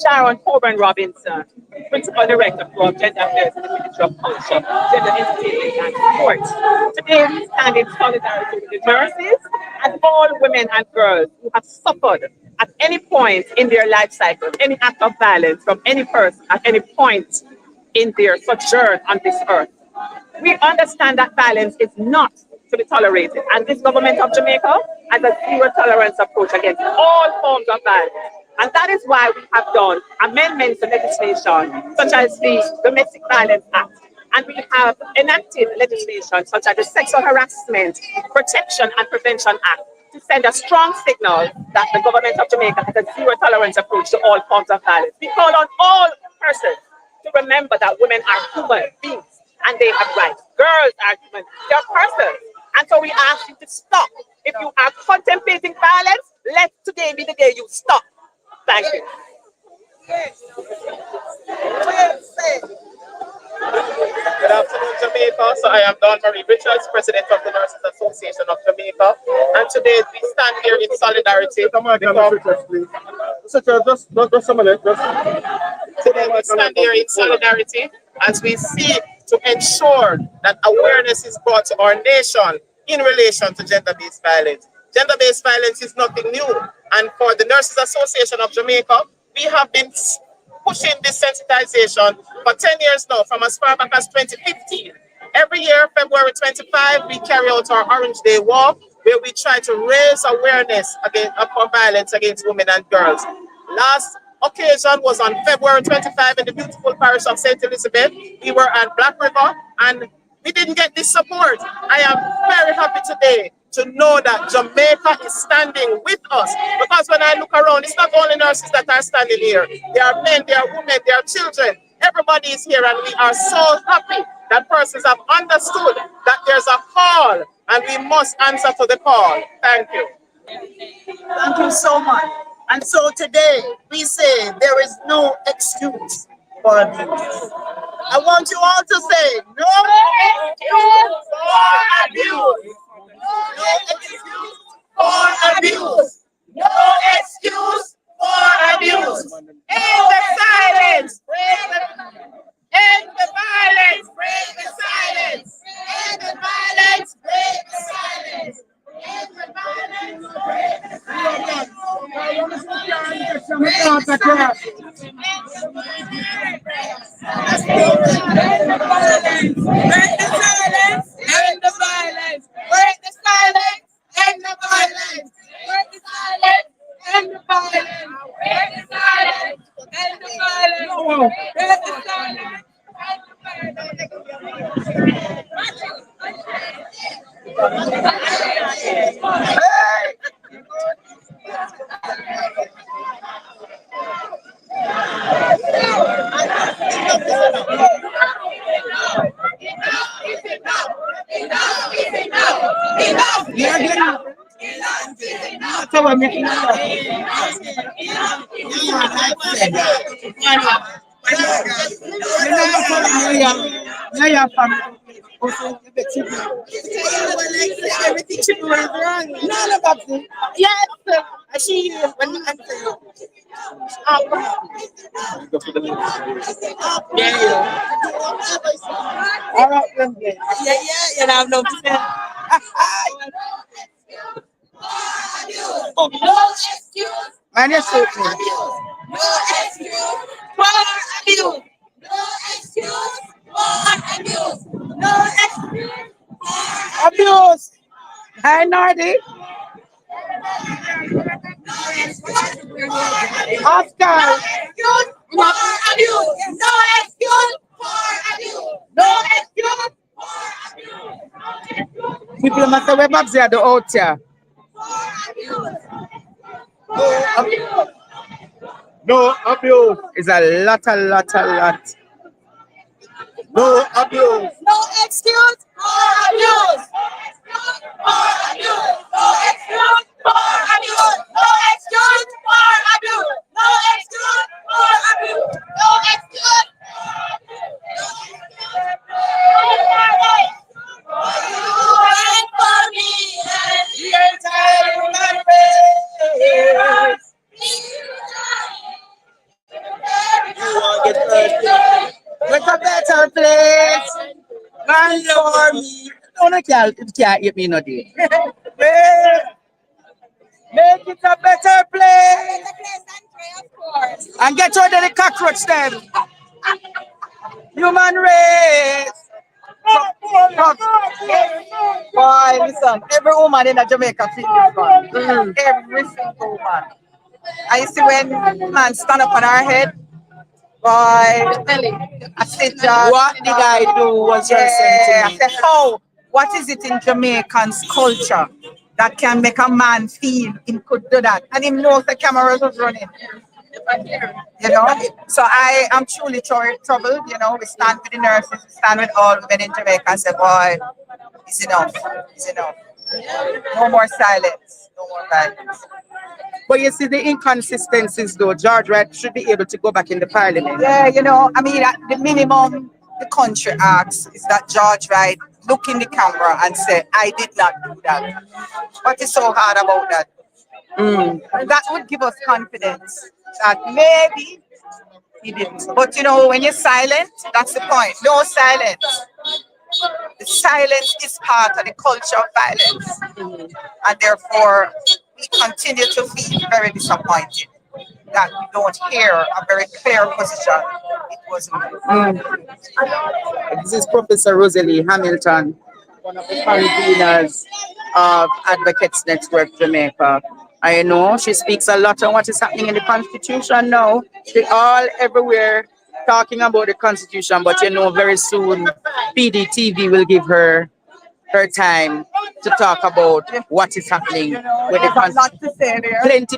S16: Sharon Coburn Robinson, Principal Director for Gender Affairs in the Ministry of Culture, Gender Entertainment and Sports. Today we stand in solidarity with the nurses and all women and girls who have suffered at any point in their life cycle, any act of violence from any person at any point in their sojourn on this earth. We understand that violence is not to be tolerated, and this government of Jamaica has a zero tolerance approach against all forms of violence. And that is why we have done amendments to legislation such as the Domestic Violence Act. And we have enacted legislation such as the Sexual Harassment Protection and Prevention Act to send a strong signal that the government of Jamaica has a zero tolerance approach to all forms of violence. We call on all persons to remember that women are human beings and they have rights. Girls are human, they're persons. And so we ask you to stop. If you are contemplating violence, let today be the day you stop. Thank you.
S18: Good afternoon, Jamaica. So I am Don Marie Richards, President of the Nurses Association of Jamaica. And today we stand here in solidarity. Today we stand here in solidarity as we seek to ensure that awareness is brought to our nation in relation to gender-based violence. Gender-based violence is nothing new. And for the Nurses Association of Jamaica, we have been pushing this sensitization for 10 years now, from as far back as 2015. Every year, February 25, we carry out our Orange Day Walk, where we try to raise awareness for violence against women and girls. Last occasion was on February 25 in the beautiful parish of St. Elizabeth. We were at Black River and we didn't get this support. I am very happy today to know that Jamaica is standing with us, because when I look around, it's not only nurses that are standing here. There are men, there are women, there are children. Everybody is here, and we are so happy that persons have understood that there's a call and we must answer to the call. Thank you.
S10: Thank you so much. And so today we say there is no excuse for abuse. I want you all to say no excuse for abuse. No excuse for abuse. No excuse for abuse. End the silence. End the violence. Break the silence. End the violence. Break the silence. End the violence. Break the silence. End the violence. Break the silence. End the violence. Break the silence. End the violence. Break the silence. End the violence. Break the silence. End the violence. Break the silence.
S2: matter what me
S10: everything she do is wrong. None of that. Yes, she when I
S2: all right, then.
S10: yeah, you have no business. No excuse.
S2: Man, you're so cool.
S10: No excuse for abuse. No excuse for abuse. No excuse.
S2: Abuse. Hi, Nardi. Oscar.
S10: Excuse for abuse. No excuse for abuse. No excuse for abuse.
S2: People must have web there the out here.
S4: No abuse.
S2: It's a lot.
S4: No abuse.
S10: No excuse for abuse. For abuse. No excuse for abuse. No excuse for abuse. No excuse for abuse. No excuse. And for me and the entire human race.
S2: With a better place. Man for me. No, no, can't hit me no day. Make it a better place. And get rid of the cockroach them. Human race. Boy, listen, every woman in Jamaica feels this one. Every single woman. I see when man stand up on our head. Boy, I said, what did I do? Was I said, how? What is it in Jamaican's culture that can make a man feel he could do that? And he knows the cameras was running. You know, so I am truly troubled. You know, we stand with the nurses, we stand with all women in Jamaica and say, boy, it's enough. It's enough. No more silence. No more violence. But you see the inconsistencies though, George Wright should be able to go back in the parliament. Yeah, you know, I mean, the minimum the country asks is that George Wright look in the camera and say, I did not do that. What is so hard about that? That would give us confidence that maybe he didn't. But you know, when you're silent, that's the point. No silence. The silence is part of the culture of violence. And therefore, we continue to feel very disappointed that we don't hear a very clear position. It was This is Professor Rosalie Hamilton, one of the conveners of Advocates Network Jamaica. I know she speaks a lot on what is happening in the Constitution now. They all everywhere talking about the Constitution, but you know, very soon PDTV will give her time to talk about what is happening with the Constitution. A lot to say there. Plenty.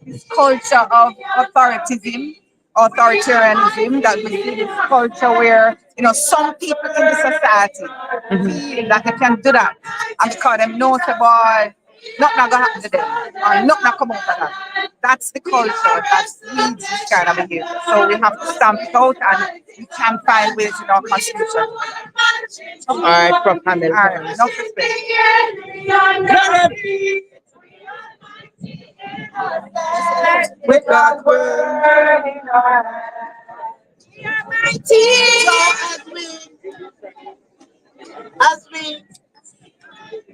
S2: This culture of authoritarianism, that we see this culture where, you know, some people in the society feel that they can do that and because them know the boy, nothing gonna happen to them, or nothing come out of that. That's the culture that leads this kind of behavior. So we have to stamp it out and we can find ways in our constitution. All right, Prof. Hamilton. All right, enough respect. With God's word in our
S10: as we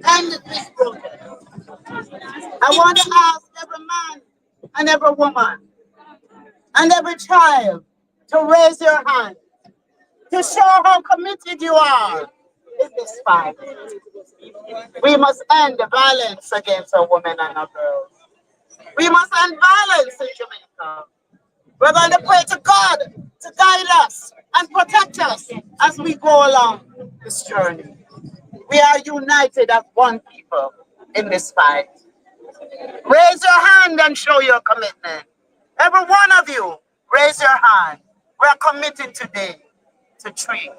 S10: end this program, I want to ask every man and every woman and every child to raise your hand to show how committed you are in this fight. We must end the violence against our women and our girls. We must end violence in Jamaica. We're going to pray to God to guide us and protect us as we go along this journey. We are united as one people in this fight. Raise your hand and show your commitment. Every one of you, raise your hand. We're committed today to treat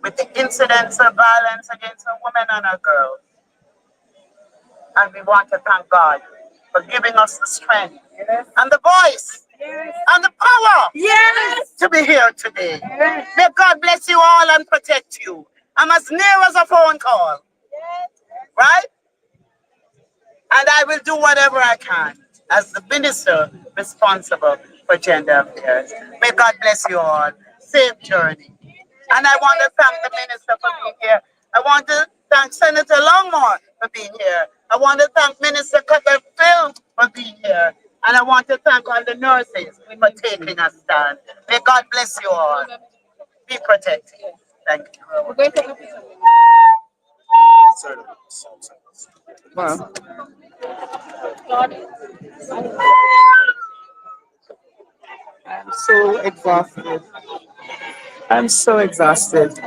S10: with the incidents of violence against our women and our girls.
S3: And we want to thank God for giving us the strength and the voice and the power to be here today. May God bless you all and protect you. I'm as near as a phone call. Right? And I will do whatever I can as the minister responsible for gender affairs. May God bless you all. Safe journey. And I want to thank the minister for being here. I want to thank Senator Longmore for being here. I want to thank Minister Phil for being here. And I want to thank all the nurses for taking a stand. May God bless you all. Be protected. Thank you.
S2: Well, I'm so exhausted. I'm so exhausted.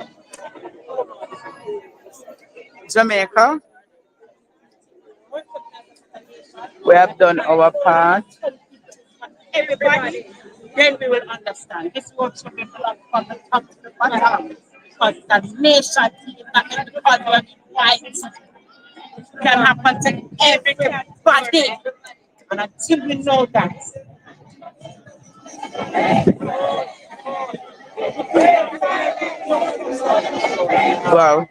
S2: Jamaica, we have done our part.
S16: Everybody, then we will understand. This work should be from the top to the bottom. Because the nation team that everybody white can happen to everybody. And until we know that,
S2: Wow.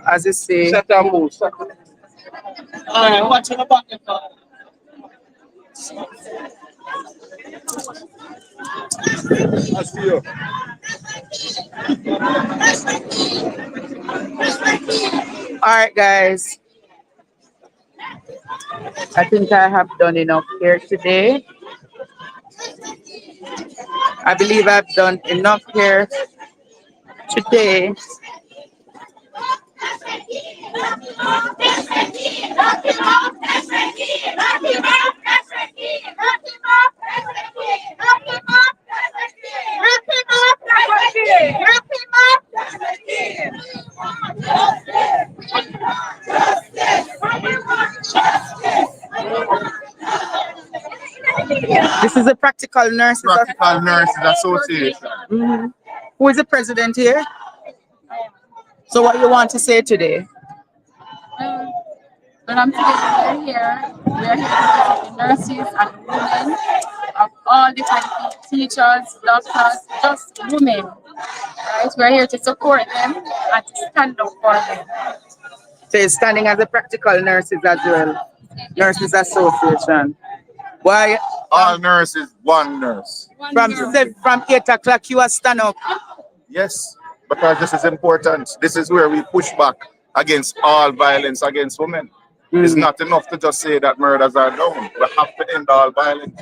S2: As you say,
S16: watching about the
S4: I see you.
S2: all right, guys. I think I have done enough here today. I believe I've done enough here today. This is the Practical Nurses
S4: Association.
S2: Mhm. Who is the president here? So what you want to say today?
S19: But I'm saying we're here to support the nurses and women of all different teachers, doctors, just women, right? We're here to support them and to stand up for them.
S2: So you're standing as a Practical Nurses as well. Nurses Association. Why?
S4: All nurses, one nurse.
S2: From 8 o'clock you are stand up.
S4: Yes, because this is important. This is where we push back against all violence against women. It's not enough to just say that murders are down. We have to end all violence.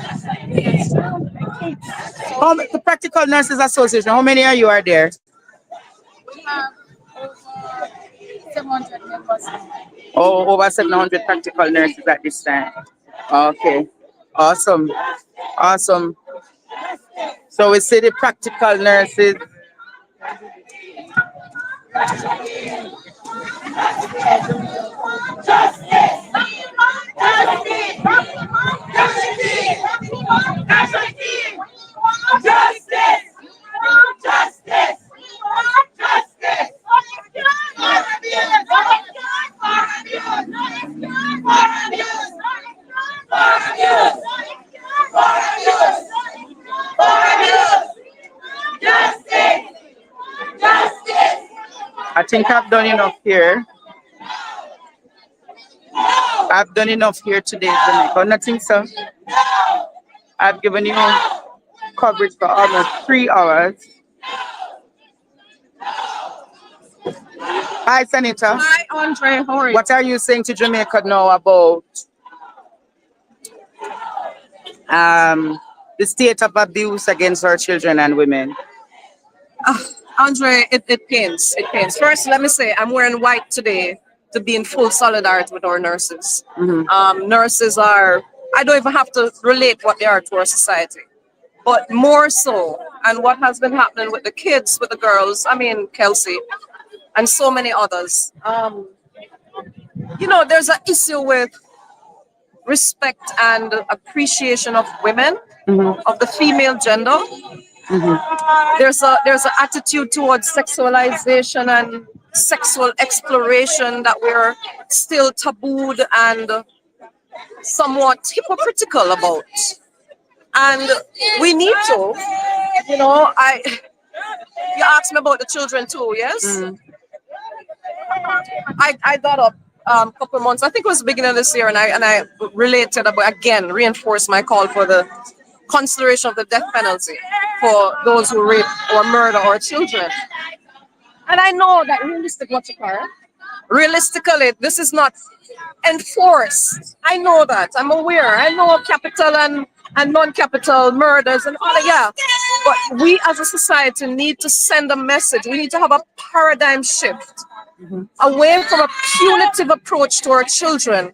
S2: The Practical Nurses Association, how many are you are there?
S19: We have over 700 members.
S2: Oh, over 700 practical nurses at this time. Okay. Awesome. Awesome. So we see the practical nurses. I think I've done enough here. I've done enough here today, Jamaica. Nothing, so. I've given you coverage for almost 3 hours. Hi, Senator.
S20: Hi, Andre. How are you?
S2: What are you saying to Jamaica now about the state of abuse against our children and women?
S20: Andre, it pains. It pains. First, let me say I'm wearing white today to be in full solidarity with our nurses. Nurses are, I don't even have to relate what they are to our society, but more so, and what has been happening with the kids, with the girls, I mean, Kelsey, and so many others. you know, there's an issue with respect and appreciation of women, of the female gender. There's an attitude towards sexualization and sexual exploration that we're still tabooed and somewhat hypocritical about. And we need to, you know, you asked me about the children too, yes? I got up a couple months, I think it was the beginning of this year, and I related about, again, reinforced my call for the consideration of the death penalty for those who rape or murder our children. And I know that realistically, this is not enforced. I know that. I'm aware. I know capital and non-capital murders and all that, yeah. But we as a society need to send a message. We need to have a paradigm shift away from a punitive approach to our children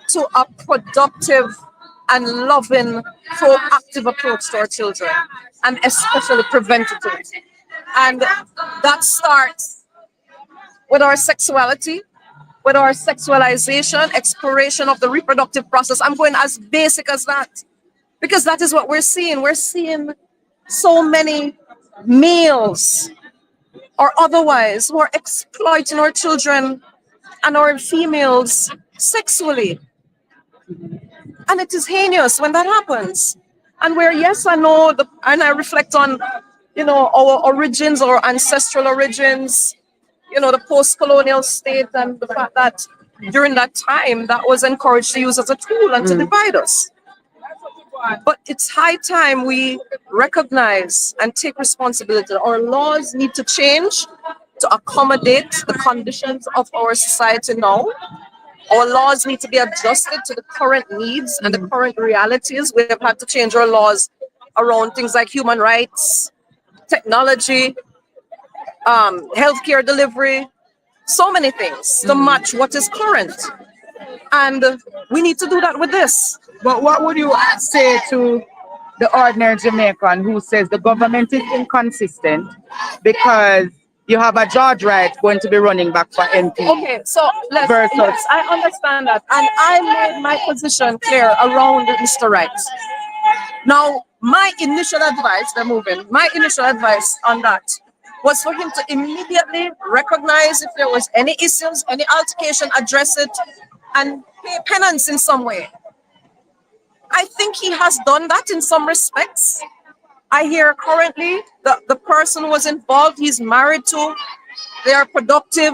S20: to a productive and loving, proactive approach to our children, and especially preventative. And that starts with our sexuality, with our sexualization, exploration of the reproductive process. I'm going as basic as that, because that is what we're seeing. We're seeing so many males or otherwise who are exploiting our children and our females sexually. And it is heinous when that happens. And where, yes, I know, and I reflect on, you know, our origins, our ancestral origins, you know, the post-colonial state, and the fact that during that time that was encouraged to use as a tool and to divide us. But it's high time we recognize and take responsibility. Our laws need to change to accommodate the conditions of our society now. Our laws need to be adjusted to the current needs and the current realities. We have had to change our laws around things like human rights, technology, healthcare delivery, so many things to match what is current. And we need to do that with this.
S2: But what would you say to the ordinary Jamaican who says the government is inconsistent because you have a George Wright going to be running back for MP?
S20: Okay, so yes, I understand that. And I made my position clear around Mr. Wright. Now, my initial advice on that was for him to immediately recognize if there was any issues, any altercation, address it, and pay penance in some way. I think he has done that in some respects. I hear currently the person who was involved, he's married to, they are productive,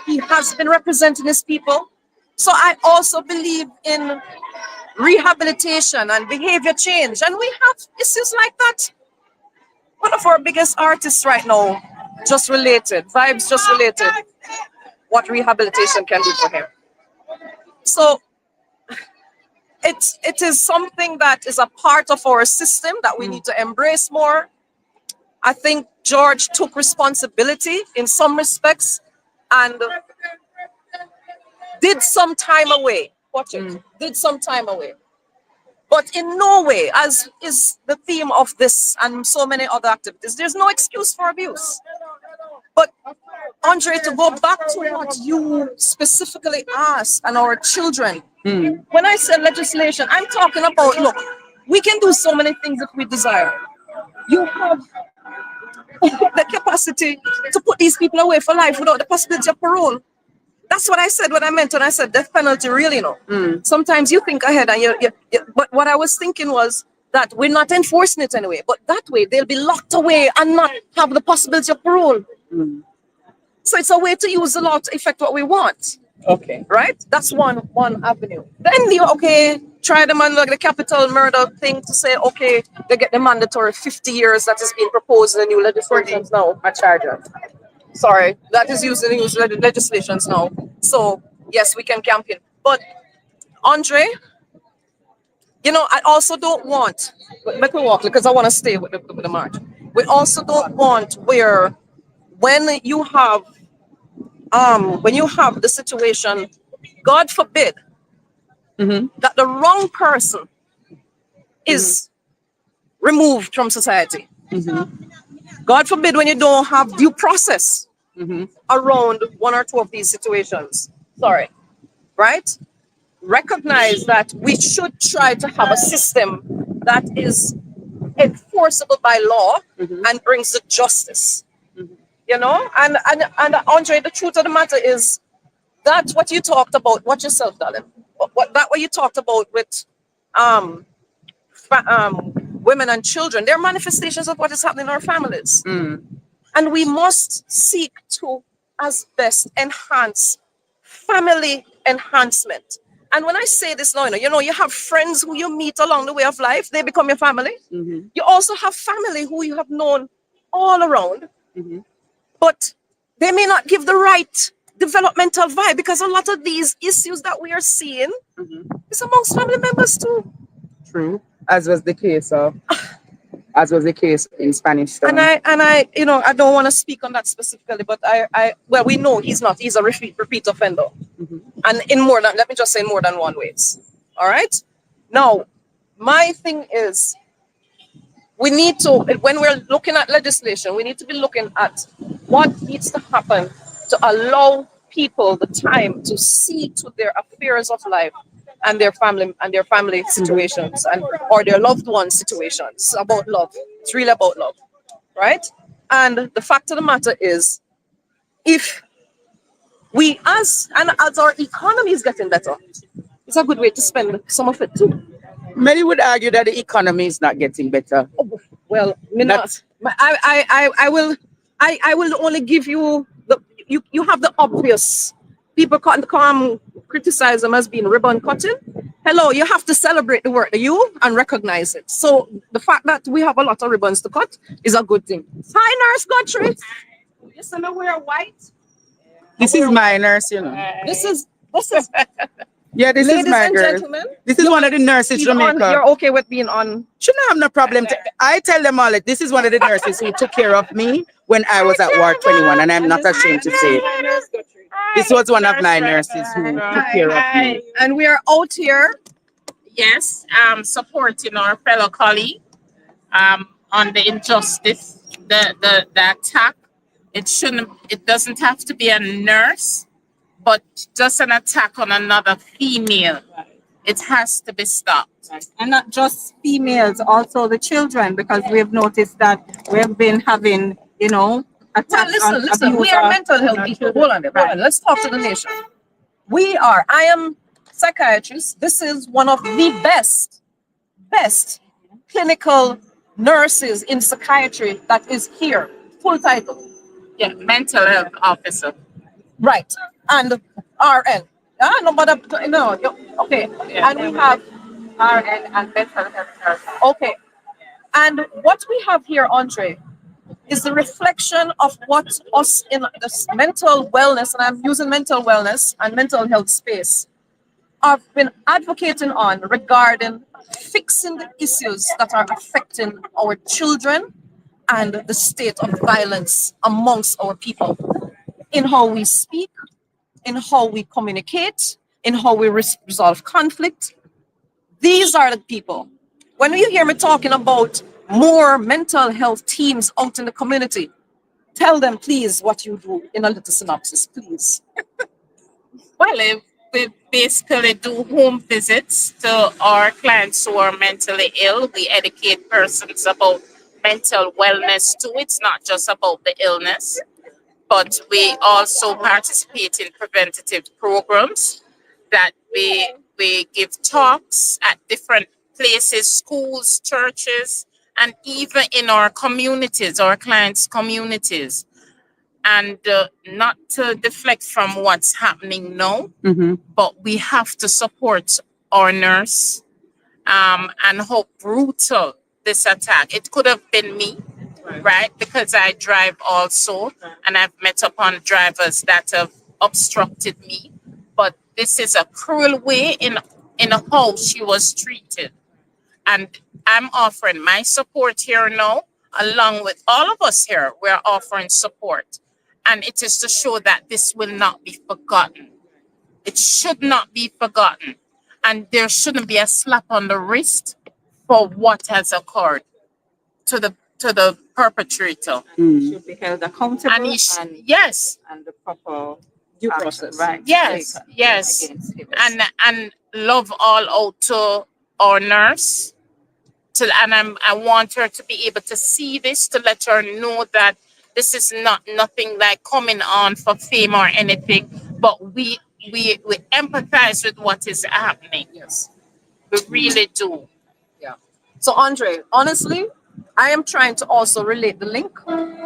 S20: he has been representing his people. So I also believe in rehabilitation and behavior change, and we have issues like that. One of our biggest artists right now just related, Vibes just related what rehabilitation can do for him. So it is something that is a part of our system that we need to embrace more. I think George took responsibility in some respects and did some time away. Did some time away. But in no way, as is the theme of this and so many other activities, there's no excuse for abuse. But Andre, to go back to what you specifically asked and our children, when I say legislation, I'm talking about, look, we can do so many things if we desire. You have the capacity to put these people away for life without the possibility of parole. That's what I said, what I meant when I said death penalty, really, you know. Sometimes you think ahead, and but what I was thinking was that we're not enforcing it anyway, but that way they'll be locked away and not have the possibility of parole. So it's a way to use the law to effect what we want.
S2: Okay.
S20: Right? That's one avenue. Then you, try them on the capital murder thing to say, okay, they get the mandatory 50 years that is being proposed in the new legislations now.
S2: A charger.
S20: Sorry, that is used in the new legislations now. So, yes, we can campaign. But, Andre, you know, I also don't want, make me walk because I want to stay with the march. We also don't want where when you have the situation, God forbid, that the wrong person is removed from society. God forbid when you don't have due process around one or two of these situations. Sorry. right? Recognize that we should try to have a system that is enforceable by law and brings the justice. You know, and Andre, the truth of the matter is that what you talked about, watch yourself, darling. What you talked about with um, women and children, they're manifestations of what is happening in our families. And we must seek to, as best, enhance family enhancement. And when I say this now, you know, you have friends who you meet along the way of life, they become your family. You also have family who you have known all around, but they may not give the right developmental vibe, because a lot of these issues that we are seeing is amongst family members too.
S2: True. As was the case in Spanish Town.
S20: And I, you know, I don't want to speak on that specifically, but well, we know he's a repeat offender. And in more than, let me just say, in more than one ways. All right. Now, my thing is, we need to, when we're looking at legislation, we need to be looking at what needs to happen to allow people the time to see to their affairs of life and their family situations or their loved one situations. About love. It's really about love, right? And the fact of the matter is, if we as our economy is getting better, it's a good way to spend some of it too.
S2: Many would argue that the economy is not getting better.
S20: Well, I will only give you you have the obvious. People come criticize them as being ribbon cutting. Hello, you have to celebrate the work that you and recognize it. So the fact that we have a lot of ribbons to cut is a good thing. Hi, Nurse Guthrie. You see me wear white?
S2: This is my nurse, you know.
S20: This is
S2: yeah, this
S20: ladies
S2: is my
S20: and
S2: girl.
S20: gentlemen.
S2: This is one of the nurses Jamaica.
S20: You're okay with being on?
S2: Shouldn't have no problem. I tell them all that this is one of the nurses who took care of me when I was at Ward 21, and I'm not ashamed to say it. This was one of my nurses who took care of me.
S20: And we are out here.
S21: Yes, supporting our fellow colleague on the injustice, the attack. It doesn't have to be a nurse, but just an attack on another female. It has to be stopped.
S8: And not just females, also the children, because we have noticed that we have been having, you know, attacks.
S20: Well, listen, we are mental health people. Hold on. Let's talk to the nation. I am psychiatrist. This is one of the best clinical nurses in psychiatry that is here. Full title.
S21: Yeah, mental health officer.
S20: Right. And RN. Okay.
S21: Yeah.
S20: And we have
S21: RN and mental health nurse.
S20: okay. And what we have here, Andre, is the reflection of what us in this mental wellness, and I'm using mental wellness and mental health space, have been advocating on regarding fixing the issues that are affecting our children and the state of violence amongst our people, in how we speak, in how we communicate, in how we resolve conflict. These are the people. When you hear me talking about more mental health teams out in the community, tell them, please, what you do in a little synopsis, please.
S21: Well, we basically do home visits to our clients who are mentally ill. We educate persons about mental wellness too. It's not just about the illness, but we also participate in preventative programs that we give talks at different places, schools, churches, and even in our communities, our clients' communities. And not to deflect from what's happening now, but we have to support our nurse and how brutal this attack. It could have been me, right? Because I drive also, and I've met upon drivers that have obstructed me. But this is a cruel way in how she was treated. And I'm offering my support here now, along with all of us here. We're offering support. And it is to show that this will not be forgotten. It should not be forgotten. And there shouldn't be a slap on the wrist for what has occurred to the perpetrator.
S8: Should be held accountable.
S21: And yes.
S8: And the proper
S20: due process.
S19: Right.
S21: Yes, yes. And love all out to our nurse. I want her to be able to see this, to let her know that this is not nothing like coming on for fame or anything, but we empathize with what is happening.
S20: Yes.
S21: We really do.
S20: Yeah. So Andre, honestly, I am trying to also relate the link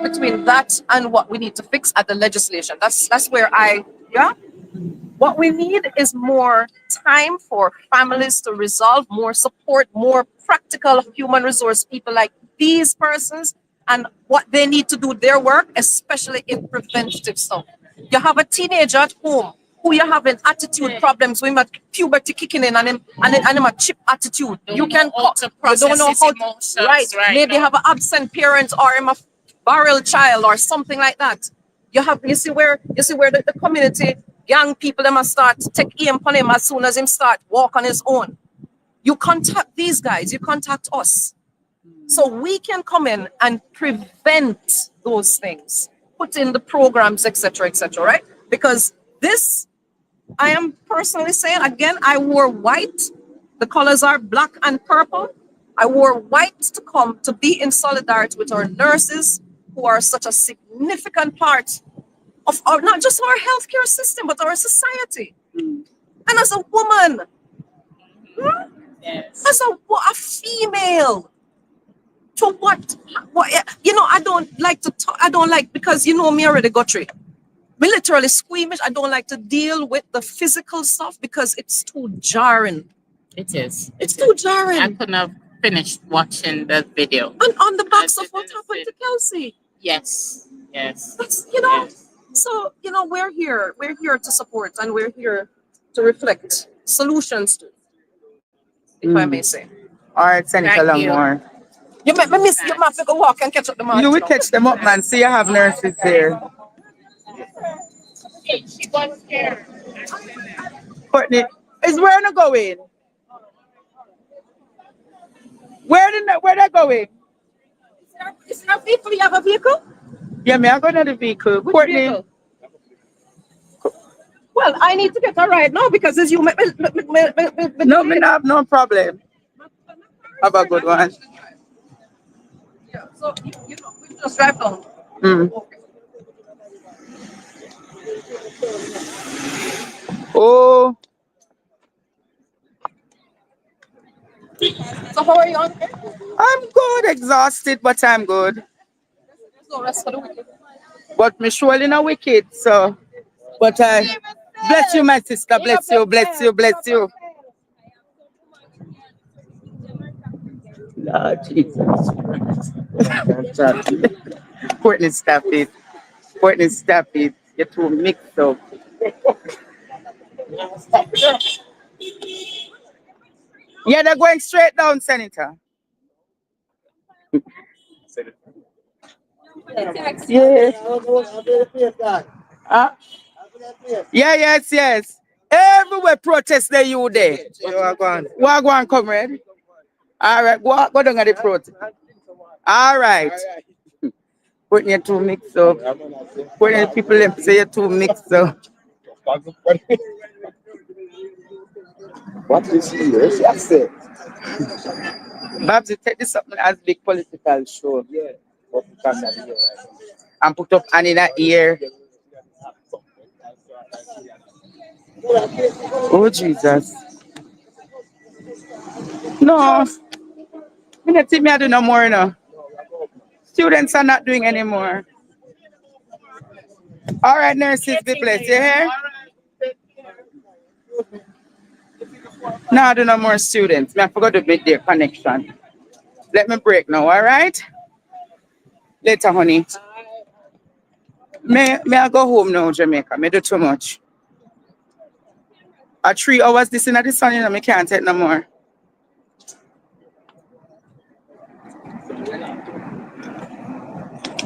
S20: between that and what we need to fix at the legislation. That's where what we need is more time for families to resolve, more support, more practical human resource people like these persons, and what they need to do their work, especially in preventative stuff. You have a teenager at home who you having attitude problems with him, puberty kicking in and him a chip attitude. You can you don't know how to, right. Maybe have an absent parent or him a barrel child or something like that. You see where the community young people them must start to take aim upon him as soon as him start walk on his own. You contact these guys, you contact us. So we can come in and prevent those things, put in the programs, etc., right? Because this, I am personally saying, again, I wore white. The colors are black and purple. I wore white to come to be in solidarity with our nurses who are such a significant part of our, not just our healthcare system, but our society. And as a woman, as a female, to what, you know, I don't like to talk, I don't like, because you know me already got through. Me literally squeamish. I don't like to deal with the physical stuff because it's too jarring.
S21: It is.
S20: It's too jarring.
S21: I couldn't have finished watching the video.
S20: And on the backs of what happened to Kelsey.
S21: Yes. Yes.
S20: That's, you know, so, you know, we're here to support, and we're here to reflect solutions to, if I may say.
S2: All right, Senator Longmore.
S20: You make me miss your map to go walk and catch up the man.
S2: You will catch them up, man. See, you have nurses there. Courtney, is where not going? Where they going?
S20: Is there a vehicle? You have a vehicle?
S2: Yeah, me, I'm going to the vehicle.
S20: Which
S2: Courtney.
S20: vehicle? Well, I need to get a ride now because as you
S2: no, me have no problem. Have a good one.
S20: Yeah, so you know, we just drive down.
S2: Oh.
S20: So how are you on?
S2: I'm good, exhausted, but I'm good.
S20: There's no rest for the weekend.
S2: But me surely not wicked, so. But I bless you, my sister. Bless you, bless you, bless you. Lord Jesus. Courtney, stop it. Courtney, stop it. You're too mixed up. Yeah, they're going straight down, Senator. Yes. Yes. Everywhere protest there, you there. Wagwan, comrade. All right, go down at the protest. All right. Putting you too mixed up. Putting people in say you're too mixed up. What is this? Yes, sir. Babs, you take this up as big political show. Yeah. And put up an in that ear. Oh, Jesus. No. I don't think I do no more now. Students are not doing anymore. All right, nurses, be blessed. You hear? No, I do no more students. I forgot to make their connection. Let me break now, all right? Later, honey. May I go home now, Jamaica? May do too much. 3 hours this in the sun, you know, I can't take no more.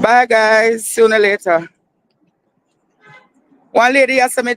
S2: Bye, guys. Sooner or later. One lady has some